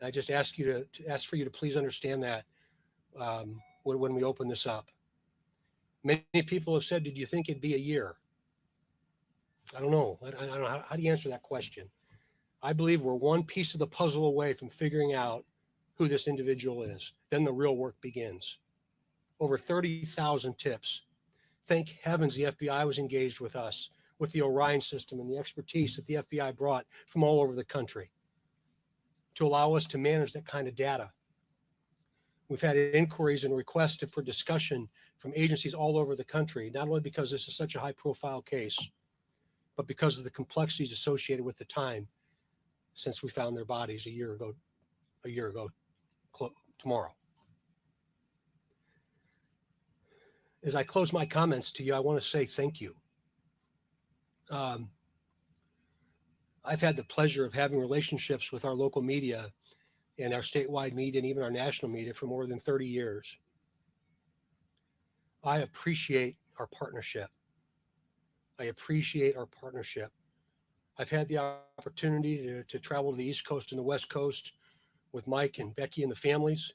I just ask you to ask for you to please understand that when we open this up. Many people have said, did you think it'd be a year? I don't know. I don't know. How do you answer that question? I believe we're one piece of the puzzle away from figuring out who this individual is. Then the real work begins. Over 30,000 tips. Thank heavens the FBI was engaged with us, with the Orion system and the expertise that the FBI brought from all over the country to allow us to manage that kind of data. We've had inquiries and requests for discussion from agencies all over the country, not only because this is such a high profile case, but because of the complexities associated with the time. since we found their bodies a year ago tomorrow. As I close my comments to you, I want to say thank you. I've had the pleasure of having relationships with our local media and our statewide media and even our national media for more than 30 years. I appreciate our partnership. I appreciate our partnership. I've had the opportunity to travel to the East Coast and the West Coast with Mike and Becky and the families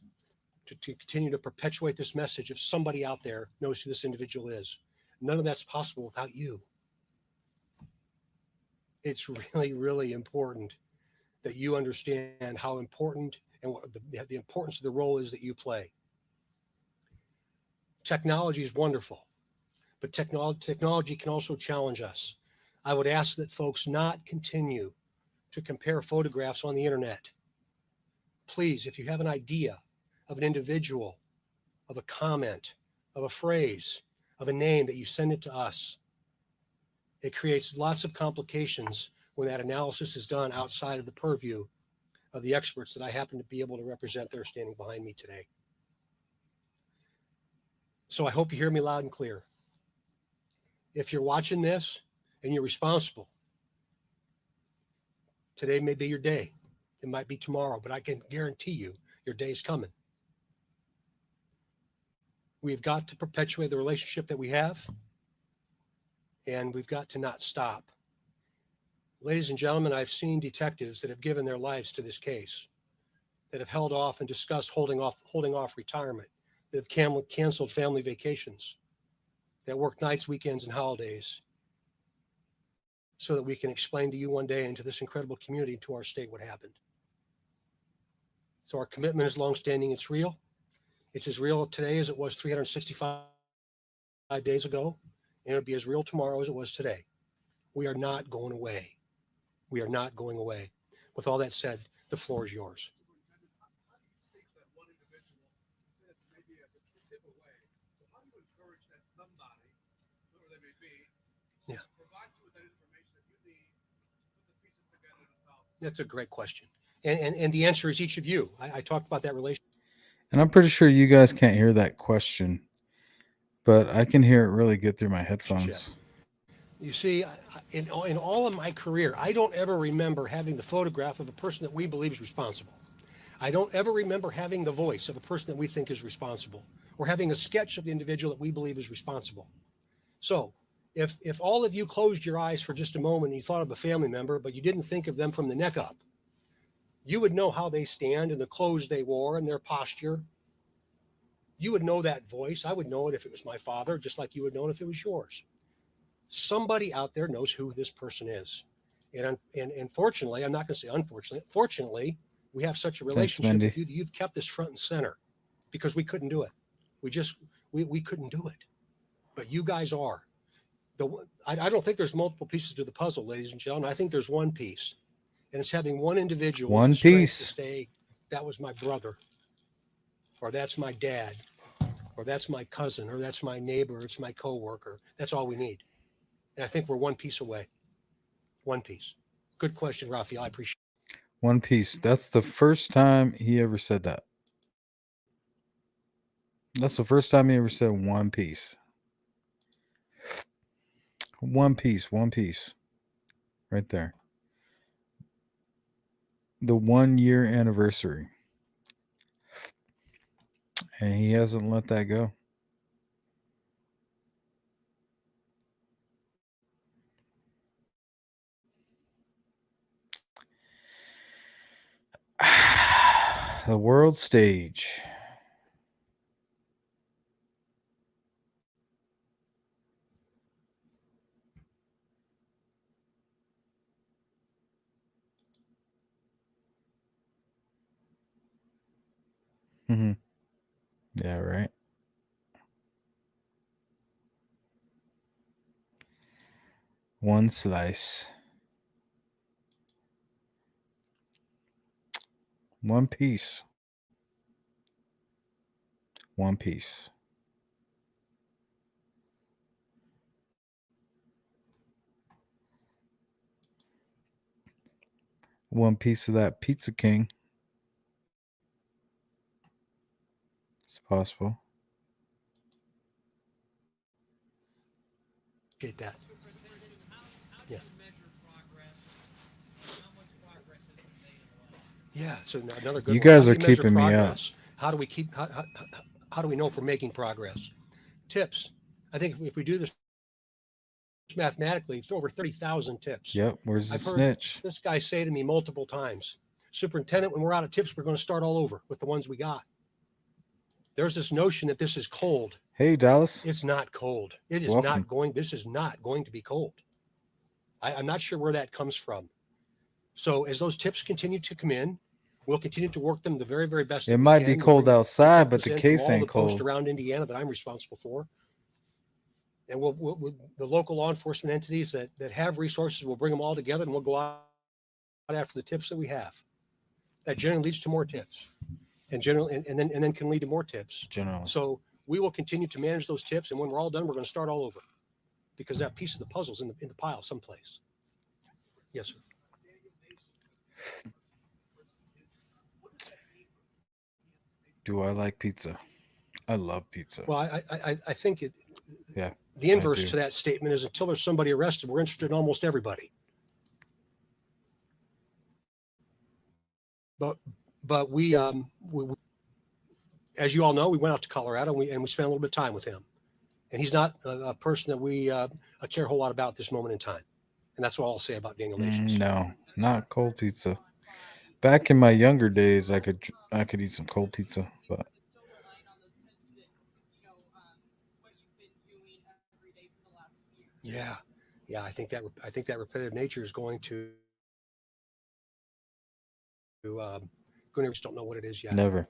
to continue to perpetuate this message if somebody out there knows who this individual is. None of that's possible without you. It's really, really important that you understand how important and what the importance of the role is that you play. Technology is wonderful, but technology can also challenge us. I would ask that folks not continue to compare photographs on the internet. Please, if you have an idea of an individual, of a comment, of a phrase, of a name, that you send it to us. It creates lots of complications when that analysis is done outside of the purview of the experts that I happen to be able to represent that are standing behind me today. So I hope you hear me loud and clear. If you're watching this and you're responsible, today may be your day. It might be tomorrow, but I can guarantee you your day's coming. We've got to perpetuate the relationship that we have, and we've got to not stop. Ladies and gentlemen, I've seen detectives that have given their lives to this case, that have held off and discussed holding off retirement, that have canceled family vacations, that work nights, weekends, and holidays, so that we can explain to you one day and to this incredible community, to our state, what happened. So our commitment is longstanding. It's real. It's as real today as it was 365 days ago, and it'll be as real tomorrow as it was today. We are not going away. We are not going away. With all that said, the floor is yours. Yeah. That's a great question. And the answer is each of you. I talked about that relationship. And I'm pretty sure you guys can't hear that question, but I can hear it really good through my headphones. You see, in all of my career, I don't ever remember having the photograph of a person that we believe is responsible. I don't ever remember having the voice of a person that we think is responsible, or having a sketch of the individual that we believe is responsible. So if all of you closed your eyes for just a moment and you thought of a family member, but you didn't think of them from the neck up, you would know how they stand and the clothes they wore and their posture. You would know that voice. I would know it if it was my father, just like you would know it if it was yours. Somebody out there knows who this person is. And fortunately, I'm not going to say unfortunately, fortunately, we have such a relationship with you that you've kept this front and center, because we couldn't do it. We couldn't do it. But you guys are. I don't think there's multiple pieces to the puzzle, ladies and gentlemen. I think there's one piece. And it's having one individual with the strength to say, that was my brother, or that's my dad, or that's my cousin, or that's my neighbor, it's my coworker. That's all we need. And I think we're one piece away. One piece. Good question, Raphael. I appreciate it. One piece. That's the first time he ever said that. That's the first time he ever said one piece. One piece. One piece. Right there. The 1 year anniversary. And he hasn't let that go. The world stage. Mm-hmm. Yeah, right. One slice. One piece. One piece. one piece of that Pizza King. It's possible. Appreciate that. Yeah. Yeah, so another good You one. guys How are do you measure keeping me up. progress? How do we keep? How do we know if we're making progress? Tips. I think if we do this mathematically, it's over 30,000 tips. Yep. Where's the I've heard snitch? this guy say to me multiple times, "Superintendent, when we're out of tips, we're going to start all over with the ones we got." There's this notion that this is cold. Hey, Dallas. It's not cold. It is Welcome. not going. This is not going to be cold. I'm not sure where that comes from. So as those tips continue to come in, we'll continue to work them the very, very best. It that we might be can. cold We'll bring outside, but the detectives in case from all ain't the posts cold. around Indiana that I'm responsible for. And we'll the local law enforcement entities that have resources, we'll bring them all together and we'll go out after the tips that we have. That generally leads to more tips, and then can lead to more tips. Generally. So we will continue to manage those tips, and when we're all done, we're going to start all over, because that piece of the puzzle's in the pile someplace. Yes, sir. Do I like pizza? I love pizza. Well, I think it. Yeah. The inverse do. to that statement is until there's somebody arrested, we're interested in almost everybody. But we, as you all know, we went out to Colorado and we spent a little bit of time with him. And he's not a person that we care a whole lot about at this moment in time. And that's what I'll say about Daniel Nations. No, not cold pizza. Back in my younger days, I could eat some cold pizza, but Yeah, I think that repetitive nature is going to just don't know what it is yet. never.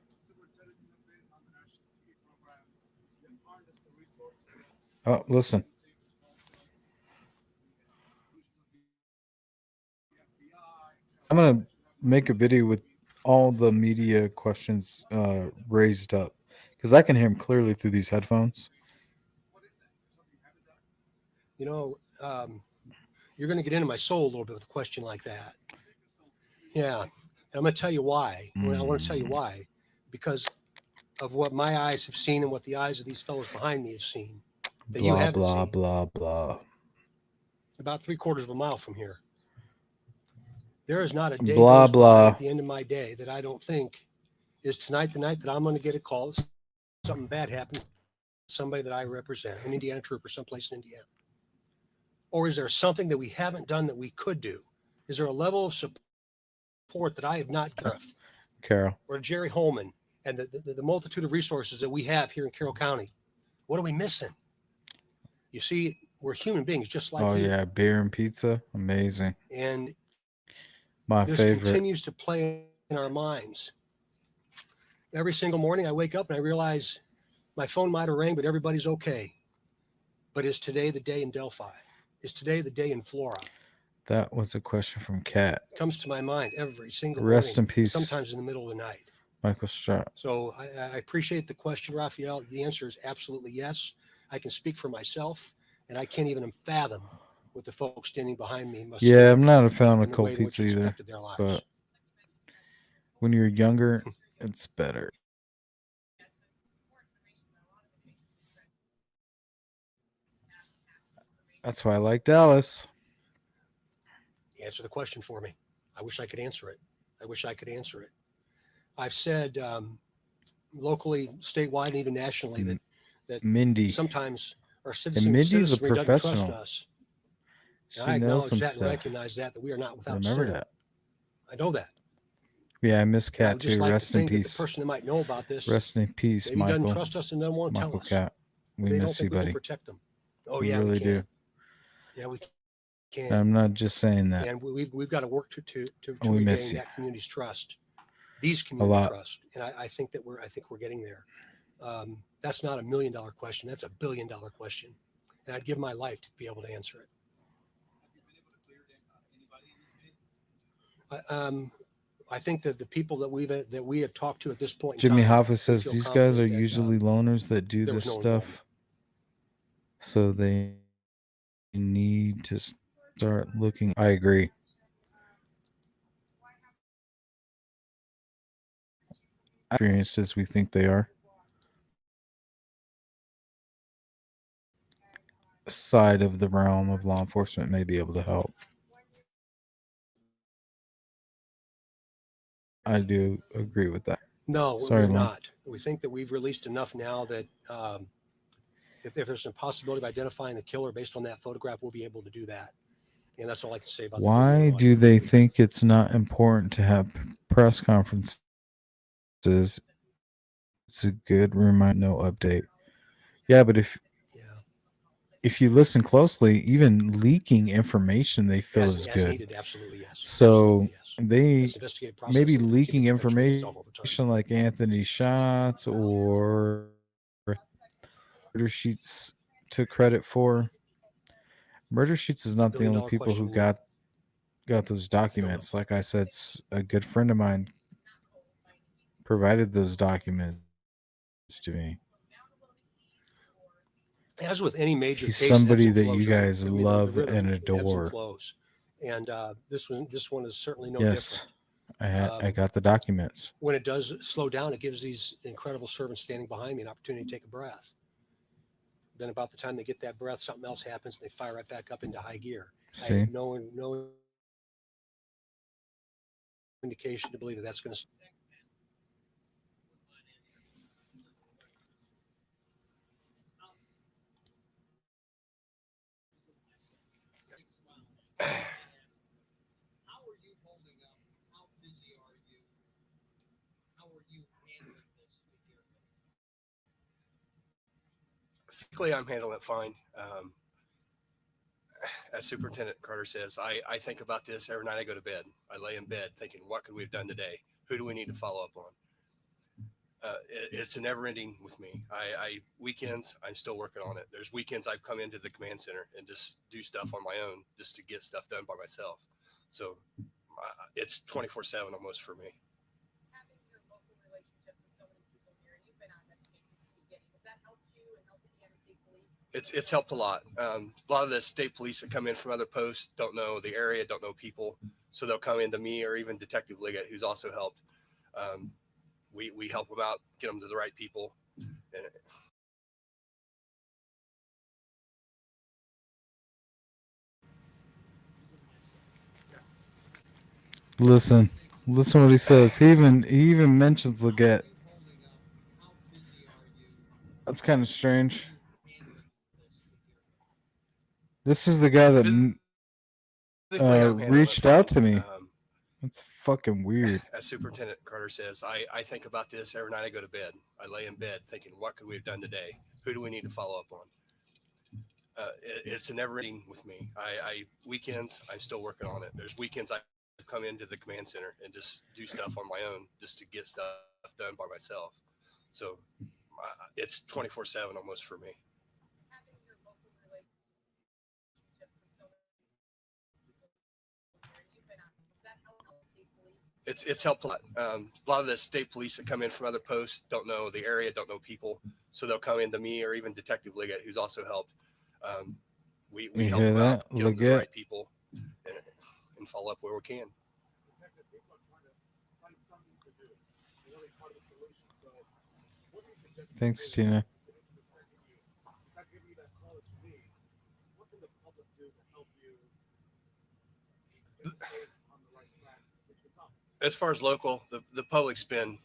Oh, listen. I'm gonna make a video with all the media questions raised up, because I can hear them clearly through these headphones. You know, you're going to get into my soul a little bit with a question like that. Yeah, and I'm going to tell you why. I want to tell you why, because of what my eyes have seen and what the eyes of these fellows behind me have seen that you Blah haven't blah seen. blah blah. About 3/4 of a mile from here, there is not a day Blah, goes by blah. at the end of my day that I don't think is tonight the night that I'm going to get a call. Something bad happened. Somebody that I represent, an Indiana trooper, someplace in Indiana. Or is there something that we haven't done that we could do? Is there a level of support that I have not given? Carol. Or Jerry Holman and the multitude of resources that we have here in Carroll County? What are we missing? You see, we're human beings just like you. Yeah, beer and pizza, amazing. And My this favorite. continues to play in our minds. Every single morning I wake up and I realize my phone might have rang, but everybody's okay. But is today the day in Delphi? Is today the day in Flora? That was a question from Kat. Comes to my mind every single Rest morning, in peace. sometimes in the middle of the night. Michael Strout. So I appreciate the question, Raphael. The answer is absolutely yes. I can speak for myself, and I can't even fathom what the folks standing behind me must say. Yeah, I'm not a fan of in the way cold in which pizza it's either. affected their lives. But when you're younger, it's better. That's why I like Dallas. Answer the question for me. I wish I could answer it. I've said locally, statewide, and even nationally that Mindy. sometimes our And citizenry Mindy's a doesn't trust professional. us. She And I knows acknowledge some that and stuff. recognize that we are not without Remember sin. that. I know that. Yeah, I miss And I Cat would just too. like Rest to in think that peace. the person that might know about this Rest in peace, maybe Michael. doesn't trust us and doesn't want to tell Michael us. Cat. We They don't miss you, think we can buddy. protect them. Oh We yeah, really we can. do. Yeah, we can. I'm not just saying that. And we've got to work to We miss regain you. that community's trust, these A community lot. trust, and I think we're getting there. That's not $1 million question. That's $1 billion question, and I'd give my life to be able to answer it. I think that the people that we have talked to at this point in Jimmy time, Hoffa we says feel these guys are confident that, usually loners that do there this was no stuff. So they need to start looking. I agree. experienced as we think they are. Side of the realm of law enforcement may be able to help. I do agree with that. No, Sorry, we're Lynn. not. We think that we've released enough now that if there's a possibility of identifying the killer based on that photograph, we'll be able to do that. And that's all I can say about Why do they think it's not important to have press conferences? It's a good reminder. No update. Yeah, but if you listen closely, even leaking information they feel is as good. needed, absolutely yes. So they This investigative process maybe is leaking keeping perpetuating itself over information like Anthony Shots or Murder Sheets took credit for. Murder Sheets is not the only $1 people who question. got those documents. Like I said, a good friend of mine provided those documents to me. As with any major He's case, somebody ebbs and that flows, you right? guys I mean, love the rhythm and ebbs and adore. flows. And this one is certainly no Yes, different. I got the documents. When it does slow down, it gives these incredible servants standing behind me an opportunity to take a breath. Then about the time they get that breath, something else happens and they fire right back up into high gear. I See? have no indication to believe that that's going to. Physically, I'm handling it fine. As Superintendent Carter says, I think about this every night I go to bed. I lay in bed thinking, what could we have done today? Who do we need to follow up on? It's a never ending with me. Weekends, I'm still working on it. There's weekends I've come into the command center and just do stuff on my own just to get stuff done by myself. So it's 24/7 almost for me. It's helped a lot. A lot of the state police that come in from other posts don't know the area, don't know people, so they'll come into me or even Detective Liggett, who's also helped. We help them out, get them to the right people. Listen what he says. He even mentions Leggett. That's kind of strange. This is the guy that reached out to me. That's fucking weird. As Superintendent Carter says, I think about this every night I go to bed. I lay in bed thinking, what could we have done today? Who do we need to follow up on? It's a never ending with me. Weekends, I'm still working on it. There's weekends I come into the command center and just do stuff on my own just to get stuff done by myself. So it's 24/7 almost for me. It's helped a lot. A lot of the state police that come in from other posts don't know the area, don't know people, so they'll come into me or even Detective Liggett, who's also helped. We You help hear them out, that, get them to the Liggett? right people, and follow up where we can. Thanks, Tina. As far as local, the public's been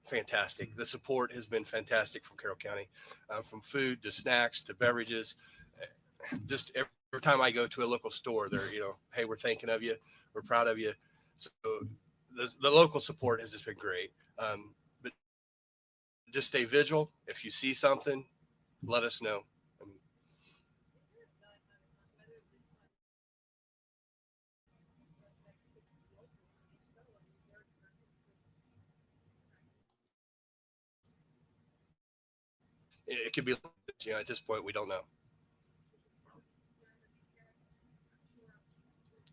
fantastic. The support has been fantastic from Carroll County, from food to snacks to beverages. Just every time I go to a local store, they're, hey, we're thinking of you. We're proud of you. So the local support has just been great. But just stay vigilant. If you see something, let us know. It could be, at this point, we don't know.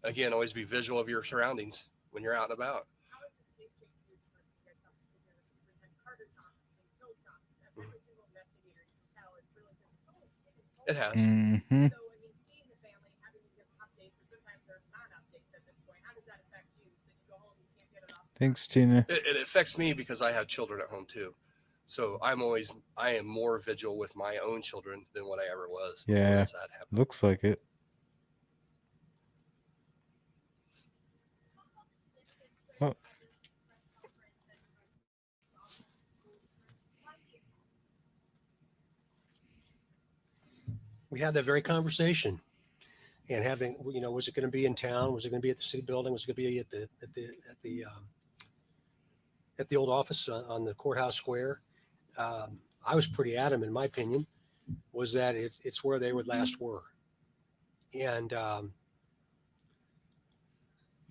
Again, always be visual of your surroundings when you're out and about. It has. Mm-hmm. Thanks, Tina. It affects me because I have children at home too. So I am more vigilant with my own children than what I ever was before Yeah, this had happened. looks like it. Oh. We had that very conversation, and having, was it going to be in town? Was it going to be at the city building? Was it going to be at the old office on the courthouse square? I was pretty adamant, in my opinion, was that it's where they would last were, and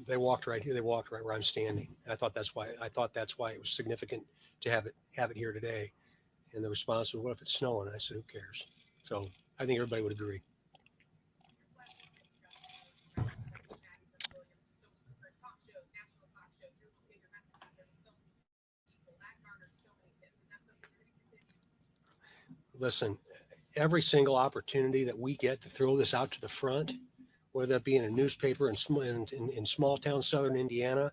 they walked right here. They walked right where I'm standing. I thought that's why it was significant to have it here today. And the response was, "What if it's snowing?" And I said, "Who cares?" So I think everybody would agree. Listen, every single opportunity that we get to throw this out to the front, whether that be in a newspaper in small town southern Indiana,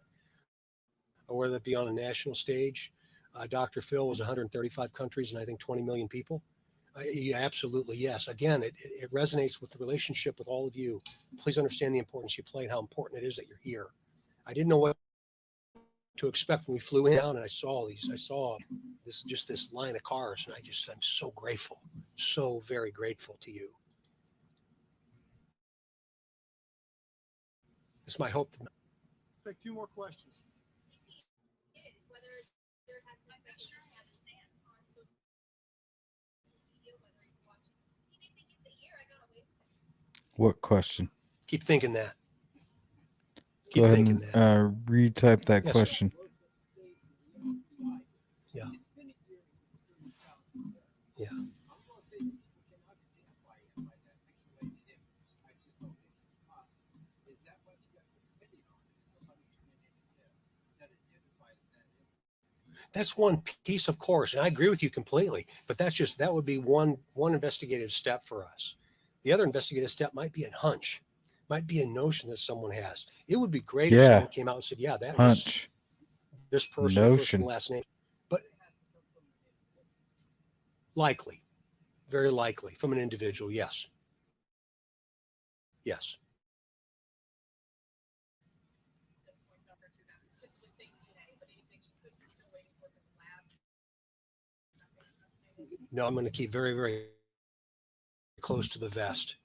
or whether it be on a national stage, Dr. Phil was 135 countries and I think 20 million people. Yeah, absolutely, yes. Again, it resonates with the relationship with all of you. Please understand the importance you play and how important it is that you're here. I didn't know what to expect when we flew in and I saw this line of cars, and I'm so grateful, so very grateful to you. It's my hope. Take two more questions. What question? Keep thinking that. Go ahead and retype that Yes, question. Yeah. Yeah. That's one piece, of course, and I agree with you completely. But that would be one investigative step for us. The other investigative step might be a hunch, might be a notion that someone has. It would be great if someone came out and said, "Yeah, that hunch, was this person, first and notion. last name." But likely, very likely, from an individual, yes, yes. No, I'm going to keep very, very close to the vest.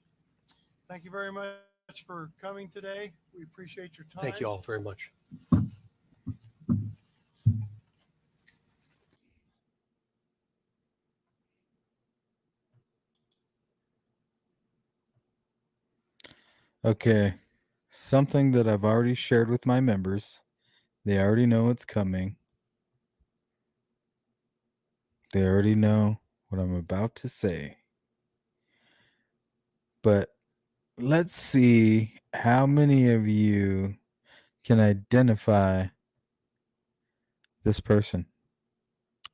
Thank you very much for coming today. We appreciate your time. Thank you all very much. Okay, something that I've already shared with my members. They already know it's coming. They already know what I'm about to say. But let's see how many of you can identify this person.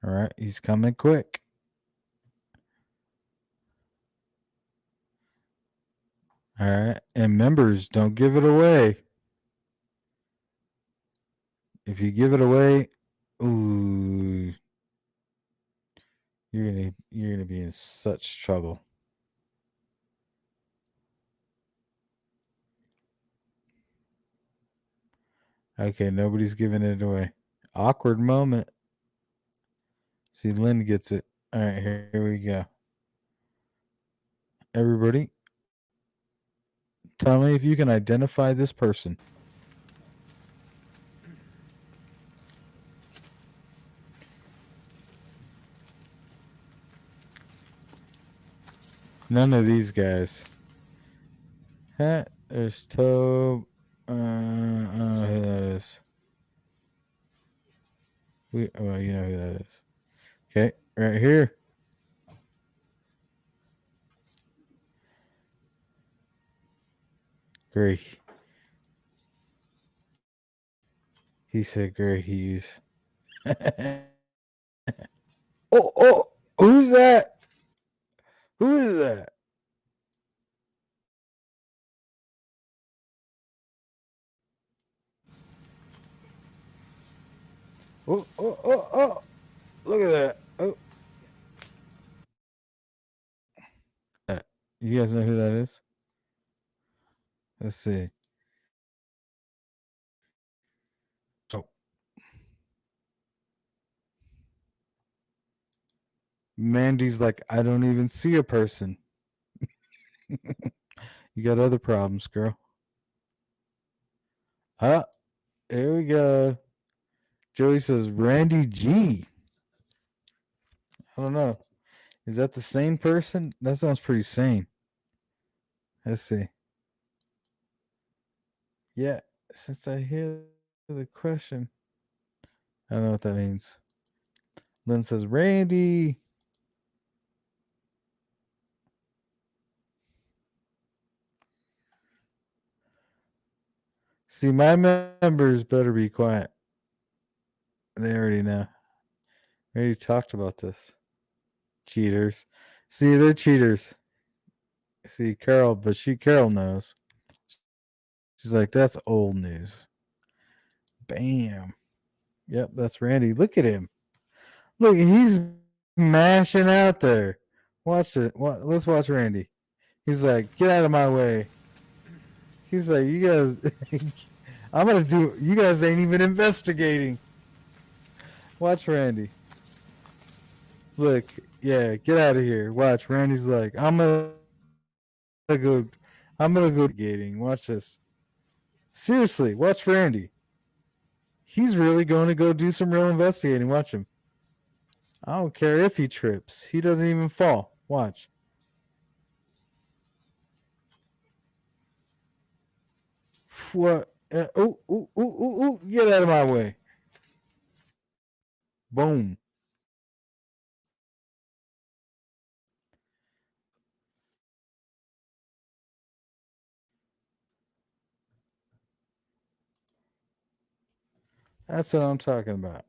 All right, he's coming quick. All right, and members, don't give it away. If you give it away, ooh, you're gonna be in such trouble. Okay, nobody's giving it away. Awkward moment. See, Lynn gets it. All right, here we go. Everybody, tell me if you can identify this person. None of these guys. There's Tobe. I don't know who that is. Well, you know who that is. Okay, right here. Gray. He said Gray Hughes. Oh, who's that? Who is that? Oh, oh, oh, oh. Look at that. Oh. You guys know who that is? Let's see. Oh. Mandy's like, I don't even see a person. You got other problems, girl. Ah, here we go. Joey says, Randy G. I don't know. Is that the same person? That sounds pretty sane. Let's see. Yeah, since I hear the question, I don't know what that means. Lynn says, Randy. See, my members better be quiet. They already know. We already talked about this. Cheaters. See, they're cheaters. See, Carol knows. She's like, that's old news. Bam. Yep, that's Randy. Look at him. Look, he's mashing out there. Watch it. Let's watch Randy. He's like, get out of my way. He's like, you guys, you guys ain't even investigating. Watch Randy. Look, yeah, get out of here. Watch, Randy's like, I'm gonna go investigating. Watch this. Seriously, watch Randy. He's really going to go do some real investigating. Watch him. I don't care if he trips. He doesn't even fall. Watch. What? Get out of my way. Boom. That's what I'm talking about.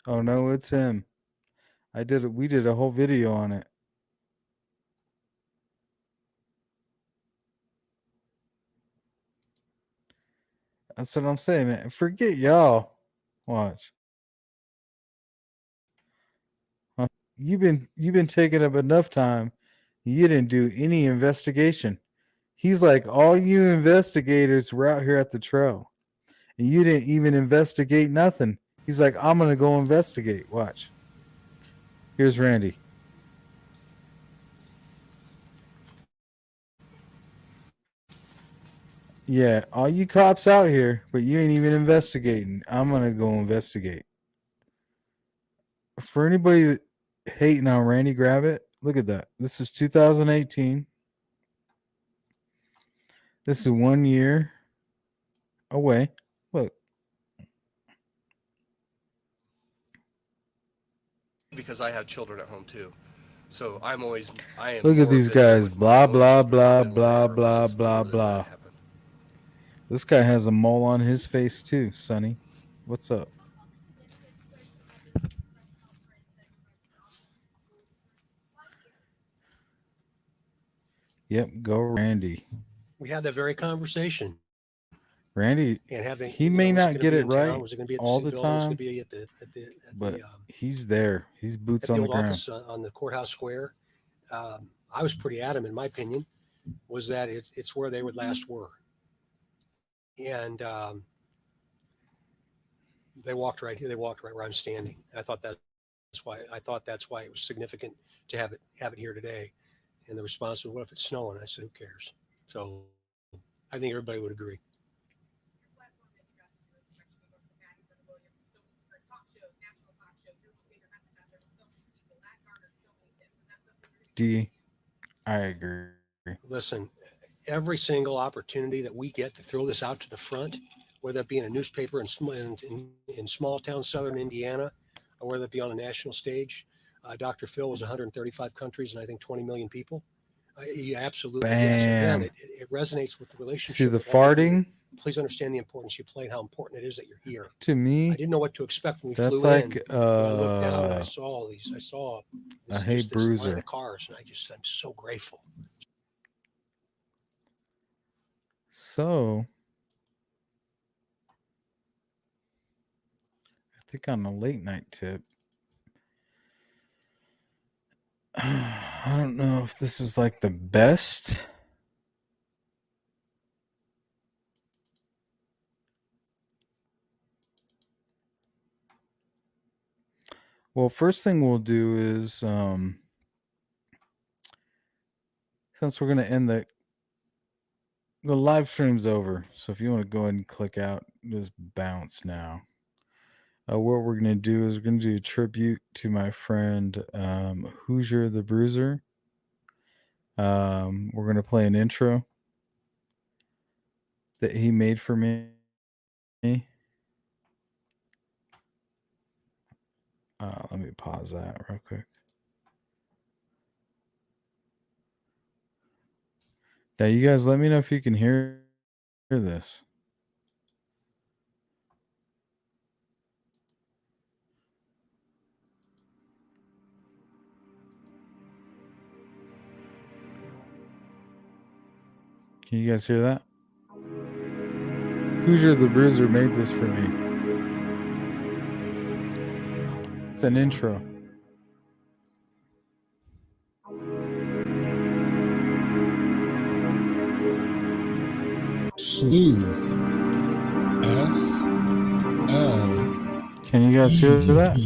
Oh no, it's him. We did a whole video on it. That's what I'm saying, man. Forget y'all. Watch. You've been taking up enough time. You didn't do any investigation. He's like, all you investigators were out here at the trail, and you didn't even investigate nothing. He's like, I'm gonna go investigate. Watch. Here's Randy. Yeah, all you cops out here, but you ain't even investigating. I'm gonna go investigate. For anybody that hating on Randy, grab it. Look at that. This is 2018. This is 1 year away. Look. Because I have children at home too. So I am Look at more these vigilant guys. with my Blah, own blah, children blah, than when I blah, ever blah, was blah, before this blah. happened. This guy has a mole on his face too, Sonny. What's up? Yep, go Randy. We had that very conversation. Randy, And he may not get it right Was it going to be at the all city the building? Was it going time, to be but he's there. He's boots at the on the old ground. office on the courthouse square? I was pretty adamant, in my opinion, was that it's where they would last were. And they walked right here. They walked right where I'm standing. I thought that's why it was significant to have it here today. And the response was, "What if it's snowing?" I said, "Who cares?" So I think everybody would agree. D, I agree. Listen, every single opportunity that we get to throw this out to the front, whether it be in a newspaper in small town southern Indiana, or whether it be on a national stage, Dr. Phil was 135 countries and I think 20 million people. Absolutely, yes. Bam. Again, it resonates with the relationship. See the with all of you. farting? Please understand the importance you play and how important it is that you're here. To me, I didn't know what to expect when we that's flew like, in. When I looked down and I saw all these. I saw a hey this line bruiser. of cars, and I'm so grateful. So I think on a late night tip, I don't know if this is like the best. Well, first thing we'll do is since we're going to end the live stream's over. So if you want to go ahead and click out, just bounce now. What we're going to do is we're going to do a tribute to my friend Hoosier the Bruiser. We're going to play an intro that he made for me. Let me pause that real quick. Now, you guys let me know if you can hear this. Can you guys hear that? Hoosier the Bruiser made this for me. It's an intro. Sleuth. S-L. Can you guys hear that?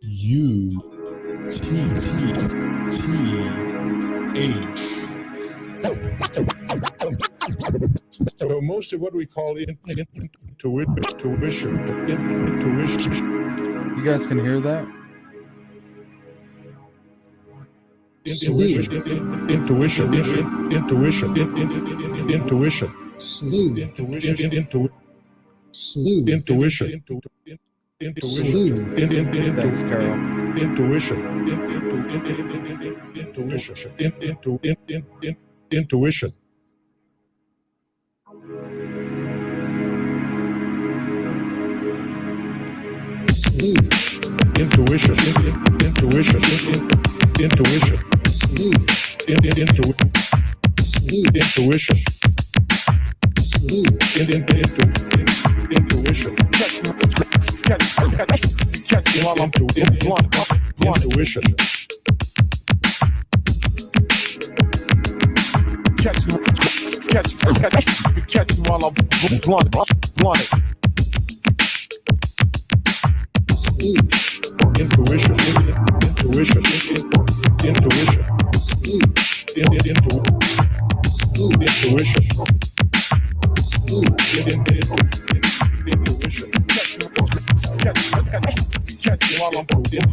U-T-T-H. So most of what we call intuition. You guys can hear that? Intuition. Thanks, Carol. Intuition. Catch me while I'm blunt it. Intuition. Catch me while I'm blunt intuition. Catch me while I'm blunt Intuition. Catch me while I'm blunt intuition. Catch me while I'm blunt. Intuition.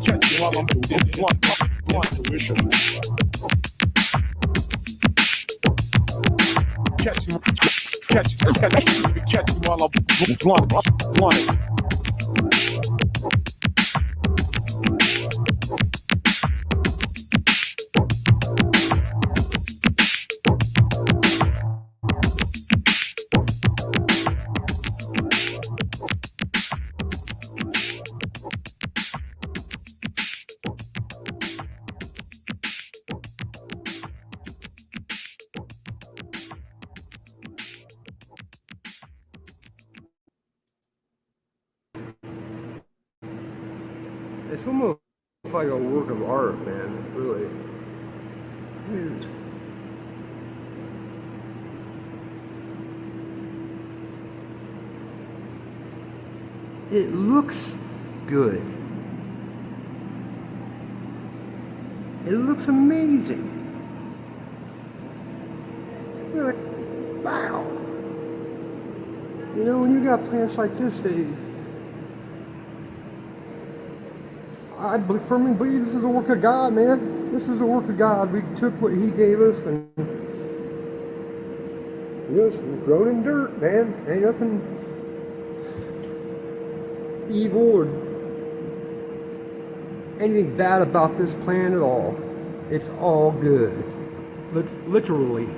Catch me while I'm blunt intuition. Catch me while I'm blunt. It's almost like a work of art, man, really. Huge. It looks good. It looks amazing. You're like, wow. You know, when you got plants like this, I firmly believe this is a work of God, man. This is a work of God. We took what He gave us and it's grown in dirt, man. Ain't nothing evil or anything bad about this plant at all. It's all good. Literally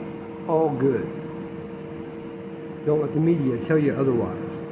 all good. Don't let the media tell you otherwise.